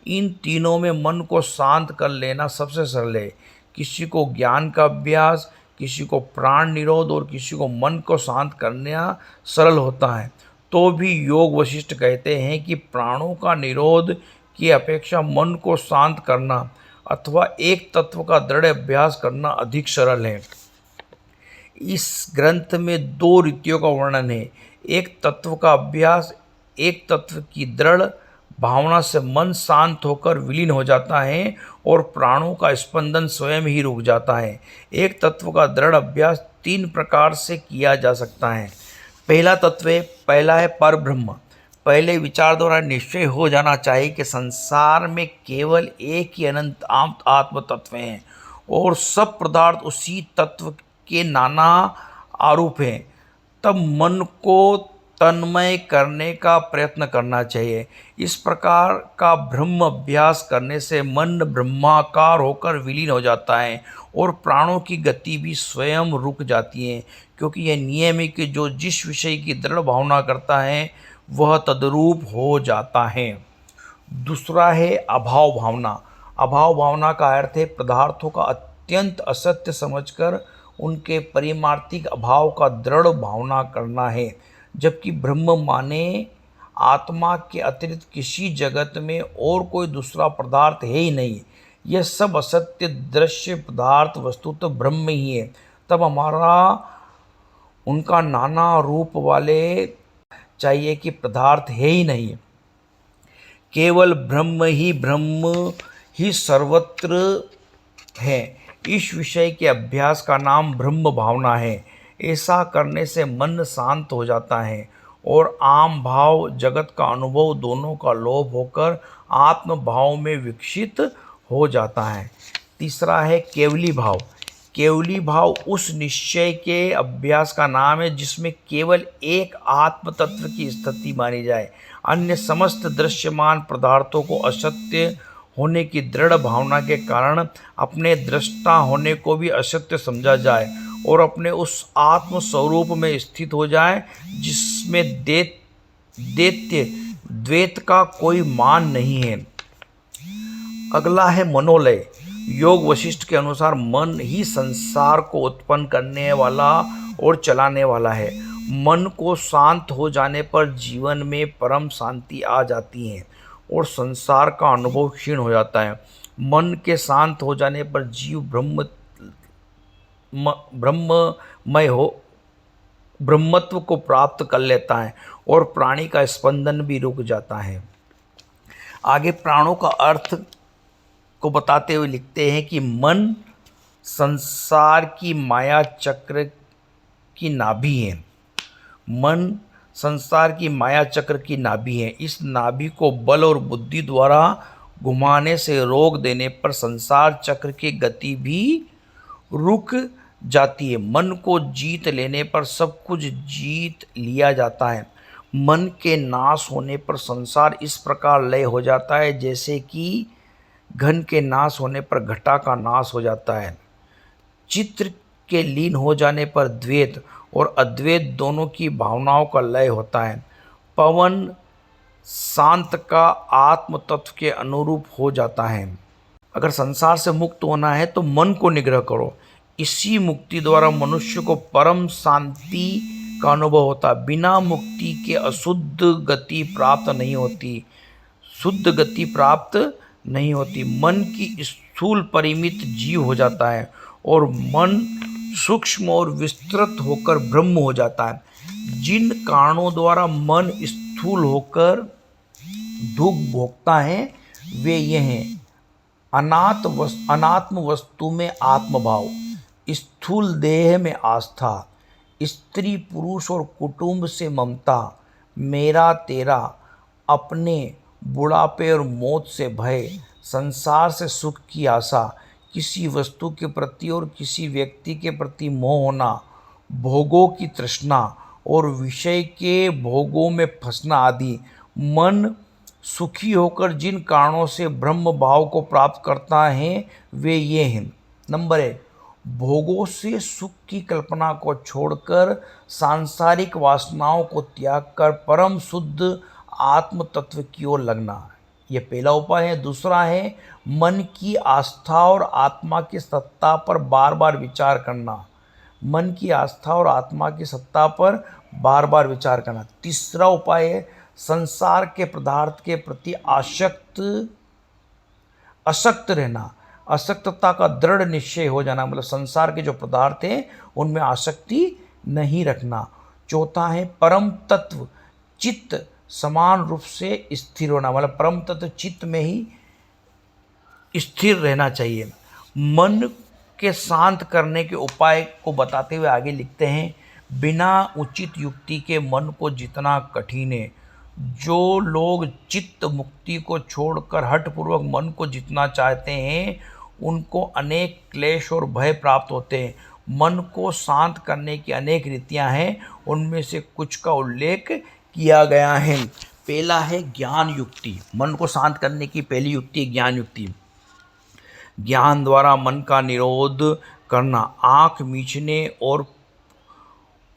इन तीनों में मन को शांत कर लेना सबसे सरल है। किसी को ज्ञान का अभ्यास, किसी को प्राण निरोध और किसी को मन को शांत करना सरल होता है। तो भी योग वशिष्ठ कहते हैं कि प्राणों का निरोध की अपेक्षा मन को शांत करना अथवा एक तत्व का दृढ़ अभ्यास करना अधिक सरल है। इस ग्रंथ में 2 रीतियों का वर्णन है। एक तत्व का अभ्यास, एक तत्व की दृढ़ भावना से मन शांत होकर विलीन हो जाता है और प्राणों का स्पंदन स्वयं ही रुक जाता है। एक तत्व का दृढ़ अभ्यास 3 प्रकार से किया जा सकता है। पहला है परब्रह्म। पहले विचार द्वारा निश्चय हो जाना चाहिए कि संसार में केवल एक ही अनंत आत्म तत्व हैं और सब पदार्थ उसी तत्व के नाना आरूप हैं। तब मन को तन्मय करने का प्रयत्न करना चाहिए। इस प्रकार का ब्रह्म अभ्यास करने से मन ब्रह्माकार होकर विलीन हो जाता है और प्राणों की गति भी स्वयं रुक जाती है, क्योंकि यह नियम है कि जो जिस विषय की दृढ़ भावना करता है वह तद्रूप हो जाता है। दूसरा है अभाव भावना। अभाव भावना का अर्थ है पदार्थों का अत्यंत असत्य समझकर उनके परिमार्थिक अभाव का दृढ़ भावना करना है, जबकि ब्रह्म माने आत्मा के अतिरिक्त किसी जगत में और कोई दूसरा पदार्थ है ही नहीं। यह सब असत्य दृश्य पदार्थ वस्तुतः ब्रह्म ही है। तब हमारा उनका नाना रूप वाले चाहिए कि पदार्थ है ही नहीं, केवल ब्रह्म ही सर्वत्र है। इस विषय के अभ्यास का नाम ब्रह्म भावना है। ऐसा करने से मन शांत हो जाता है और आम भाव जगत का अनुभव दोनों का लोभ होकर आत्म भाव में विकसित हो जाता है। तीसरा है केवली भाव। केवली भाव उस निश्चय के अभ्यास का नाम है जिसमें केवल एक आत्म तत्व की स्थिति मानी जाए, अन्य समस्त दृश्यमान पदार्थों को असत्य होने की दृढ़ भावना के कारण अपने दृष्टा होने को भी असत्य समझा जाए और अपने उस आत्म स्वरूप में स्थित हो जाए जिसमें दैत्य द्वैत का कोई मान नहीं है। अगला है मनोलय। योग वशिष्ठ के अनुसार मन ही संसार को उत्पन्न करने वाला और चलाने वाला है। मन को शांत हो जाने पर जीवन में परम शांति आ जाती है और संसार का अनुभव क्षीण हो जाता है। मन के शांत हो जाने पर जीव ब्रह्मत्व को प्राप्त कर लेता है और प्राणी का स्पंदन भी रुक जाता है। आगे प्राणों का अर्थ को बताते हुए लिखते हैं कि मन संसार की माया चक्र की नाभि है। मन संसार की माया चक्र की नाभि है। इस नाभि को बल और बुद्धि द्वारा घुमाने से रोक देने पर संसार चक्र की गति भी रुक जाती है। मन को जीत लेने पर सब कुछ जीत लिया जाता है। मन के नाश होने पर संसार इस प्रकार लय हो जाता है जैसे कि घन के नाश होने पर घटा का नाश हो जाता है। चित्र के लीन हो जाने पर द्वैत और अद्वैत दोनों की भावनाओं का लय होता है। पवन शांत का आत्म तत्व के अनुरूप हो जाता है। अगर संसार से मुक्त होना है तो मन को निग्रह करो। इसी मुक्ति द्वारा मनुष्य को परम शांति का अनुभव होता। बिना मुक्ति के अशुद्ध गति प्राप्त नहीं होती, शुद्ध गति प्राप्त नहीं होती। मन की स्थूल परिमित जीव हो जाता है और मन सूक्ष्म और विस्तृत होकर ब्रह्म हो जाता है। जिन कारणों द्वारा मन स्थूल होकर दुख भोगता है वे ये हैं: अनात्म वस्तु में आत्मभाव, स्थूल देह में आस्था, स्त्री पुरुष और कुटुंब से ममता, मेरा तेरा, अपने बुढ़ापे और मौत से भय, संसार से सुख की आशा, किसी वस्तु के प्रति और किसी व्यक्ति के प्रति मोह होना, भोगों की तृष्णा और विषय के भोगों में फंसना आदि। मन सुखी होकर जिन कारणों से ब्रह्म भाव को प्राप्त करता है वे ये हैं: नंबर 1, भोगों से सुख की कल्पना को छोड़कर सांसारिक वासनाओं को त्याग कर परम शुद्ध आत्म तत्व की ओर लगना, यह पहला उपाय है। दूसरा है मन की आस्था और आत्मा की सत्ता पर बार बार विचार करना। मन की आस्था और आत्मा की सत्ता पर बार बार विचार करना। तीसरा उपाय है संसार के पदार्थ के प्रति अशक्त रहना। अशक्तता का दृढ़ निश्चय हो जाना, मतलब संसार के जो पदार्थ हैं उनमें आसक्ति नहीं रखना। चौथा है परम तत्व चित्त समान रूप से स्थिर होना, मतलब परम तत्व चित्त में ही स्थिर रहना चाहिए। मन के शांत करने के उपाय को बताते हुए आगे लिखते हैं: बिना उचित युक्ति के मन को जितना कठिन है। जो लोग चित्त मुक्ति को छोड़कर हठपूर्वक मन को जितना चाहते हैं उनको अनेक क्लेश और भय प्राप्त होते हैं। मन को शांत करने की अनेक रीतियां हैं, उनमें से कुछ का उल्लेख किया गया है। पहला है ज्ञान युक्ति। मन को शांत करने की पहली युक्ति ज्ञान युक्ति। ज्ञान द्वारा मन का निरोध करना आँख मीचने और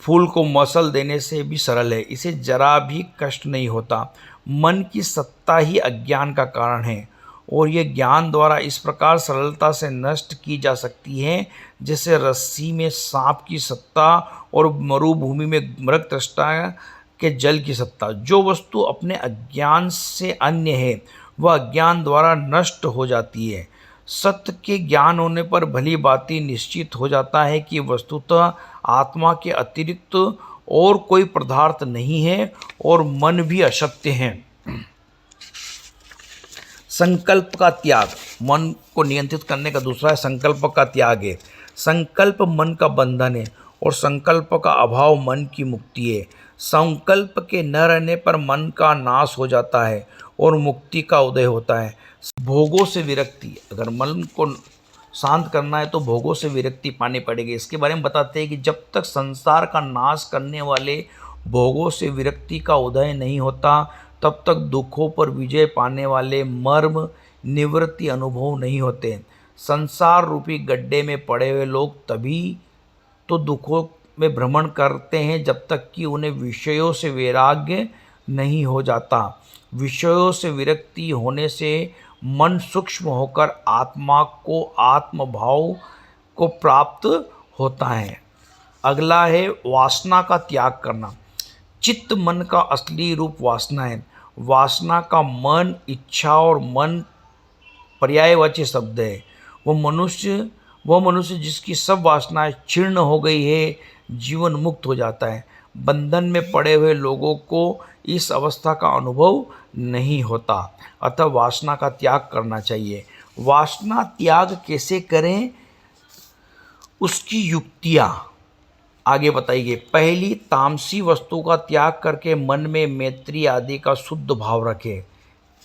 फूल को मसल देने से भी सरल है, इसे जरा भी कष्ट नहीं होता। मन की सत्ता ही अज्ञान का कारण है और यह ज्ञान द्वारा इस प्रकार सरलता से नष्ट की जा सकती है जैसे रस्सी में सांप की सत्ता और मरुभूमि में मृगतृष्णा के जल की सत्ता। जो वस्तु अपने अज्ञान से अन्य है वह अज्ञान द्वारा नष्ट हो जाती है। सत्य के ज्ञान होने पर भली बाती निश्चित हो जाता है कि वस्तुतः आत्मा के अतिरिक्त और कोई पदार्थ नहीं है और मन भी असत्य है। संकल्प का त्याग मन को नियंत्रित करने का दूसरा है संकल्प का त्याग है। संकल्प मन का बंधन है और संकल्प का अभाव मन की मुक्ति है। संकल्प के न रहने पर मन का नाश हो जाता है और मुक्ति का उदय होता है। भोगों से विरक्ति, अगर मन को शांत करना है तो भोगों से विरक्ति पानी पड़ेगी। इसके बारे में बताते हैं कि जब तक संसार का नाश करने वाले भोगों से विरक्ति का उदय नहीं होता, तब तक दुखों पर विजय पाने वाले मर्म निवृत्ति अनुभव नहीं होते। संसार रूपी गड्ढे में पड़े हुए लोग तभी तो दुखों में भ्रमण करते हैं जब तक कि उन्हें विषयों से वैराग्य नहीं हो जाता। विषयों से विरक्ति होने से मन सूक्ष्म होकर आत्मा को आत्मभाव को प्राप्त होता है। अगला है वासना का त्याग करना। चित्त मन का असली रूप वासना है। वासना का मन, इच्छा और मन पर्यायवाची शब्द है। वह मनुष्य जिसकी सब वासनाएं क्षीर्ण हो गई है, जीवन मुक्त हो जाता है। बंधन में पड़े हुए लोगों को इस अवस्था का अनुभव नहीं होता, अतः वासना का त्याग करना चाहिए। वासना त्याग कैसे करें, उसकी युक्तियाँ आगे बताई गई। पहली, तामसी वस्तु का त्याग करके मन में मैत्री आदि का शुद्ध भाव रखें।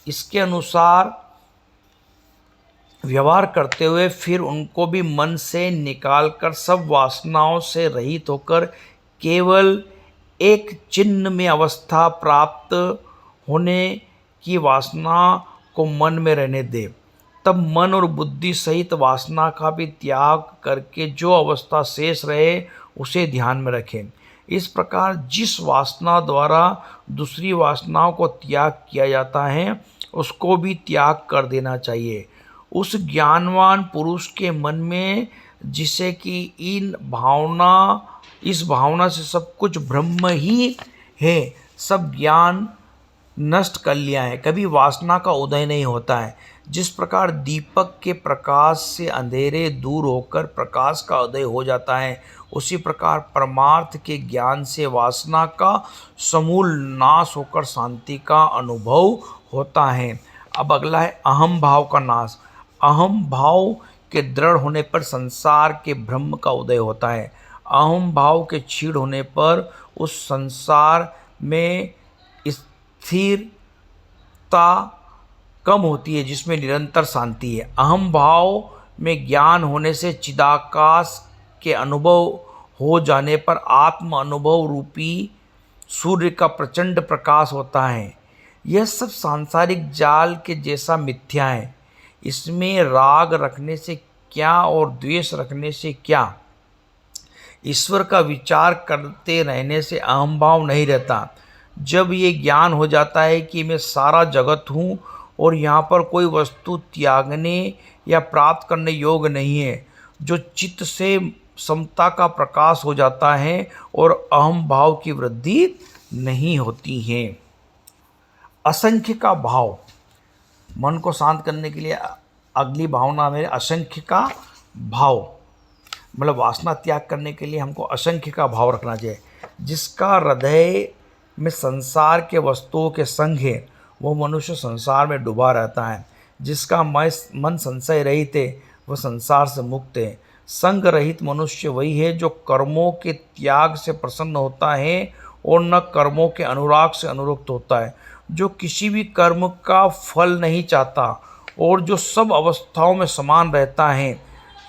इसके अनुसार व्यवहार करते हुए फिर उनको भी मन से निकालकर सब वासनाओं से रहित होकर केवल एक चिन्ह में अवस्था प्राप्त होने की वासना को मन में रहने दे। तब मन और बुद्धि सहित वासना का भी त्याग करके जो अवस्था शेष रहे उसे ध्यान में रखें। इस प्रकार जिस वासना द्वारा दूसरी वासनाओं को त्याग किया जाता है, उसको भी त्याग कर देना चाहिए। उस ज्ञानवान पुरुष के मन में, जिसे कि इस भावना से सब कुछ ब्रह्म ही है, सब ज्ञान नष्ट कर लिया है, कभी वासना का उदय नहीं होता है। जिस प्रकार दीपक के प्रकाश से अंधेरे दूर होकर प्रकाश का उदय हो जाता है, उसी प्रकार परमार्थ के ज्ञान से वासना का समूल नाश होकर शांति का अनुभव होता है। अब अगला है अहम भाव का नाश। अहम भाव के दृढ़ होने पर संसार के ब्रह्म का उदय होता है। अहम भाव के क्षीण होने पर उस संसार में स्थिरता कम होती है, जिसमें निरंतर शांति है। अहम भाव में ज्ञान होने से चिदाकाश के अनुभव हो जाने पर आत्म अनुभव रूपी सूर्य का प्रचंड प्रकाश होता है। यह सब सांसारिक जाल के जैसा मिथ्या है। इसमें राग रखने से क्या और द्वेष रखने से क्या, ईश्वर का विचार करते रहने से अहम भाव नहीं रहता। जब ये ज्ञान हो जाता है कि मैं सारा जगत हूँ और यहाँ पर कोई वस्तु त्यागने या प्राप्त करने योग्य नहीं है, जो चित्त से समता का प्रकाश हो जाता है और अहम भाव की वृद्धि नहीं होती है। असंख्य का भाव, मन को शांत करने के लिए अगली भावना में असंख्य का भाव, मतलब वासना त्याग करने के लिए हमको असंख्य का भाव रखना चाहिए। जिसका हृदय में संसार के वस्तुओं के संग है, वो मनुष्य संसार में डूबा रहता है। जिसका मन संशय रहित है, वह संसार से मुक्त है। संग रहित मनुष्य वही है जो कर्मों के त्याग से प्रसन्न होता है और न कर्मों के अनुराग से अनुरक्त होता है, जो किसी भी कर्म का फल नहीं चाहता और जो सब अवस्थाओं में समान रहता है।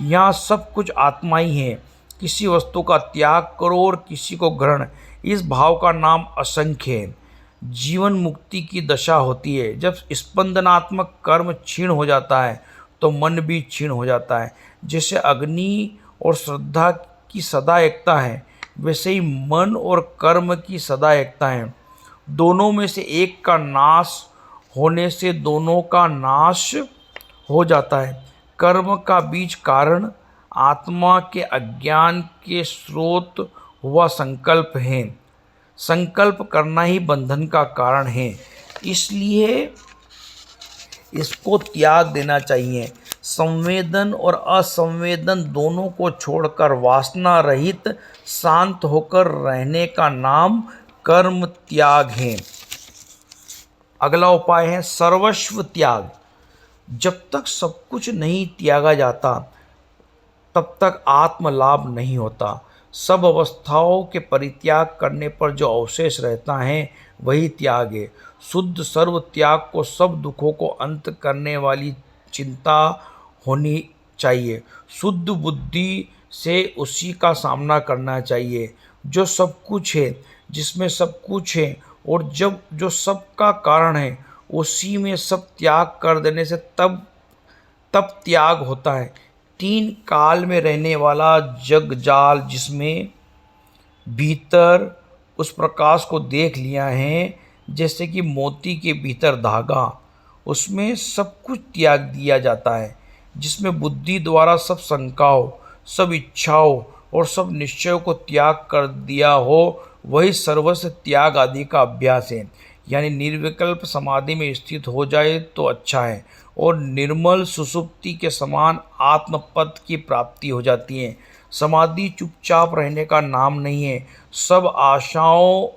यहाँ सब कुछ आत्मा ही है। किसी वस्तु का त्याग करो और किसी को ग्रहण, इस भाव का नाम असंख्य है। जीवन मुक्ति की दशा होती है। जब स्पंदनात्मक कर्म क्षीण हो जाता है तो मन भी क्षीण हो जाता है। जैसे अग्नि और श्रद्धा की सदा एकता है, वैसे ही मन और कर्म की सदा एकता है। दोनों में से एक का नाश होने से दोनों का नाश हो जाता है। कर्म का बीज कारण आत्मा के अज्ञान के स्रोत हुआ संकल्प है। संकल्प करना ही बंधन का कारण है, इसलिए इसको त्याग देना चाहिए। संवेदन और असंवेदन दोनों को छोड़कर वासना रहित शांत होकर रहने का नाम कर्म त्याग है। अगला उपाय है सर्वस्व त्याग। जब तक सब कुछ नहीं त्यागा जाता, तब तक आत्म लाभ नहीं होता। सब अवस्थाओं के परित्याग करने पर जो अवशेष रहता है वही त्याग है। शुद्ध सर्व त्याग को सब दुखों को अंत करने वाली चिंता होनी चाहिए। शुद्ध बुद्धि से उसी का सामना करना चाहिए जो सब कुछ है, जिसमें सब कुछ है और जब जो सब का कारण है, उसी में सब त्याग कर देने से तब तब त्याग होता है। तीन काल में रहने वाला जग जाल जिसमें भीतर उस प्रकाश को देख लिया है, जैसे कि मोती के भीतर धागा, उसमें सब कुछ त्याग दिया जाता है। जिसमें बुद्धि द्वारा सब शंकाओं, सब इच्छाओं और सब निश्चयों को त्याग कर दिया हो, वही सर्वस्व त्याग आदि का अभ्यास है। यानी निर्विकल्प समाधि में स्थित हो जाए तो अच्छा है और निर्मल सुषुप्ति के समान आत्मपद की प्राप्ति हो जाती है। समाधि चुपचाप रहने का नाम नहीं है। सब आशाओं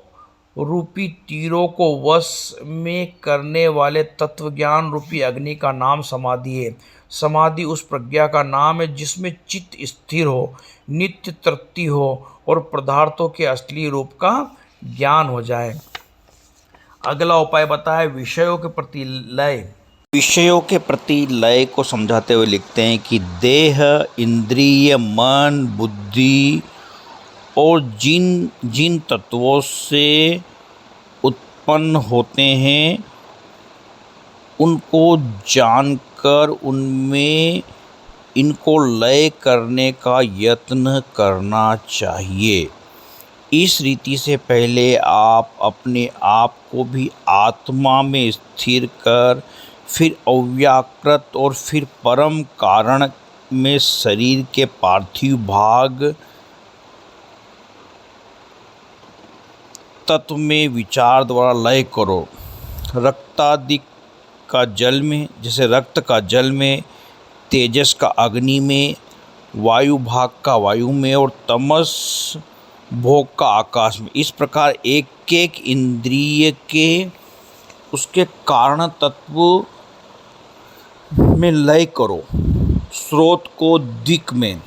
रूपी तीरों को वश में करने वाले तत्वज्ञान रूपी अग्नि का नाम समाधि है। समाधि उस प्रज्ञा का नाम है जिसमें चित्त स्थिर हो, नित्य तृप्ति हो और पदार्थों के असली रूप का ज्ञान हो जाए। अगला उपाय बताया विषयों के प्रति लय। विषयों के प्रति लय को समझाते हुए लिखते हैं कि देह, इंद्रिय, मन, बुद्धि और जिन जिन तत्वों से उत्पन्न होते हैं उनको जानकर उनमें इनको लय करने का यत्न करना चाहिए। इस रीति से पहले आप अपने आप को भी आत्मा में स्थिर कर, फिर अव्याकृत और फिर परम कारण में शरीर के पार्थिव भाग तत्व में विचार द्वारा लय करो। रक्तादि का जल में, जैसे रक्त का जल में, तेजस का अग्नि में, वायु भाग का वायु में और तमस भोग का आकाश में। इस प्रकार एक एक इंद्रिय के उसके कारण तत्व में लय करो। स्रोत को दिक् में,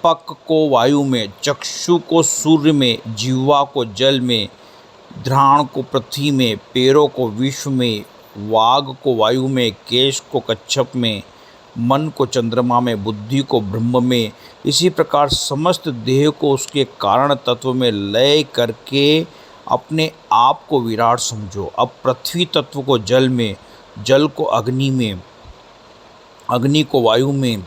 पक को वायु में, चक्षु को सूर्य में, जिह्वा को जल में, घ्राण को पृथ्वी में, पैरों को विश्व में, वाग को वायु में, केश को कच्छप में, मन को चंद्रमा में, बुद्धि को ब्रह्म में। इसी प्रकार समस्त देह को उसके कारण तत्व में लय करके अपने आप को विराट समझो। अब पृथ्वी तत्व को जल में, जल को अग्नि में, अग्नि को वायु में,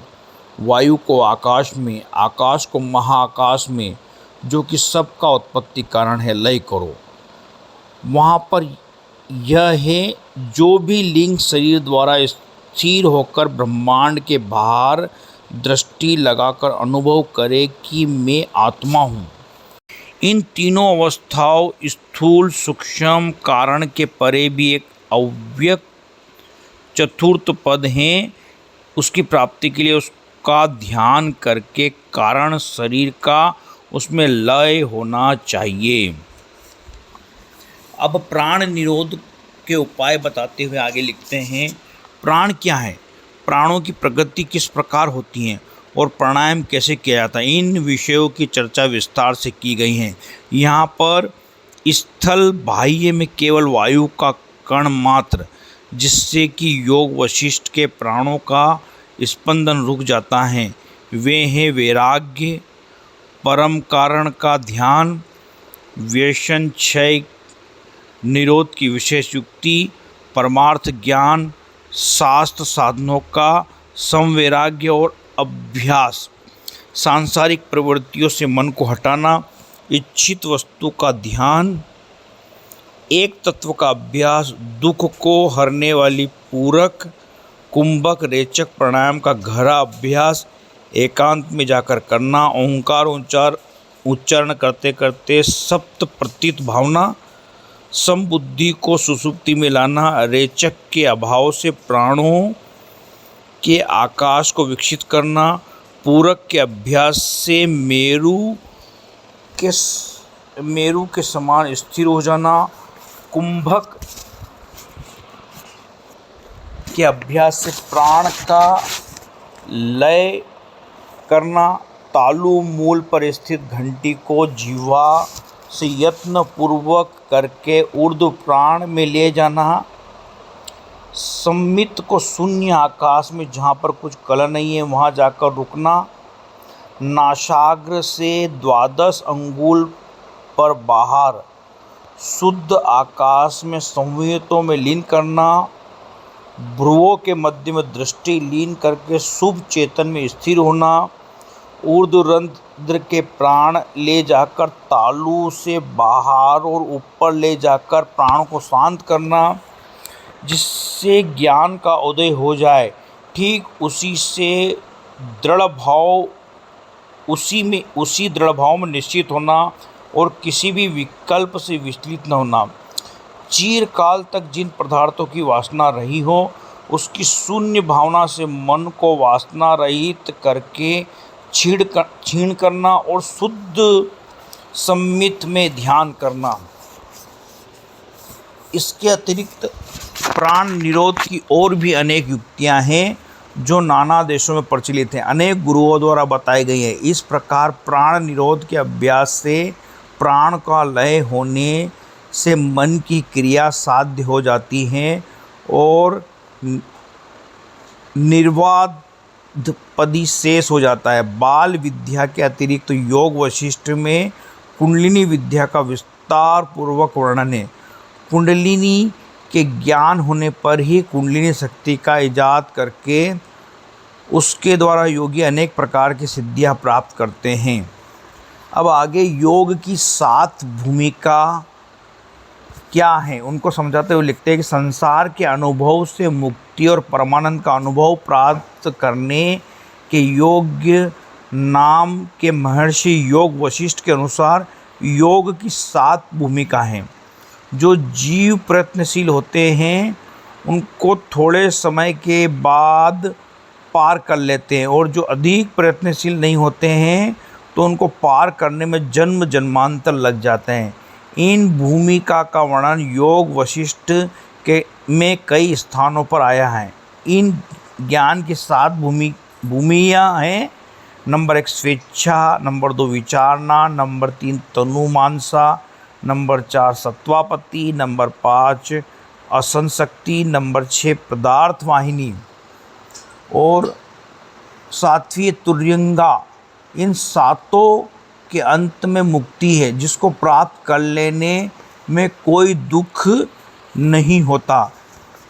वायु को आकाश में, आकाश को महाआकाश में, जो कि सबका उत्पत्ति कारण है, लय करो। वहाँ पर यह है जो भी लिंग शरीर द्वारा स्थिर होकर ब्रह्मांड के बाहर दृष्टि लगाकर अनुभव करे कि मैं आत्मा हूँ। इन तीनों अवस्थाओं स्थूल सूक्ष्म कारण के परे भी एक अव्यक्त चतुर्थ पद हैं। उसकी प्राप्ति के लिए उसका ध्यान करके कारण शरीर का उसमें लय होना चाहिए। अब प्राण निरोध के उपाय बताते हुए आगे लिखते हैं, प्राण क्या है, प्राणों की प्रगति किस प्रकार होती है और प्राणायाम कैसे किया जाता है, इन विषयों की चर्चा विस्तार से की गई है। यहाँ पर स्थल बाह्य में केवल वायु का कण मात्र, जिससे कि योग वशिष्ठ के प्राणों का स्पंदन रुक जाता है, वे हैं वैराग्य, परम कारण का ध्यान, व्यसन क्षय निरोध की विशेष युक्ति, परमार्थ ज्ञान, शास्त्र साधनों का समवैराग्य और अभ्यास, सांसारिक प्रवृत्तियों से मन को हटाना, इच्छित वस्तु का ध्यान, एक तत्व का अभ्यास, दुख को हरने वाली पूरक कुंभक रेचक प्राणायाम का गहरा अभ्यास, एकांत में जाकर करना, ओंकार उच्चारण करते करते सप्त प्रतीत भावना, समबुद्धि को सुसुप्ति में लाना, रेचक के अभाव से प्राणों के आकाश को विकसित करना, पूरक के अभ्यास से मेरु के समान स्थिर हो जाना, कुंभक के अभ्यास से प्राण का लय करना, तालु मूल पर स्थित घंटी को जीवा से यत्न पूर्वक करके ऊर्ध्व प्राण में ले जाना। सम्मित को शून्य आकाश में जहाँ पर कुछ कला नहीं है वहाँ जाकर रुकना। नासाग्र से 12 अंगुल पर बाहर शुद्ध आकाश में संवेदों में लीन करना। भ्रुवों के मध्य में दृष्टि लीन करके शुभ चेतन में स्थिर होना। ऊर्ध्वरंध्र के प्राण ले जाकर तालु से बाहर और ऊपर ले जाकर प्राणों को शांत करना, जिससे ज्ञान का उदय हो जाए। ठीक उसी दृढ़ भाव में निश्चित होना और किसी भी विकल्प से विचलित न होना। चिरकाल तक जिन पदार्थों की वासना रही हो उसकी शून्य भावना से मन को वासना रहित करके क्षीण करना और शुद्ध सम्मित में ध्यान करना। इसके अतिरिक्त प्राण निरोध की और भी अनेक युक्तियां हैं जो नाना देशों में प्रचलित हैं, अनेक गुरुओं द्वारा बताई गई हैं। इस प्रकार प्राण निरोध के अभ्यास से प्राण का लय होने से मन की क्रिया साध्य हो जाती है और निर्वाध पदी शेष हो जाता है। बाल विद्या के अतिरिक्त योग वशिष्ठ में कुंडलिनी विद्या का विस्तार पूर्वक वर्णन है। कुंडलिनी के ज्ञान होने पर ही कुंडलिनी शक्ति का इजाद करके उसके द्वारा योगी अनेक प्रकार की सिद्धियां प्राप्त करते हैं। अब आगे योग की 7 भूमिका क्या है उनको समझाते हुए लिखते हैं कि संसार के अनुभव से मुक्ति और परमानंद का अनुभव प्राप्त करने के योग्य नाम के महर्षि योग वशिष्ठ के अनुसार योग की 7 भूमिका हैं। जो जीव प्रयत्नशील होते हैं उनको थोड़े समय के बाद पार कर लेते हैं और जो अधिक प्रयत्नशील नहीं होते हैं तो उनको पार करने में जन्म जन्मांतर लग जाते हैं। इन भूमिका का वर्णन योग वशिष्ठ के में कई स्थानों पर आया है। इन ज्ञान की 7 भूमियाँ हैं। नंबर 1 स्वेच्छा, नंबर 2 विचारना, नंबर 3 तनुमानसा, नंबर 4 सत्वापति, नंबर 5 असंशक्ति, नंबर 6 पदार्थ वाहिनी और 7वीं तुर्यंगा। इन 7 के अंत में मुक्ति है जिसको प्राप्त कर लेने में कोई दुख नहीं होता।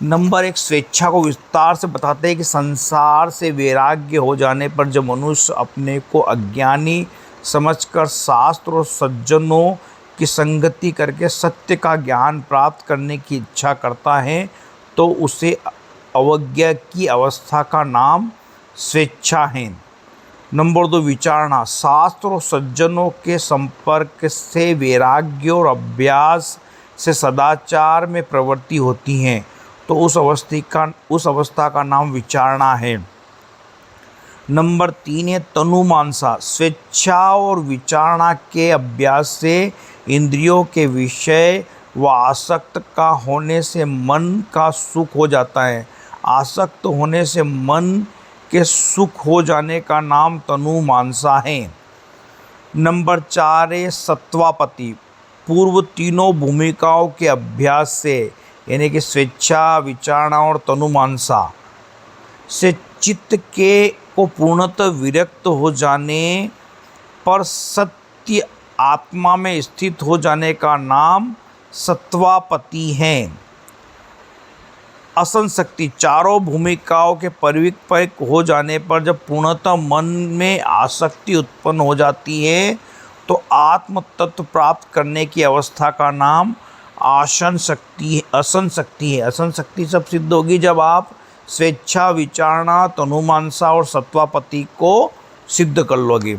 नंबर 1 स्वेच्छा को विस्तार से बताते हैं कि संसार से वैराग्य हो जाने पर जब मनुष्य अपने को अज्ञानी समझकर शास्त्र और सज्जनों की संगति करके सत्य का ज्ञान प्राप्त करने की इच्छा करता है तो उसे अवज्ञा की अवस्था का नाम स्वेच्छा है। नंबर 2 विचारणा, शास्त्र और सज्जनों के संपर्क से वैराग्य और अभ्यास से सदाचार में प्रवृत्ति होती हैं तो उस अवस्था का नाम विचारणा है। नंबर 3 है तनुमानसा, स्वेच्छा और विचारणा के अभ्यास से इंद्रियों के विषय व आसक्त का होने से मन का सुख हो जाता है। आसक्त होने से मन के सुख हो जाने का नाम तनुमानसा है। नंबर 4 है सत्वापति, पूर्व तीनों भूमिकाओं के अभ्यास से यानी कि स्वेच्छा, विचारणा और तनुमानसा से चित्त के को पूर्णतः विरक्त हो जाने पर सत्य आत्मा में स्थित हो जाने का नाम सत्वापति है। असंशक्ति, चारों भूमिकाओं के परिपक्व हो जाने पर जब पूर्णतः मन में आसक्ति उत्पन्न हो जाती है तो आत्म तत्व प्राप्त करने की अवस्था का नाम असंशक्ति है। असंशक्ति सब सिद्ध होगी जब आप स्वेच्छा, विचारणा, तनुमानसा और सत्वापति को सिद्ध कर लोगे।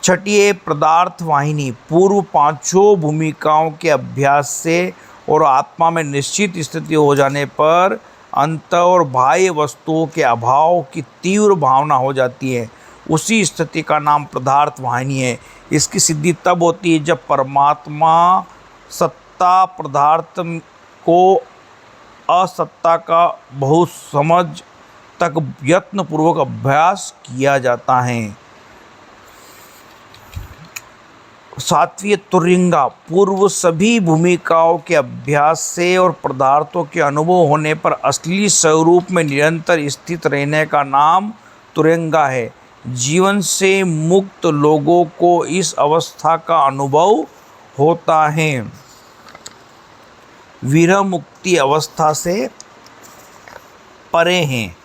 6 पदार्थ वाहिनी, पूर्व 5 भूमिकाओं के अभ्यास से और आत्मा में निश्चित स्थिति हो जाने पर अंत और बाह्य वस्तुओं के अभाव की तीव्र भावना हो जाती है। उसी स्थिति का नाम पदार्थ वाहिनी है। इसकी सिद्धि तब होती है जब परमात्मा सत्ता पदार्थ को असत्ता का बहुत समझ तक यत्नपूर्वक अभ्यास किया जाता है। सातवीं तुरिंगा, पूर्व सभी भूमिकाओं के अभ्यास से और पदार्थों के अनुभव होने पर असली स्वरूप में निरंतर स्थित रहने का नाम तुरिंगा है। जीवन से मुक्त लोगों को इस अवस्था का अनुभव होता है। विरह मुक्ति अवस्था से परे हैं।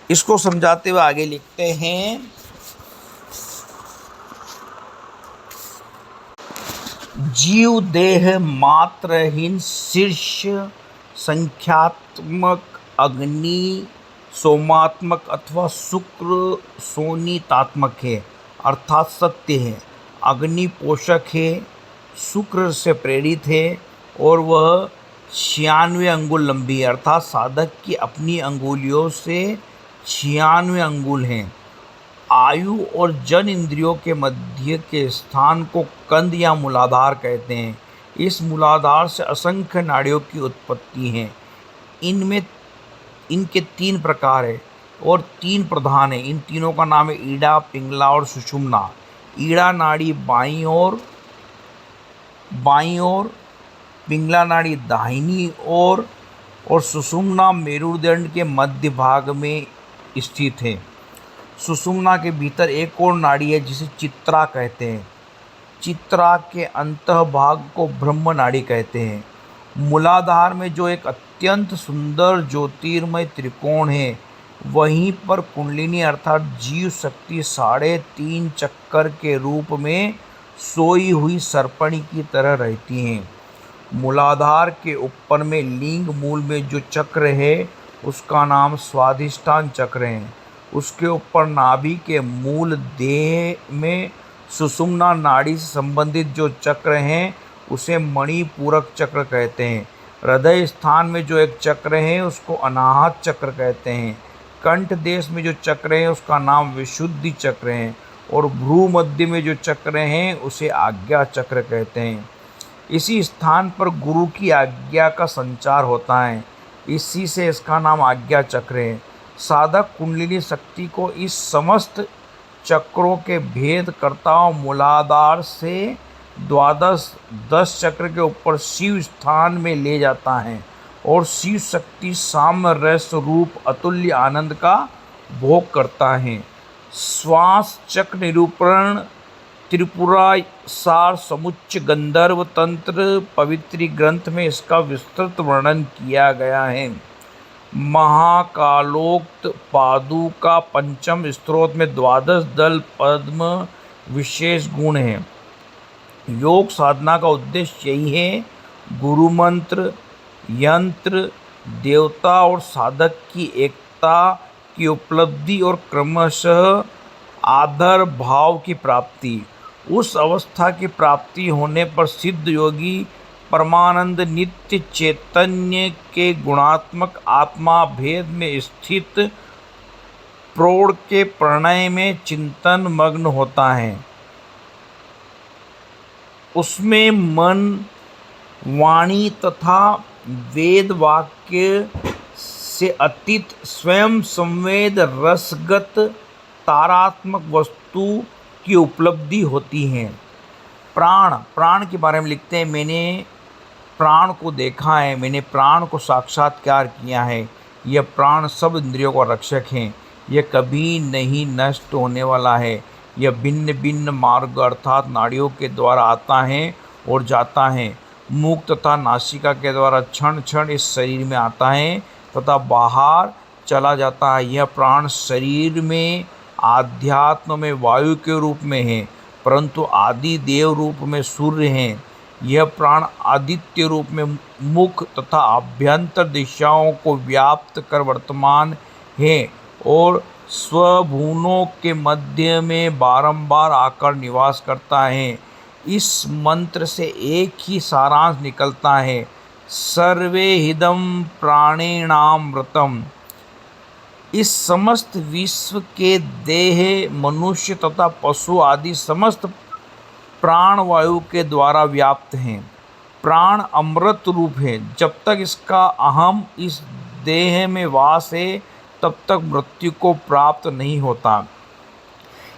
इसको समझाते हुए आगे लिखते हैं, जीव देह मात्रहीन शीर्ष संख्यात्मक अग्नि सोमात्मक अथवा शुक्र सोनितात्मक है, अर्थात सत्य है। अग्नि पोषक है, शुक्र से प्रेरित है और वह 96 अंगुल लंबी है, अर्थात साधक की अपनी अंगुलियों से 96 अंगुल हैं। आयु और जन इंद्रियों के मध्य के स्थान को कंद या मूलाधार कहते हैं। इस मूलाधार से असंख्य नाड़ियों की उत्पत्ति है। इनके 3 प्रकार है और 3 प्रधान है। इन तीनों का नाम है ईड़ा, पिंगला और सुषुम्ना। ईड़ा नाड़ी बाईं ओर, पिंगला नाड़ी दाहिनी ओर और सुषुम्ना मेरुदंड के मध्य भाग में स्थित है। सुषुम्ना के भीतर एक और नाड़ी है जिसे चित्रा कहते हैं। चित्रा के अंतः भाग को ब्रह्म नाड़ी कहते हैं। मूलाधार में जो एक अत्यंत सुंदर ज्योतिर्मय त्रिकोण है, वहीं पर कुंडलिनी अर्थात जीव शक्ति 3.5 चक्कर के रूप में सोई हुई सर्पणी की तरह रहती हैं। मूलाधार के ऊपर में लिंग मूल में जो चक्र है उसका नाम स्वाधिष्ठान चक्र है। उसके ऊपर नाभि के मूल देह में सुषुम्ना नाड़ी से संबंधित जो चक्र हैं उसे मणिपूरक चक्र कहते हैं। हृदय स्थान में जो एक चक्र है उसको अनाहत चक्र कहते हैं। कंठ देश में जो चक्र है उसका नाम विशुद्धि चक्र है और भ्रू मध्य में जो चक्र हैं उसे आज्ञा चक्र कहते हैं। इसी स्थान पर गुरु की आज्ञा का संचार होता है, इसी से इसका नाम आज्ञा चक्र है। साधक कुंडलिनी शक्ति को इस समस्त चक्रों के भेद करता मूलाधार से 10 चक्र के ऊपर शिव स्थान में ले जाता है और शिव शक्ति साम्य रस रूप अतुल्य आनंद का भोग करता है। श्वास चक्र निरूपण त्रिपुरा सार समुच्च गंधर्व तंत्र पवित्री ग्रंथ में इसका विस्तृत वर्णन किया गया है। महाकालोक्त पादुका पंचम स्तोत्र में 12 दल पद्म विशेष गुण हैं। योग साधना का उद्देश्य यही है, गुरु मंत्र, यंत्र, देवता और साधक की एकता की उपलब्धि और क्रमशः आदर भाव की प्राप्ति। उस अवस्था की प्राप्ति होने पर सिद्ध योगी परमानंद नित्य चैतन्य के गुणात्मक आत्मा भेद में स्थित प्रौढ़ के प्रणय में चिंतन मग्न होता है। उसमें मन, वाणी तथा वेद वाक्य से अतीत स्वयं संवेद रसगत तारात्मक वस्तु की उपलब्धि होती है। प्राण के बारे में लिखते हैं, मैंने प्राण को देखा है, मैंने प्राण को साक्षात्कार किया है। यह प्राण सब इंद्रियों का रक्षक है, यह कभी नहीं नष्ट होने वाला है। यह भिन्न भिन्न मार्ग अर्थात नाड़ियों के द्वारा आता है और जाता है। मुख तथा नासिका के द्वारा क्षण क्षण इस शरीर में आता है तथा बाहर चला जाता है। यह प्राण शरीर में आध्यात्म में वायु के रूप में है, परंतु आदि देव रूप में सूर्य हैं। यह प्राण आदित्य रूप में मुख तथा आभ्यंतर दिशाओं को व्याप्त कर वर्तमान है और स्वभुवनों के मध्य में बारंबार आकर निवास करता है। इस मंत्र से एक ही सारांश निकलता है, सर्वे हिदं प्राणिनामृतम्। इस समस्त विश्व के देह, मनुष्य तथा पशु आदि समस्त प्राण वायु के द्वारा व्याप्त हैं। प्राण अमृत रूप है। जब तक इसका अहम इस देह में वास है तब तक मृत्यु को प्राप्त नहीं होता।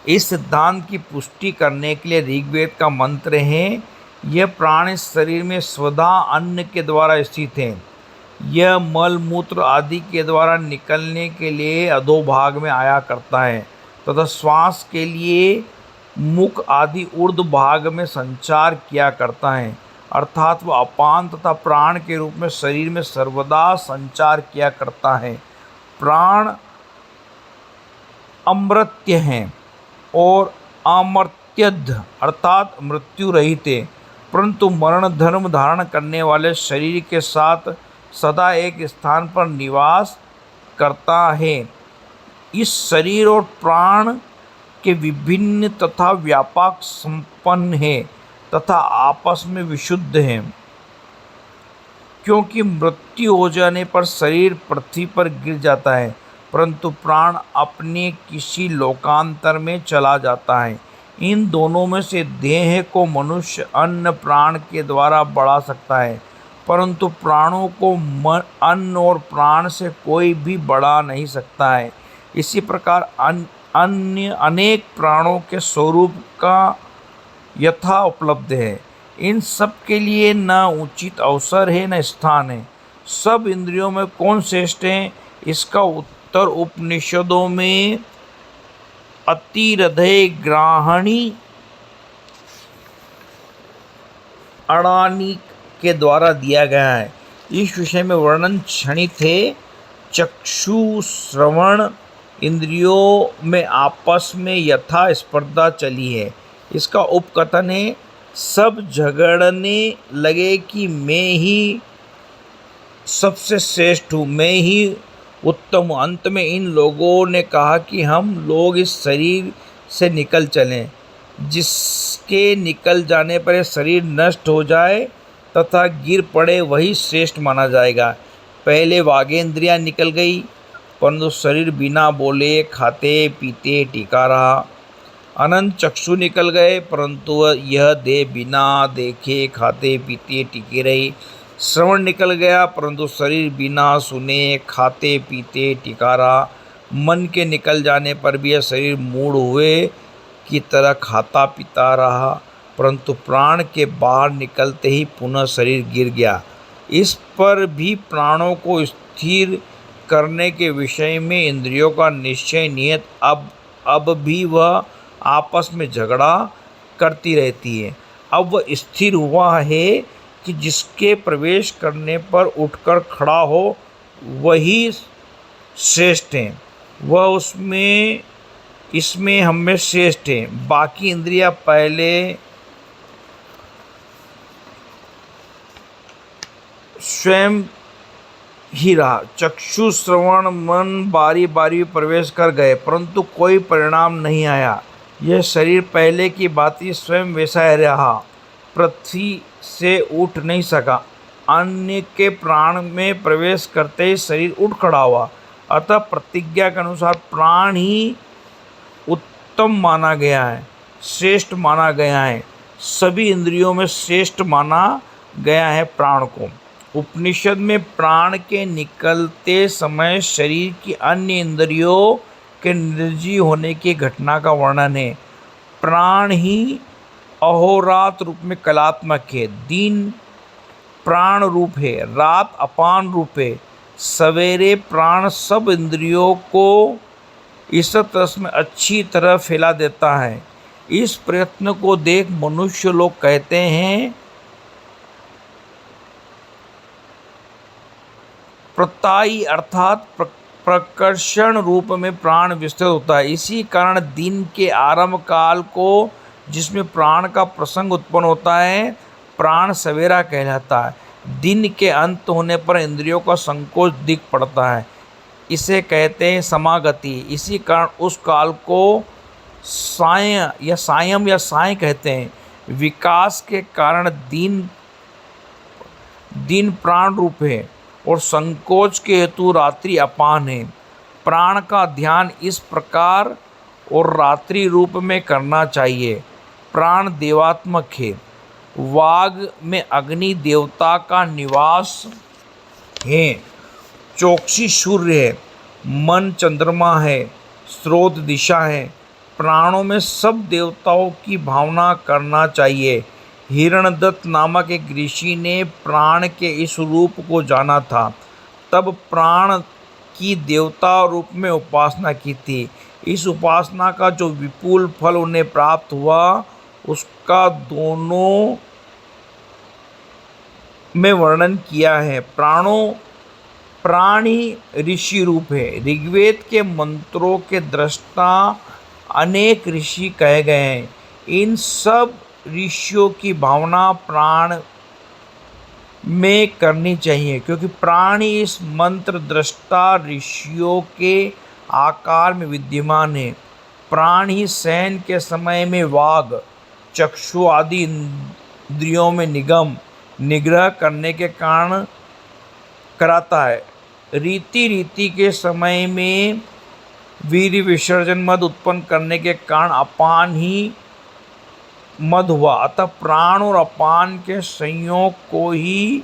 इस सिद्धांत की पुष्टि करने के लिए ऋग्वेद का मंत्र है, यह प्राण इस शरीर में स्वधा अन्न के द्वारा स्थित है। यह मल मूत्र आदि के द्वारा निकलने के लिए अधोभाग में आया करता है तथा श्वास के लिए मुख आदि ऊर्ध्व भाग में संचार किया करता है, अर्थात वह अपान तथा प्राण के रूप में शरीर में सर्वदा संचार किया करता है। प्राण अमर्त्य हैं और अमर्त्यध अर्थात मृत्यु रहित है, परंतु मरण धर्म धारण करने वाले शरीर के साथ सदा एक स्थान पर निवास करता है। इस शरीर और प्राण के विभिन्न तथा व्यापक संपन्न है तथा आपस में विशुद्ध है, क्योंकि मृत्यु हो जाने पर शरीर पृथ्वी पर गिर जाता है, परंतु प्राण अपने किसी लोकांतर में चला जाता है। इन दोनों में से देह को मनुष्य अन्न प्राण के द्वारा बढ़ा सकता है, परंतु प्राणों को अन्न और प्राण से कोई भी बढ़ा नहीं सकता है। इसी प्रकार अन्य अनेक प्राणों के स्वरूप का यथा उपलब्ध है। इन सब के लिए न उचित अवसर है न स्थान है। सब इंद्रियों में कौन श्रेष्ठ है, इसका उत्तर उपनिषदों में अतिहृदय ग्राहणी अड़ानी के द्वारा दिया गया है। इस विषय में वर्णन क्षणित है। चक्षु श्रवण इंद्रियों में आपस में यथा स्पर्धा चली है। इसका उपकथन है, सब झगड़ने लगे कि मैं ही सबसे श्रेष्ठ हूँ, मैं ही उत्तम हूँ। अंत में इन लोगों ने कहा कि हम लोग इस शरीर से निकल चलें, जिसके निकल जाने पर यह शरीर नष्ट हो जाए तथा गिर पड़े वही श्रेष्ठ माना जाएगा। पहले वागेंद्रियाँ निकल गई, परंतु शरीर बिना बोले खाते पीते टिका रहा। अनंत चक्षु निकल गए, परंतु यह देह बिना देखे खाते पीते टिके रही। श्रवण निकल गया, परंतु शरीर बिना सुने खाते पीते टिका रहा। मन के निकल जाने पर भी यह शरीर मूढ़ हुए की तरह खाता पीता रहा, परंतु प्राण के बाहर निकलते ही पुनः शरीर गिर गया। इस पर भी प्राणों को स्थिर करने के विषय में इंद्रियों का निश्चय नियत अब भी वह आपस में झगड़ा करती रहती है। अब वह स्थिर हुआ है कि जिसके प्रवेश करने पर उठकर खड़ा हो वही श्रेष्ठ है, वह इसमें हम में श्रेष्ठ है। बाकी इंद्रियां पहले स्वयं ही रहा। चक्षु श्रवण मन बारी बारी प्रवेश कर गए, परंतु कोई परिणाम नहीं आया। यह शरीर पहले की भांति स्वयं वैसा ही रहा, पृथ्वी से उठ नहीं सका। अन्य के प्राण में प्रवेश करते ही शरीर उठ खड़ा हुआ। अतः प्रतिज्ञा के अनुसार प्राण ही उत्तम माना गया है, श्रेष्ठ माना गया है। सभी इंद्रियों में श्रेष्ठ माना गया है प्राण को। उपनिषद में प्राण के निकलते समय शरीर की अन्य इंद्रियों के निर्जीव होने की घटना का वर्णन है। प्राण ही अहोरात्र रूप में कलात्मक है। दिन प्राण रूप है, रात अपान रूप है। सवेरे प्राण सब इंद्रियों को इस रस में अच्छी तरह फैला देता है। इस प्रयत्न को देख मनुष्य लोग कहते हैं प्रताई अर्थात प्रकर्षण रूप में प्राण विस्तृत होता है। इसी कारण दिन के आरंभ काल को जिसमें प्राण का प्रसंग उत्पन्न होता है प्राण सवेरा कहलाता है। दिन के अंत होने पर इंद्रियों का संकोच दिख पड़ता है, इसे कहते हैं समागति। इसी कारण उस काल को सायं या साय कहते हैं। विकास के कारण दिन प्राण रूप है और संकोच के हेतु रात्रि अपान है। प्राण का ध्यान इस प्रकार और रात्रि रूप में करना चाहिए। प्राण देवात्मक है। वाग में अग्नि देवता का निवास है। चौकसी सूर्य है। मन चंद्रमा है। स्रोत दिशा है। प्राणों में सब देवताओं की भावना करना चाहिए। हिरणदत्त नामक एक ऋषि ने प्राण के इस रूप को जाना था, तब प्राण की देवता रूप में उपासना की थी। इस उपासना का जो विपुल फल उन्हें प्राप्त हुआ, उसका दोनों में वर्णन किया है। प्राण ही ऋषि रूप है। ऋग्वेद के मंत्रों के दृष्टा अनेक ऋषि कहे गए हैं। इन सब ऋषियों की भावना प्राण में करनी चाहिए, क्योंकि प्राण ही इस मंत्र दृष्टा ऋषियों के आकार में विद्यमान है। प्राण ही शयन के समय में वाग, चक्षु आदि इंद्रियों में निग्रह करने के कारण कराता है। रीति के समय में वीर्य विसर्जन मद उत्पन्न करने के कारण अपान ही मद हुआ। अतः प्राण और अपान के संयोग को ही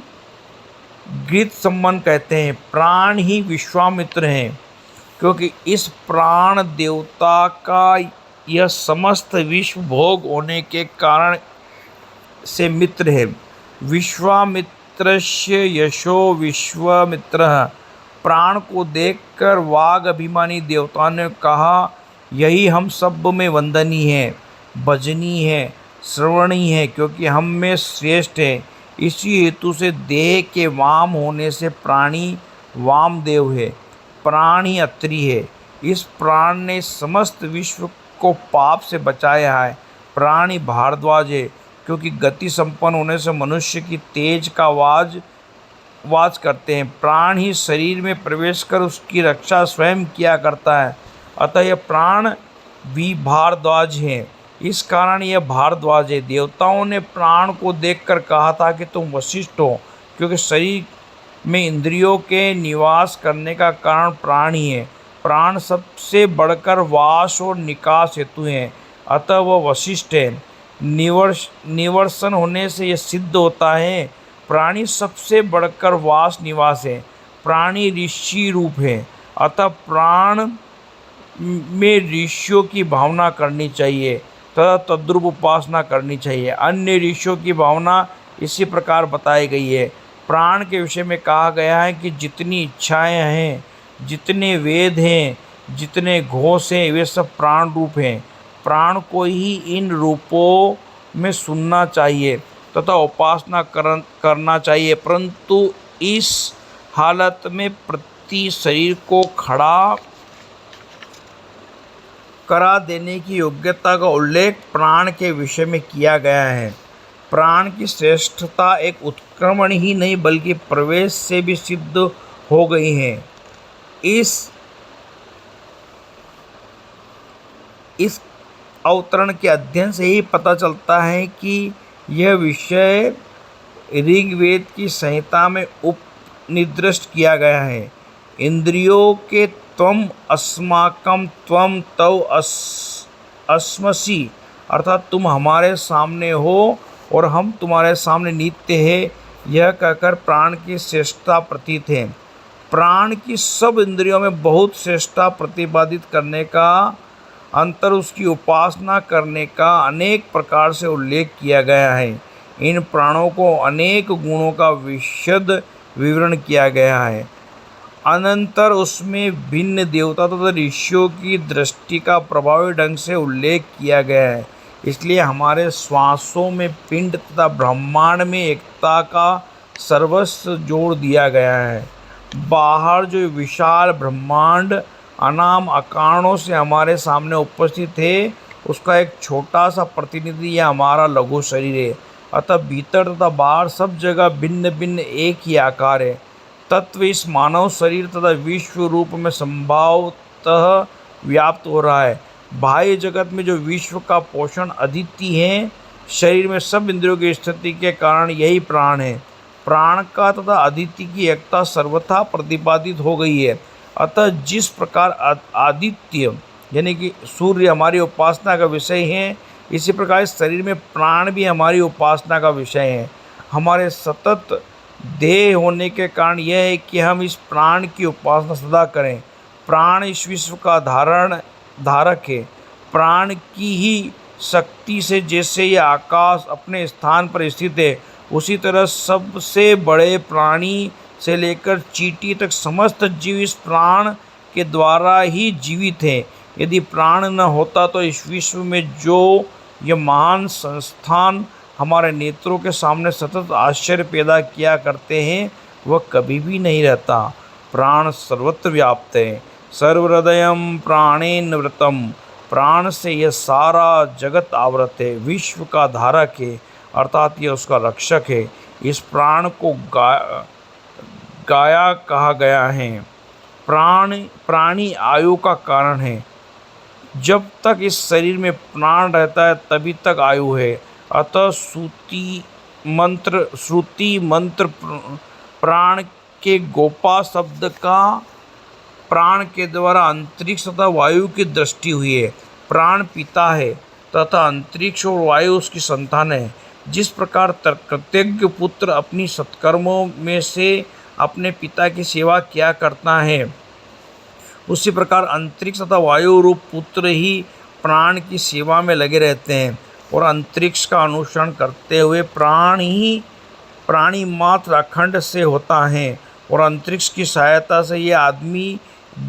गृहीत संबंध कहते हैं। प्राण ही विश्वामित्र हैं, क्योंकि इस प्राण देवता का यह समस्त विश्व भोग होने के कारण से मित्र है। विश्वामित्रस्य यशो विश्वामित्रः। प्राण को देखकर वाग अभिमानी देवता ने कहा, यही हम सब में वंदनीय है, भजनीय है, श्रवणीय है, क्योंकि हम में श्रेष्ठ है। इसी हेतु से देह के वाम होने से प्राणी वामदेव है, प्राण ही अत्रि है। इस प्राण ने समस्त विश्व को पाप से बचाया है। प्राण ही भारद्वाज है, क्योंकि गति संपन्न होने से मनुष्य की तेज का वाच करते हैं। प्राण ही शरीर में प्रवेश कर उसकी रक्षा स्वयं किया करता है। अतः यह प्राण भी भारद्वाज है, इस कारण यह भारद्वाज है। देवताओं ने प्राण को देखकर कहा था कि तुम वशिष्ठ हो, क्योंकि शरीर में इंद्रियों के निवास करने का कारण प्राण ही है। प्राण सबसे बढ़कर वास और निकास हेतु हैं, अतः वह वशिष्ठ है। निवर्सन होने से यह सिद्ध होता है, प्राणी सबसे बढ़कर वास निवास है। प्राणी ऋषि रूप है, अतः प्राण में ऋषियों की भावना करनी चाहिए तथा तद्रूप उपासना करनी चाहिए। अन्य ऋषियों की भावना इसी प्रकार बताई गई है। प्राण के विषय में कहा गया है कि जितनी इच्छाएं हैं, जितने वेद हैं, जितने घोष हैं, वे सब प्राण रूप हैं। प्राण को ही इन रूपों में सुनना चाहिए तथा उपासना करना चाहिए, परंतु इस हालत में प्रति शरीर को खड़ा करा देने की योग्यता का उल्लेख प्राण के विषय में किया गया है। प्राण की श्रेष्ठता एक उत्क्रमण ही नहीं बल्कि प्रवेश से भी सिद्ध हो गई है। इस अवतरण के अध्ययन से ही पता चलता है कि यह विषय ऋग्वेद की संहिता में उपनिर्दिष्ट किया गया है। इंद्रियों के त्वम अस्माकं त्वम तव अस्मसि, अर्थात तुम हमारे सामने हो और हम तुम्हारे सामने नित्य है, यह कहकर प्राण की श्रेष्ठता प्रतीत है। प्राण की सब इंद्रियों में बहुत श्रेष्ठता प्रतिपादित करने का अंतर उसकी उपासना करने का अनेक प्रकार से उल्लेख किया गया है। इन प्राणों को अनेक गुणों का विशद विवरण किया गया है। अनंतर उसमें भिन्न देवता तथा ऋषियों की दृष्टि का प्रभावी ढंग से उल्लेख किया गया है। इसलिए हमारे श्वासों में पिंड तथा ब्रह्मांड में एकता का सर्वस्व जोड़ दिया गया है। बाहर जो विशाल ब्रह्मांड अनाम अकारणों से हमारे सामने उपस्थित है, उसका एक छोटा सा प्रतिनिधि यह हमारा लघु शरीर है। अतः भीतर तथा बाहर सब जगह भिन्न भिन्न एक ही आकार है। तत्व इस मानव शरीर तथा विश्व रूप में संभावतः व्याप्त हो रहा है। बाह्य जगत में जो विश्व का पोषण अदिति है, शरीर में सब इंद्रियों की स्थिति के कारण यही प्राण है। प्राण का तथा अदिति की एकता सर्वथा प्रतिपादित हो गई है। अतः जिस प्रकार आदित्य यानी कि सूर्य हमारी उपासना का विषय है, इसी प्रकार इस शरीर में प्राण भी हमारी उपासना का विषय है। हमारे सतत देह होने के कारण यह है कि हम इस प्राण की उपासना सदा करें। प्राण इस विश्व का धारक है। प्राण की ही शक्ति से जैसे ये आकाश अपने स्थान पर स्थित है, उसी तरह सबसे बड़े प्राणी से लेकर चींटी तक समस्त जीव इस प्राण के द्वारा ही जीवित हैं। यदि प्राण न होता तो इस विश्व में जो यह महान संस्थान हमारे नेत्रों के सामने सतत आश्चर्य पैदा किया करते हैं, वह कभी भी नहीं रहता। प्राण सर्वत्र व्याप्त है, सर्वहृदयम प्राणेन वृतम। प्राण से यह सारा जगत आवृत है, विश्व का धारक है, अर्थात यह उसका रक्षक है। इस प्राण को गाया कहा गया है। प्राणी आयु का कारण है। जब तक इस शरीर में प्राण रहता है तभी तक आयु है। अतः श्रुति मंत्र प्राण के गोपा शब्द का प्राण के द्वारा अंतरिक्ष तथा वायु की दृष्टि हुई है। प्राण पिता है तथा अंतरिक्ष और वायु उसकी संतान है। जिस प्रकार कृतज्ञ पुत्र अपनी सत्कर्मों में से अपने पिता की सेवा किया करता है, उसी प्रकार अंतरिक्ष तथा वायु रूप पुत्र ही प्राण की सेवा में लगे रहते हैं और अंतरिक्ष का अनुसरण करते हुए प्राणी मात्र अखंड से होता है और अंतरिक्ष की सहायता से ये आदमी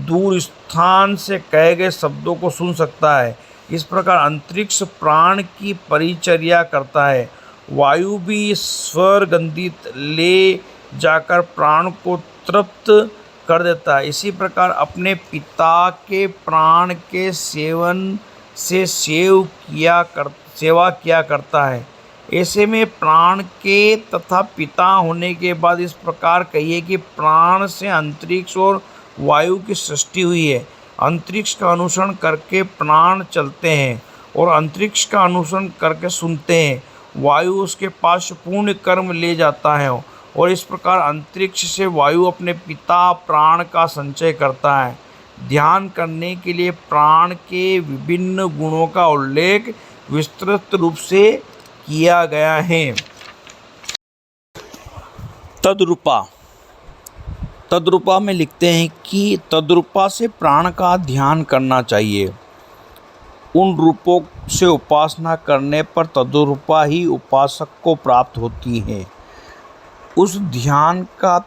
दूर स्थान से कहे गए शब्दों को सुन सकता है। इस प्रकार अंतरिक्ष प्राण की परिचर्या करता है। वायु भी स्वर गंधित ले जाकर प्राण को तृप्त कर देता है। इसी प्रकार अपने पिता के प्राण के सेवन से सेवा किया करता है। ऐसे में प्राण के तथा पिता होने के बाद इस प्रकार कहिए कि प्राण से अंतरिक्ष और वायु की सृष्टि हुई है। अंतरिक्ष का अनुसरण करके प्राण चलते हैं और अंतरिक्ष का अनुसरण करके सुनते हैं। वायु उसके पास पूर्ण कर्म ले जाता है और इस प्रकार अंतरिक्ष से वायु अपने पिता प्राण का संचय करता है। ध्यान करने के लिए प्राण के विभिन्न गुणों का उल्लेख विस्तृत रूप से किया गया है। तद्रूपा में लिखते हैं कि तद्रूपा से प्राण का ध्यान करना चाहिए। उन रूपों से उपासना करने पर तद्रूपा ही उपासक को प्राप्त होती है। उस ध्यान का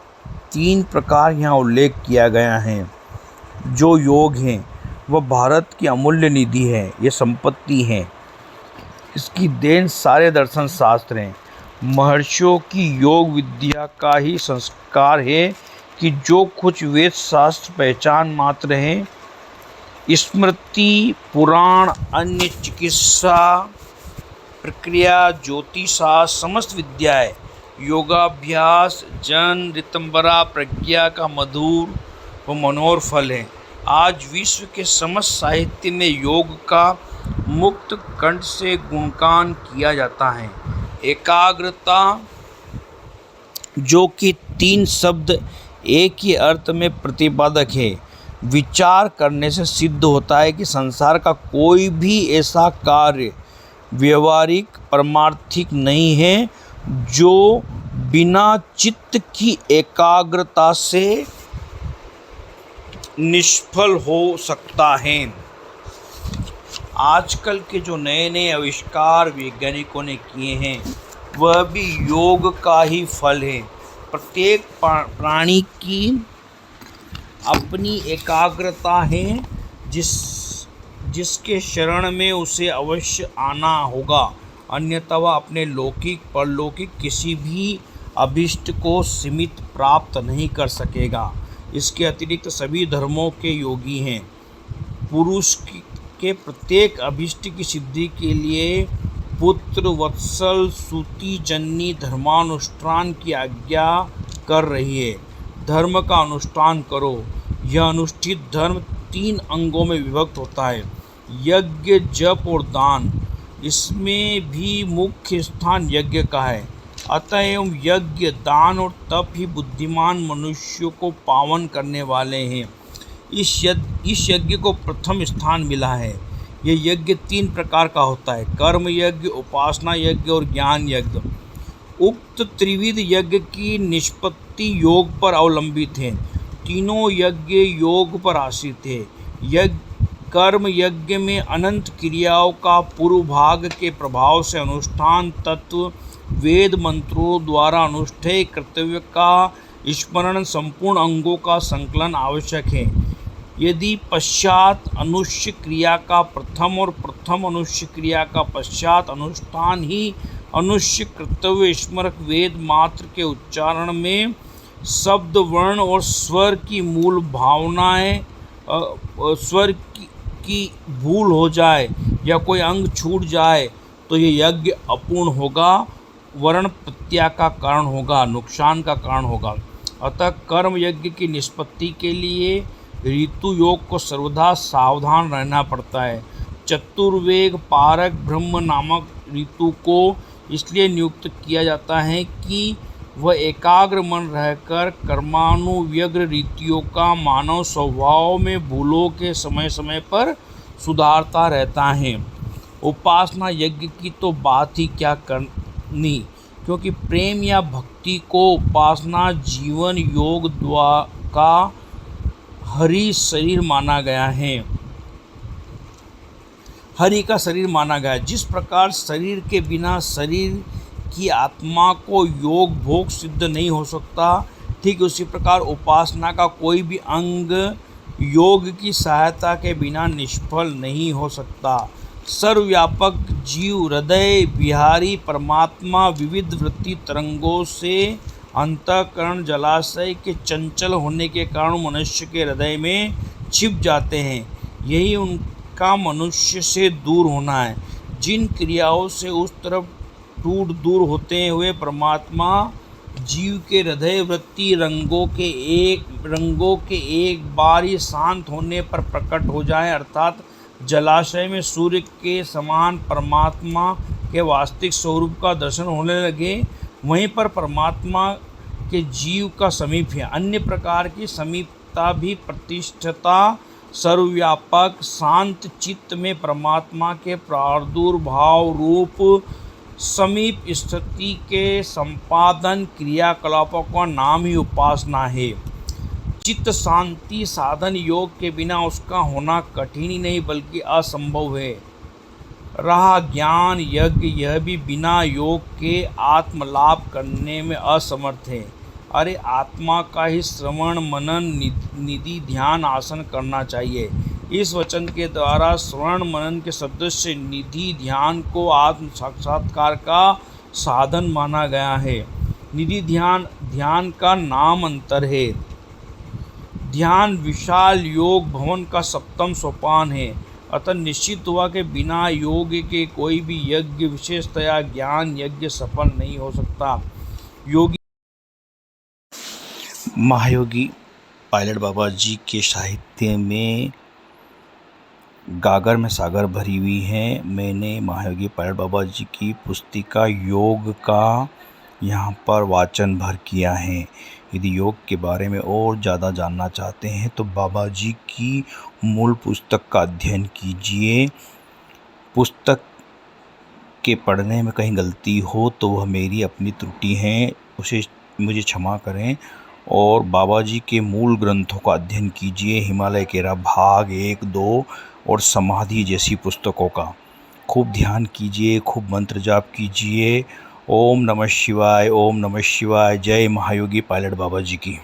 3 प्रकार यहाँ उल्लेख किया गया है। जो योग है वह भारत की अमूल्य निधि है, ये संपत्ति है। इसकी देन सारे दर्शन शास्त्र हैं। महर्षियों की योग विद्या का ही संस्कार है कि जो कुछ वेद शास्त्र पहचान मात्र है, स्मृति पुराण अन्य चिकित्सा प्रक्रिया ज्योतिषशास्त्र समस्त विद्याएं योगाभ्यास जन ऋतंबरा प्रज्ञा का मधुर व मनोहर फल है। आज विश्व के समस्त साहित्य में योग का मुक्त कंठ से गुणगान किया जाता है। एकाग्रता, जो कि 3 शब्द एक ही अर्थ में प्रतिपादक है, विचार करने से सिद्ध होता है कि संसार का कोई भी ऐसा कार्य व्यवहारिक परमार्थिक नहीं है जो बिना चित्त की एकाग्रता से निष्फल हो सकता है। आजकल के जो नए नए आविष्कार वैज्ञानिकों ने किए हैं वह भी योग का ही फल है। प्रत्येक प्राणी की अपनी एकाग्रता है जिसके शरण में उसे अवश्य आना होगा, अन्यथा वह अपने लौकिक परलौकिक किसी भी अभिष्ट को सीमित प्राप्त नहीं कर सकेगा। इसके अतिरिक्त सभी धर्मों के योगी हैं। पुरुष के प्रत्येक अभिष्ट की सिद्धि के लिए पुत्र वत्सल सूती जन्नी धर्मानुष्ठान की आज्ञा कर रही है। धर्म का अनुष्ठान करो। यह अनुष्ठित धर्म 3 अंगों में विभक्त होता है, यज्ञ जप और दान। इसमें भी मुख्य स्थान यज्ञ का है। अतएव यज्ञ दान और तप ही बुद्धिमान मनुष्यों को पावन करने वाले हैं। इस यज्ञ को प्रथम स्थान मिला है। यह यज्ञ 3 प्रकार का होता है, कर्म यज्ञ, उपासना यज्ञ और ज्ञान यज्ञ। उक्त त्रिविध यज्ञ की निष्पत्ति योग पर अवलंबित है। तीनों यज्ञ योग पर आश्रित है। कर्म यज्ञ में अनंत क्रियाओं का पूर्व भाग के प्रभाव से अनुष्ठान तत्व वेद मंत्रों द्वारा अनुष्ठेय कर्तव्य का स्मरण संपूर्ण अंगों का संकलन आवश्यक है। यदि पश्चात अनुष्य क्रिया का प्रथम और प्रथम अनुष्य क्रिया का पश्चात अनुष्ठान ही अनुष्य कर्तव्य स्मरक वेद मात्र के उच्चारण में शब्द वर्ण और स्वर की मूल भावनाएं स्वर की भूल हो जाए या कोई अंग छूट जाए तो ये यज्ञ अपूर्ण होगा, वर्ण प्रत्यय का कारण होगा, नुकसान का कारण होगा। अतः कर्म यज्ञ की निष्पत्ति के लिए ऋतु योग को सर्वदा सावधान रहना पड़ता है। चतुर्वेग पारक ब्रह्म नामक ऋतु को इसलिए नियुक्त किया जाता है कि वह एकाग्र मन रहकर कर्मानुव्यग्र रीतियों का मानव स्वभाव में भूलों के समय समय पर सुधारता रहता है। उपासना यज्ञ की तो बात ही क्या करनी, क्योंकि प्रेम या भक्ति को उपासना जीवन योग का हरि शरीर माना गया है, हरि का शरीर माना गया है। जिस प्रकार शरीर के बिना शरीर की आत्मा को योग भोग सिद्ध नहीं हो सकता, ठीक उसी प्रकार उपासना का कोई भी अंग योग की सहायता के बिना निष्फल नहीं हो सकता। सर्वव्यापक जीव हृदय विहारी परमात्मा विविध वृत्ति तरंगों से अंतःकरण जलाशय के चंचल होने के कारण मनुष्य के हृदय में छिप जाते हैं। यही उनका मनुष्य से दूर होना है। जिन क्रियाओं से उस तरफ टूट दूर होते हुए परमात्मा जीव के हृदय वृत्ति रंगों के एक बार ही शांत होने पर प्रकट हो जाए, अर्थात जलाशय में सूर्य के समान परमात्मा के वास्तविक स्वरूप का दर्शन होने लगे, वहीं पर परमात्मा के जीव का समीप है। अन्य प्रकार की समीपता भी प्रतिष्ठता सर्वव्यापक शांत चित्त में परमात्मा के प्रादुर्भाव रूप समीप स्थिति के संपादन क्रियाकलापों का नाम ही उपासना है। चित्त शांति साधन योग के बिना उसका होना कठिन ही नहीं बल्कि असंभव है। रहा ज्ञान यज्ञ, यह भी बिना योग के आत्मलाभ करने में असमर्थ है। अरे आत्मा का ही श्रवण मनन निधि ध्यान आसन करना चाहिए। इस वचन के द्वारा श्रवण मनन के सदृश निधि ध्यान को आत्म साक्षात्कार का साधन माना गया है। निधि ध्यान का नाम अंतर है। ध्यान विशाल योग भवन का सप्तम सोपान है। अतः निश्चित हुआ कि बिना योग के कोई भी यज्ञ विशेषतया ज्ञान यज्ञ सफल नहीं हो सकता। योगी महायोगी पायलट बाबा जी के साहित्य में गागर में सागर भरी हुई है। मैंने महायोगी पायलट बाबा जी की पुस्तिका योग का यहाँ पर वाचन भर किया है। यदि योग के बारे में और ज़्यादा जानना चाहते हैं तो बाबा जी की मूल पुस्तक का अध्ययन कीजिए। पुस्तक के पढ़ने में कहीं गलती हो तो वह मेरी अपनी त्रुटि है, उसे मुझे क्षमा करें। और बाबा जी के मूल ग्रंथों का अध्ययन कीजिए। हिमालय केरा भाग 1, 2 और समाधि जैसी पुस्तकों का खूब ध्यान कीजिए, खूब मंत्र जाप कीजिए। ओम नमः शिवाय, ओम नमः शिवाय। जय महायोगी पायलट बाबा जी की।